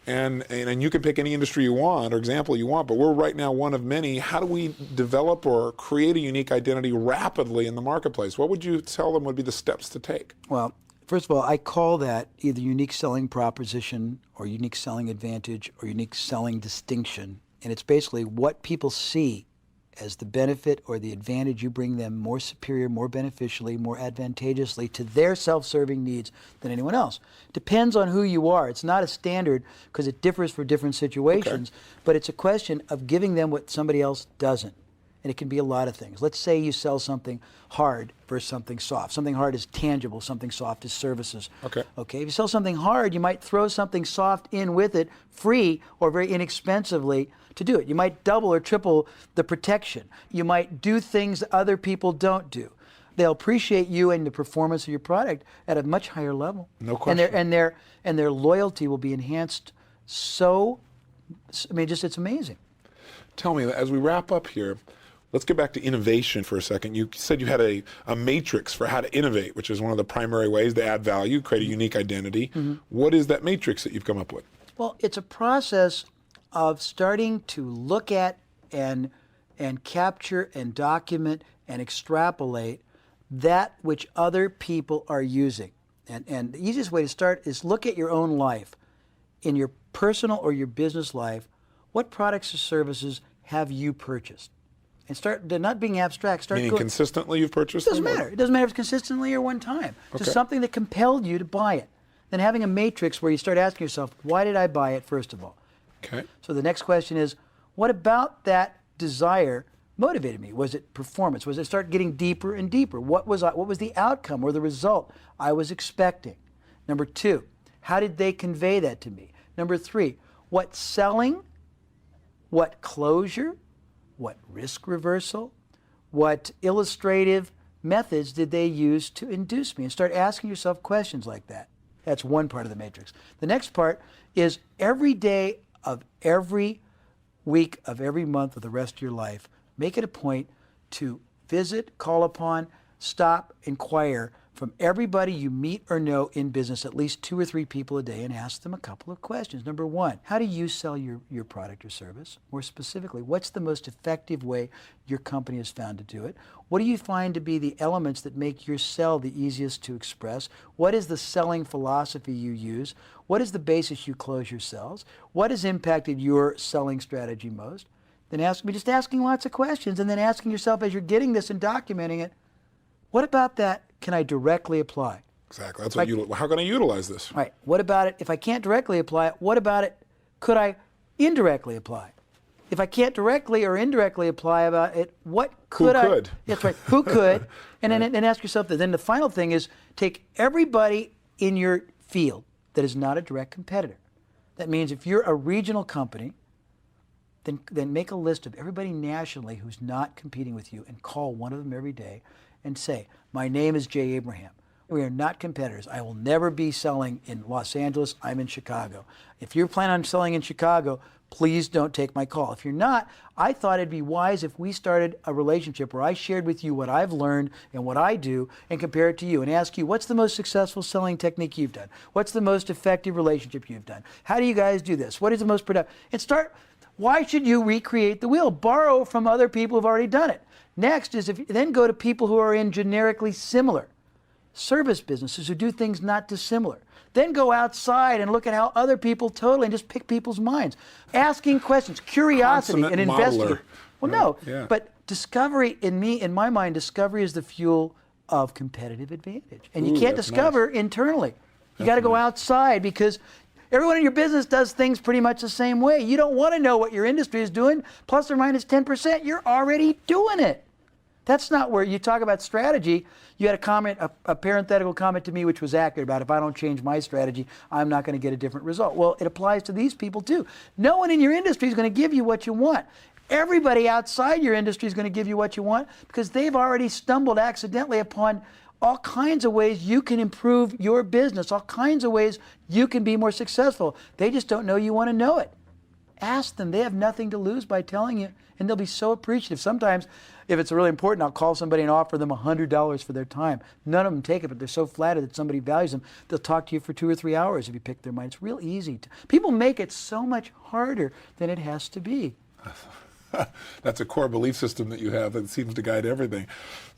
Speaker 2: and you can pick any industry you want or example you want, but we're right now one of many, how do we develop or create a unique identity rapidly in the marketplace? What would you tell them would be the steps to take?
Speaker 3: Well, First of all, I call that either unique selling proposition or unique selling advantage or unique selling distinction. And it's basically what people see as the benefit or the advantage you bring them more superior, more beneficially, more advantageously to their self-serving needs than anyone else. Depends on who you are. It's not a standard because it differs for different situations, but it's a question of giving them what somebody else doesn't. And it can be a lot of things. Let's say you sell something hard versus something soft. Something hard is tangible, something soft is services. Okay, if you sell something hard, you might throw something soft in with it, free or very inexpensively to do it. You might double or triple the protection. You might do things that other people don't do. They'll appreciate you and the performance of your product at a much higher level.
Speaker 2: No question.
Speaker 3: And their loyalty will be enhanced so, I mean, just it's amazing.
Speaker 2: Tell me, as we wrap up here, let's get back to innovation for a second. You said you had a matrix for how to innovate, which is one of the primary ways to add value, create a unique identity. What is that matrix that you've come up with?
Speaker 3: Well, it's a process of starting to look at and capture and document and extrapolate that which other people are using. And the easiest way to start is look at your own life. In your personal or your business life, what products or services have you purchased? And start not being abstract. Start
Speaker 2: Meaning
Speaker 3: going,
Speaker 2: consistently you've purchased
Speaker 3: it doesn't
Speaker 2: them?
Speaker 3: matter. It doesn't matter if it's consistently or one time. Just something that compelled you to buy it. Then having a matrix where you start asking yourself, why did I buy it, first of all?
Speaker 2: Okay.
Speaker 3: So the next question is, what about that desire motivated me? Was it performance? Was it start getting deeper and deeper? What was the outcome or the result I was expecting? Number 2, how did they convey that to me? Number 3, what selling, what closure, what risk reversal, what illustrative methods did they use to induce me? And start asking yourself questions like that. That's one part of the matrix. The next part is every day of every week of every month of the rest of your life, make it a point to visit, call upon, stop, inquire from everybody you meet or know in business, at least 2 or 3 people a day, and ask them a couple of questions. Number 1, how do you sell your product or service? More specifically, what's the most effective way your company has found to do it? What do you find to be the elements that make your sell the easiest to express? What is the selling philosophy you use? What is the basis you close your sales? What has impacted your selling strategy most? Then just asking lots of questions, and then asking yourself as you're getting this and documenting it, what about that can I directly apply?
Speaker 2: Exactly. That's how can I utilize this?
Speaker 3: Right. What about it, if I can't directly apply it, what about it could I indirectly apply? If I can't directly or indirectly apply about it, what could I?
Speaker 2: Who could?
Speaker 3: That's right. Who could? And then ask yourself that. Then the final thing is take everybody in your field that is not a direct competitor. That means if you're a regional company, then make a list of everybody nationally who's not competing with you and call one of them every day and say, my name is Jay Abraham. We are not competitors. I will never be selling in Los Angeles. I'm in Chicago. If you're planning on selling in Chicago, please don't take my call. If you're not, I thought it'd be wise if we started a relationship where I shared with you what I've learned and what I do and compare it to you and ask you, what's the most successful selling technique you've done? What's the most effective relationship you've done? How do you guys do this? What is the most productive? And why should you recreate the wheel? Borrow from other people who've already done it. Next is then go to people who are in generically similar service businesses who do things not dissimilar. Then go outside and look at how other people and just pick people's minds. Asking questions, curiosity, and investigating. Well, no, but discovery in my mind, discovery is the fuel of competitive advantage. And you can't discover internally. You got to go outside because everyone in your business does things pretty much the same way. You don't want to know what your industry is doing, plus or minus 10%. You're already doing it. That's not where you talk about strategy. You had a comment, a parenthetical comment to me, which was accurate about if I don't change my strategy, I'm not going to get a different result. Well, it applies to these people too. No one in your industry is going to give you what you want. Everybody outside your industry is going to give you what you want because they've already stumbled accidentally upon all kinds of ways you can improve your business, all kinds of ways you can be more successful. They just don't know you want to know it. Ask them. They have nothing to lose by telling you, and they'll be so appreciative. Sometimes, if it's really important, I'll call somebody and offer them $100 for their time. None of them take it, but they're so flattered that somebody values them, they'll talk to you for 2 or 3 hours if you pick their mind. It's real easy. People make it so much harder than it has to be.
Speaker 2: That's a core belief system that you have that seems to guide everything.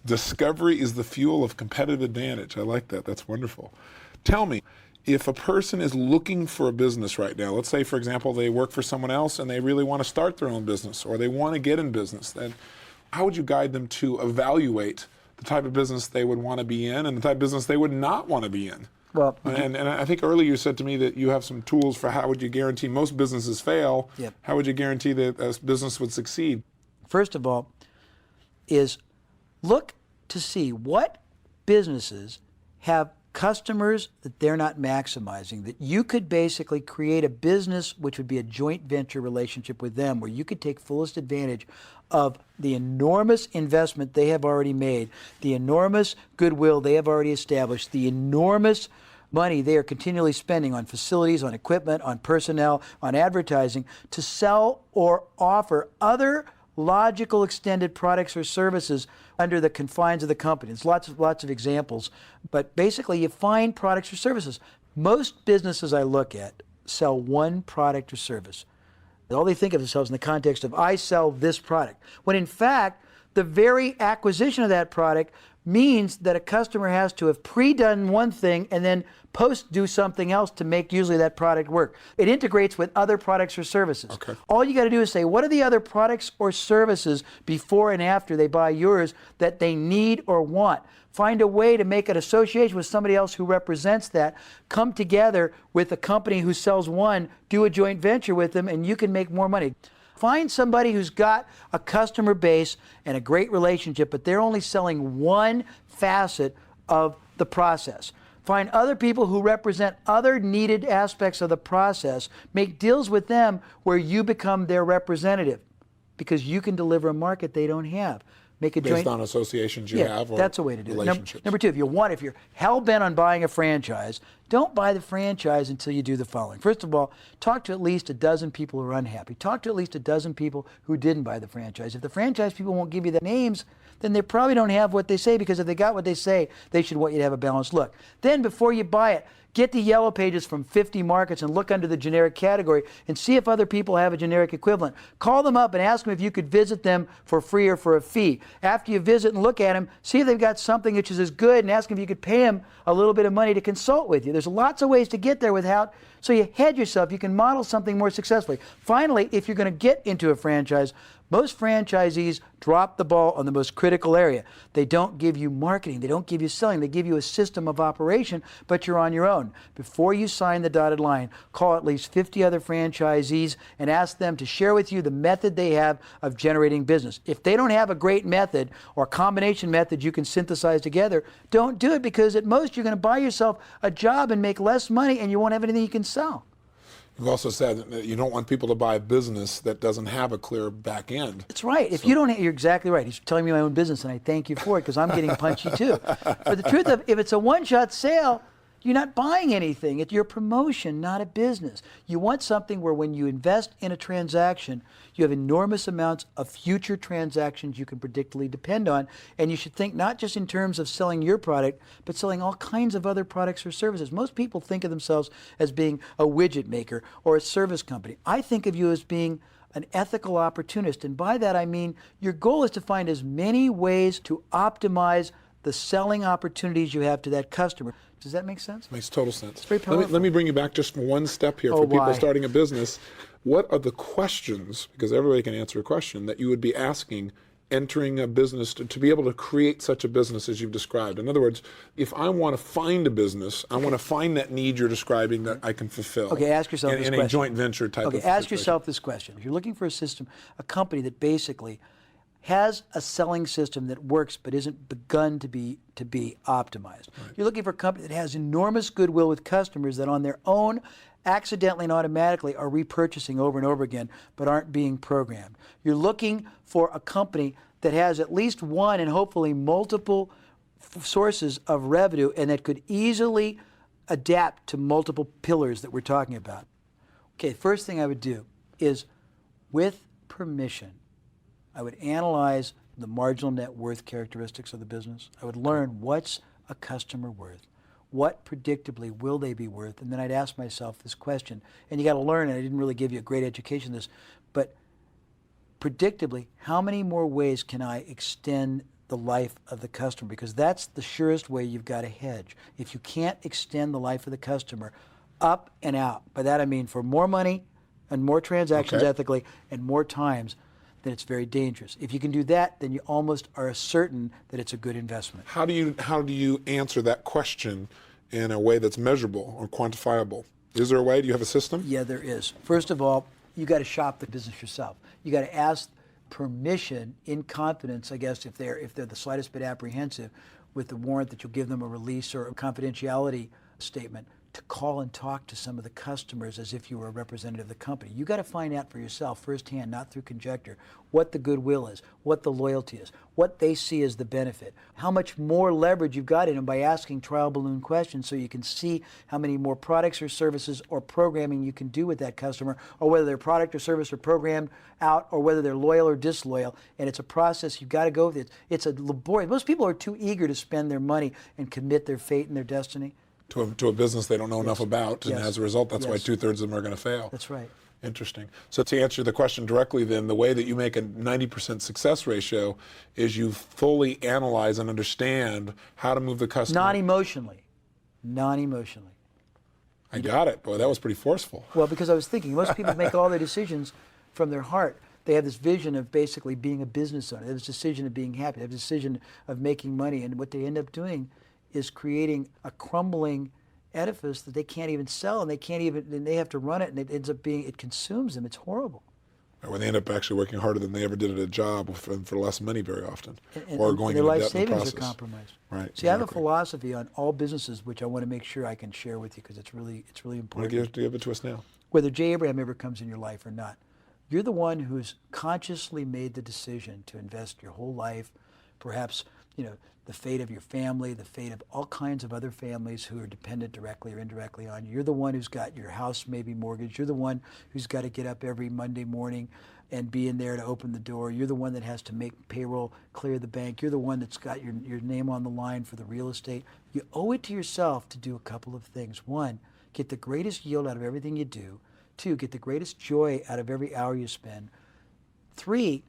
Speaker 2: Discovery is the fuel of competitive advantage. I like that. That's wonderful. Tell me, if a person is looking for a business right now, let's say, for example, they work for someone else and they really want to start their own business, or they want to get in business, then how would you guide them to evaluate the type of business they would want to be in and the type of business they would not want to be in?
Speaker 3: Well,
Speaker 2: and I think earlier you said to me that you have some tools for how would you guarantee most businesses fail.
Speaker 3: Yep.
Speaker 2: How would you guarantee that a business would succeed?
Speaker 3: First of all, is look to see what businesses have customers that they're not maximizing, that you could basically create a business which would be a joint venture relationship with them, where you could take fullest advantage of the enormous investment they have already made, the enormous goodwill they have already established, the enormous money they are continually spending on facilities, on equipment, on personnel, on advertising, to sell or offer other logical extended products or services under the confines of the company. There's lots of examples, but basically you find products or services. Most businesses I look at sell one product or service. All they think of themselves in the context of, I sell this product, when in fact the very acquisition of that product means that a customer has to have pre-done one thing and then post do something else to make usually that product work. It integrates with other products or services.
Speaker 2: Okay.
Speaker 3: All you got to do is say, what are the other products or services before and after they buy yours that they need or want? Find a way to make an association with somebody else who represents that. Come together with a company who sells one, do a joint venture with them, and you can make more money. Find somebody who's got a customer base and a great relationship, but they're only selling one facet of the process. Find other people who represent other needed aspects of the process. Make deals with them where you become their representative, because you can deliver a market they don't have. Make a
Speaker 2: Based
Speaker 3: joint
Speaker 2: on associations you have, or
Speaker 3: that's a way to do it.
Speaker 2: relationships.
Speaker 3: Number two, if you're hell-bent on buying a franchise, don't buy the franchise until you do the following. First of all, talk to at least a dozen people who are unhappy. Talk to at least a dozen people who didn't buy the franchise. If the franchise people won't give you the names, then they probably don't have what they say, because if they got what they say, they should want you to have a balanced look. Then before you buy it, get the yellow pages from 50 markets and look under the generic category and see if other people have a generic equivalent. Call them up and ask them if you could visit them for free or for a fee. After you visit and look at them, see if they've got something which is as good, and ask them if you could pay them a little bit of money to consult with you. There's lots of ways to get there without, so you hedge yourself. You can model something more successfully. Finally, if you're going to get into a franchise, most franchisees drop the ball on the most critical area. They don't give you marketing. They don't give you selling. They give you a system of operation, but you're on your own. Before you sign the dotted line, call at least 50 other franchisees and ask them to share with you the method they have of generating business. If they don't have a great method or combination method you can synthesize together, don't do it, because at most you're going to buy yourself a job and make less money, and you won't have anything you can sell.
Speaker 2: You've also said that you don't want people to buy a business that doesn't have a clear back end.
Speaker 3: That's right. If you don't, you're exactly right. He's telling me my own business, and I thank you for it, because I'm getting punchy too. But the truth of, if it's a one-shot sale, you're not buying anything. It's your promotion, not a business. You want something where when you invest in a transaction, you have enormous amounts of future transactions you can predictably depend on. And you should think not just in terms of selling your product, but selling all kinds of other products or services. Most people think of themselves as being a widget maker or a service company. I think of you as being an ethical opportunist. And by that I mean your goal is to find as many ways to optimize the selling opportunities you have to that customer. Does that make sense?
Speaker 2: Makes total sense.
Speaker 3: It's very powerful.
Speaker 2: Let me bring you back just one step here for people starting a business. What are the questions, because everybody can answer a question, that you would be asking entering a business to be able to create such a business as you've described? In other words, if I want to find a business, I want to find that need you're describing that I can fulfill.
Speaker 3: Okay, ask yourself this question.
Speaker 2: In a joint venture type of situation.
Speaker 3: Ask yourself this question. If you're looking for a system, a company that basically has a selling system that works but isn't begun to be optimized. Right. You're looking for a company that has enormous goodwill with customers that on their own, accidentally and automatically, are repurchasing over and over again but aren't being programmed. You're looking for a company that has at least one and hopefully multiple sources of revenue and that could easily adapt to multiple pillars that we're talking about. Okay, first thing I would do is, with permission, I would analyze the marginal net worth characteristics of the business. I would learn what's a customer worth, what predictably will they be worth, and then I'd ask myself this question. And you got to learn, and I didn't really give you a great education in this, but predictably, how many more ways can I extend the life of the customer? Because that's the surest way you've got to hedge. If you can't extend the life of the customer up and out, by that I mean for more money and more transactions ethically and more times, then it's very dangerous. If you can do that, then you almost are certain that it's a good investment.
Speaker 2: How do you answer that question in a way that's measurable or quantifiable? Is there a way? Do you have a system?
Speaker 3: Yeah, there is. First of all, you got to shop the business yourself. You got to ask permission in confidence, I guess, if they're the slightest bit apprehensive, with the warrant that you'll give them a release or a confidentiality statement, to call and talk to some of the customers as if you were a representative of the company. You got to find out for yourself firsthand, not through conjecture, what the goodwill is, what the loyalty is, what they see as the benefit, how much more leverage you've got in them by asking trial balloon questions, so you can see how many more products or services or programming you can do with that customer, or whether their product or service are programmed out, or whether they're loyal or disloyal. And it's a process you've got to go through. It's a laborious. Most people are too eager to spend their money and commit their fate and their destiny
Speaker 2: to a business they don't know enough about, and as a result, that's why 2/3 of them are going to fail.
Speaker 3: That's right.
Speaker 2: Interesting. So to answer the question directly then, the way that you make a 90% success ratio is you fully analyze and understand how to move the customer.
Speaker 3: Non-emotionally.
Speaker 2: I got it. Boy, that was pretty forceful.
Speaker 3: Well, because I was thinking, most people make all their decisions from their heart. They have this vision of basically being a business owner. They have this decision of being happy. They have this decision of making money. And what they end up doing is creating a crumbling edifice that they can't even sell, and they have to run it, and it consumes them. It's horrible.
Speaker 2: Or they end up actually working harder than they ever did at a job for less money very often, or going
Speaker 3: their
Speaker 2: into
Speaker 3: life
Speaker 2: debt in the
Speaker 3: savings
Speaker 2: process.
Speaker 3: are compromised.
Speaker 2: Right.
Speaker 3: See, I have a philosophy on all businesses, which I want to make sure I can share with you, because it's really important.
Speaker 2: Give it to us now.
Speaker 3: Whether Jay Abraham ever comes in your life or not, you're the one who's consciously made the decision to invest your whole life, perhaps, the fate of your family, the fate of all kinds of other families who are dependent directly or indirectly on you. You're the one who's got your house maybe mortgaged. You're the one who's got to get up every Monday morning and be in there to open the door. You're the one that has to make payroll, clear the bank. You're the one that's got your name on the line for the real estate. You owe it to yourself to do a couple of things. One, get the greatest yield out of everything you do. Two, get the greatest joy out of every hour you spend. Three,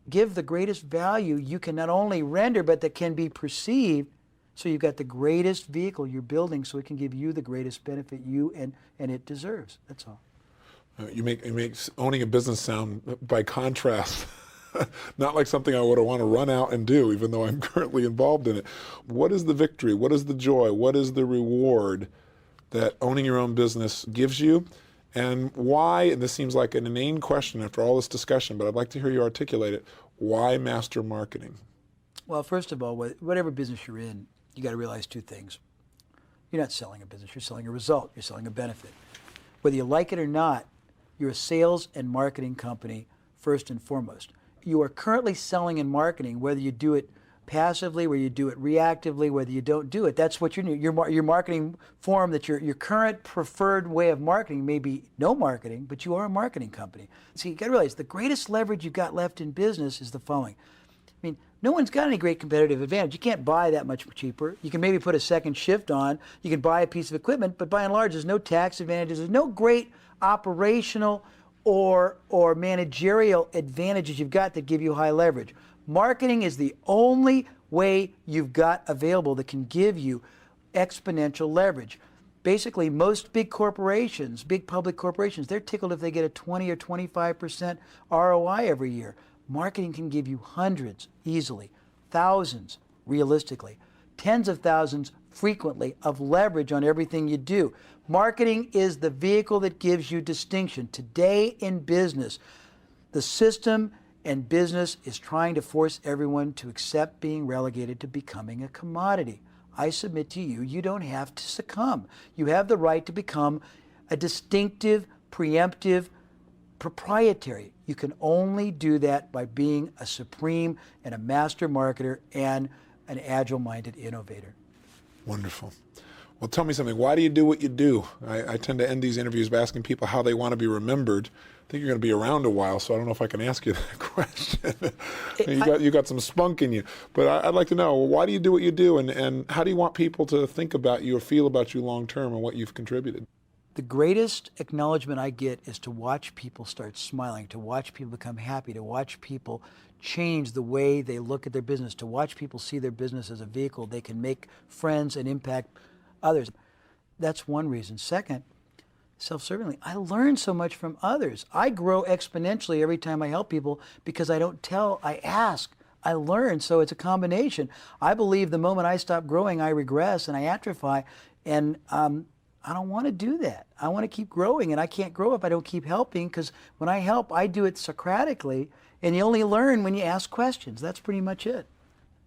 Speaker 3: give the greatest value you can not only render, but that can be perceived, so you've got the greatest vehicle you're building, so it can give you the greatest benefit you and it deserves. That's all.
Speaker 2: It makes owning a business sound, by contrast, not like something I would want to run out and do, even though I'm currently involved in it. What is the victory? What is the joy? What is the reward that owning your own business gives you? And why, and this seems like an inane question after all this discussion, but I'd like to hear you articulate it, why master marketing?
Speaker 3: Well, first of all, whatever business you're in, you got to realize two things. You're not selling a business, you're selling a result, you're selling a benefit. Whether you like it or not, you're a sales and marketing company first and foremost. You are currently selling and marketing, whether you do it passively, whether you do it reactively, whether you don't do it. That's what your marketing form, that your current preferred way of marketing may be no marketing, but you are a marketing company. So you got to realize the greatest leverage you've got left in business is the following. I mean, no one's got any great competitive advantage. You can't buy that much cheaper. You can maybe put a second shift on. You can buy a piece of equipment, but by and large, there's no tax advantages. There's no great operational or managerial advantages you've got that give you high leverage. Marketing is the only way you've got available that can give you exponential leverage. Basically, most big corporations, big public corporations, they're tickled if they get a 20 or 25% ROI every year. Marketing can give you hundreds easily, thousands realistically, tens of thousands frequently of leverage on everything you do. Marketing is the vehicle that gives you distinction. Today in business, the system and business is trying to force everyone to accept being relegated to becoming a commodity. I submit to you, you don't have to succumb. You have the right to become a distinctive, preemptive, proprietary. You can only do that by being a supreme and a master marketer and an agile-minded innovator.
Speaker 2: Wonderful. Well, tell me something. Why do you do what you do? I tend to end these interviews by asking people how they want to be remembered. I think you're going to be around a while, so I don't know if I can ask you that question. You got some spunk in you. But I'd like to know, why do you do what you do, and how do you want people to think about you or feel about you long term and what you've contributed?
Speaker 3: The greatest acknowledgement I get is to watch people start smiling, to watch people become happy, to watch people change the way they look at their business, to watch people see their business as a vehicle they can make friends and impact others. That's one reason. Second, self-servingly, I learn so much from others. I grow exponentially every time I help people because I don't tell, I ask, I learn. So it's a combination. I believe the moment I stop growing, I regress and I atrophy, and I don't want to do that. I want to keep growing, and I can't grow if I don't keep helping, because when I help, I do it Socratically, and you only learn when you ask questions. That's pretty much it.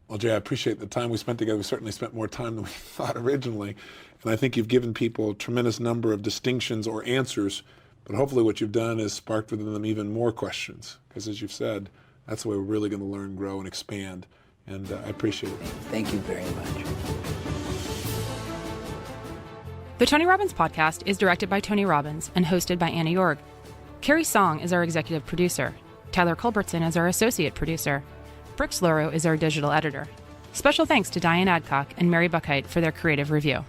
Speaker 2: Well, Jay, I appreciate the time we spent together. We certainly spent more time than we thought originally, and I think you've given people a tremendous number of distinctions or answers, but hopefully what you've done is sparked within them even more questions, because as you've said, that's the way we're really going to learn, grow, and expand, and I appreciate it.
Speaker 3: Thank you very much.
Speaker 1: The Tony Robbins podcast is directed by Tony Robbins and hosted by Anna Jorg. Carrie Song is our executive producer. Tyler Culbertson is our associate producer. Brooks Loro is our digital editor. Special thanks to Diane Adcock and Mary Buckheit for their creative review.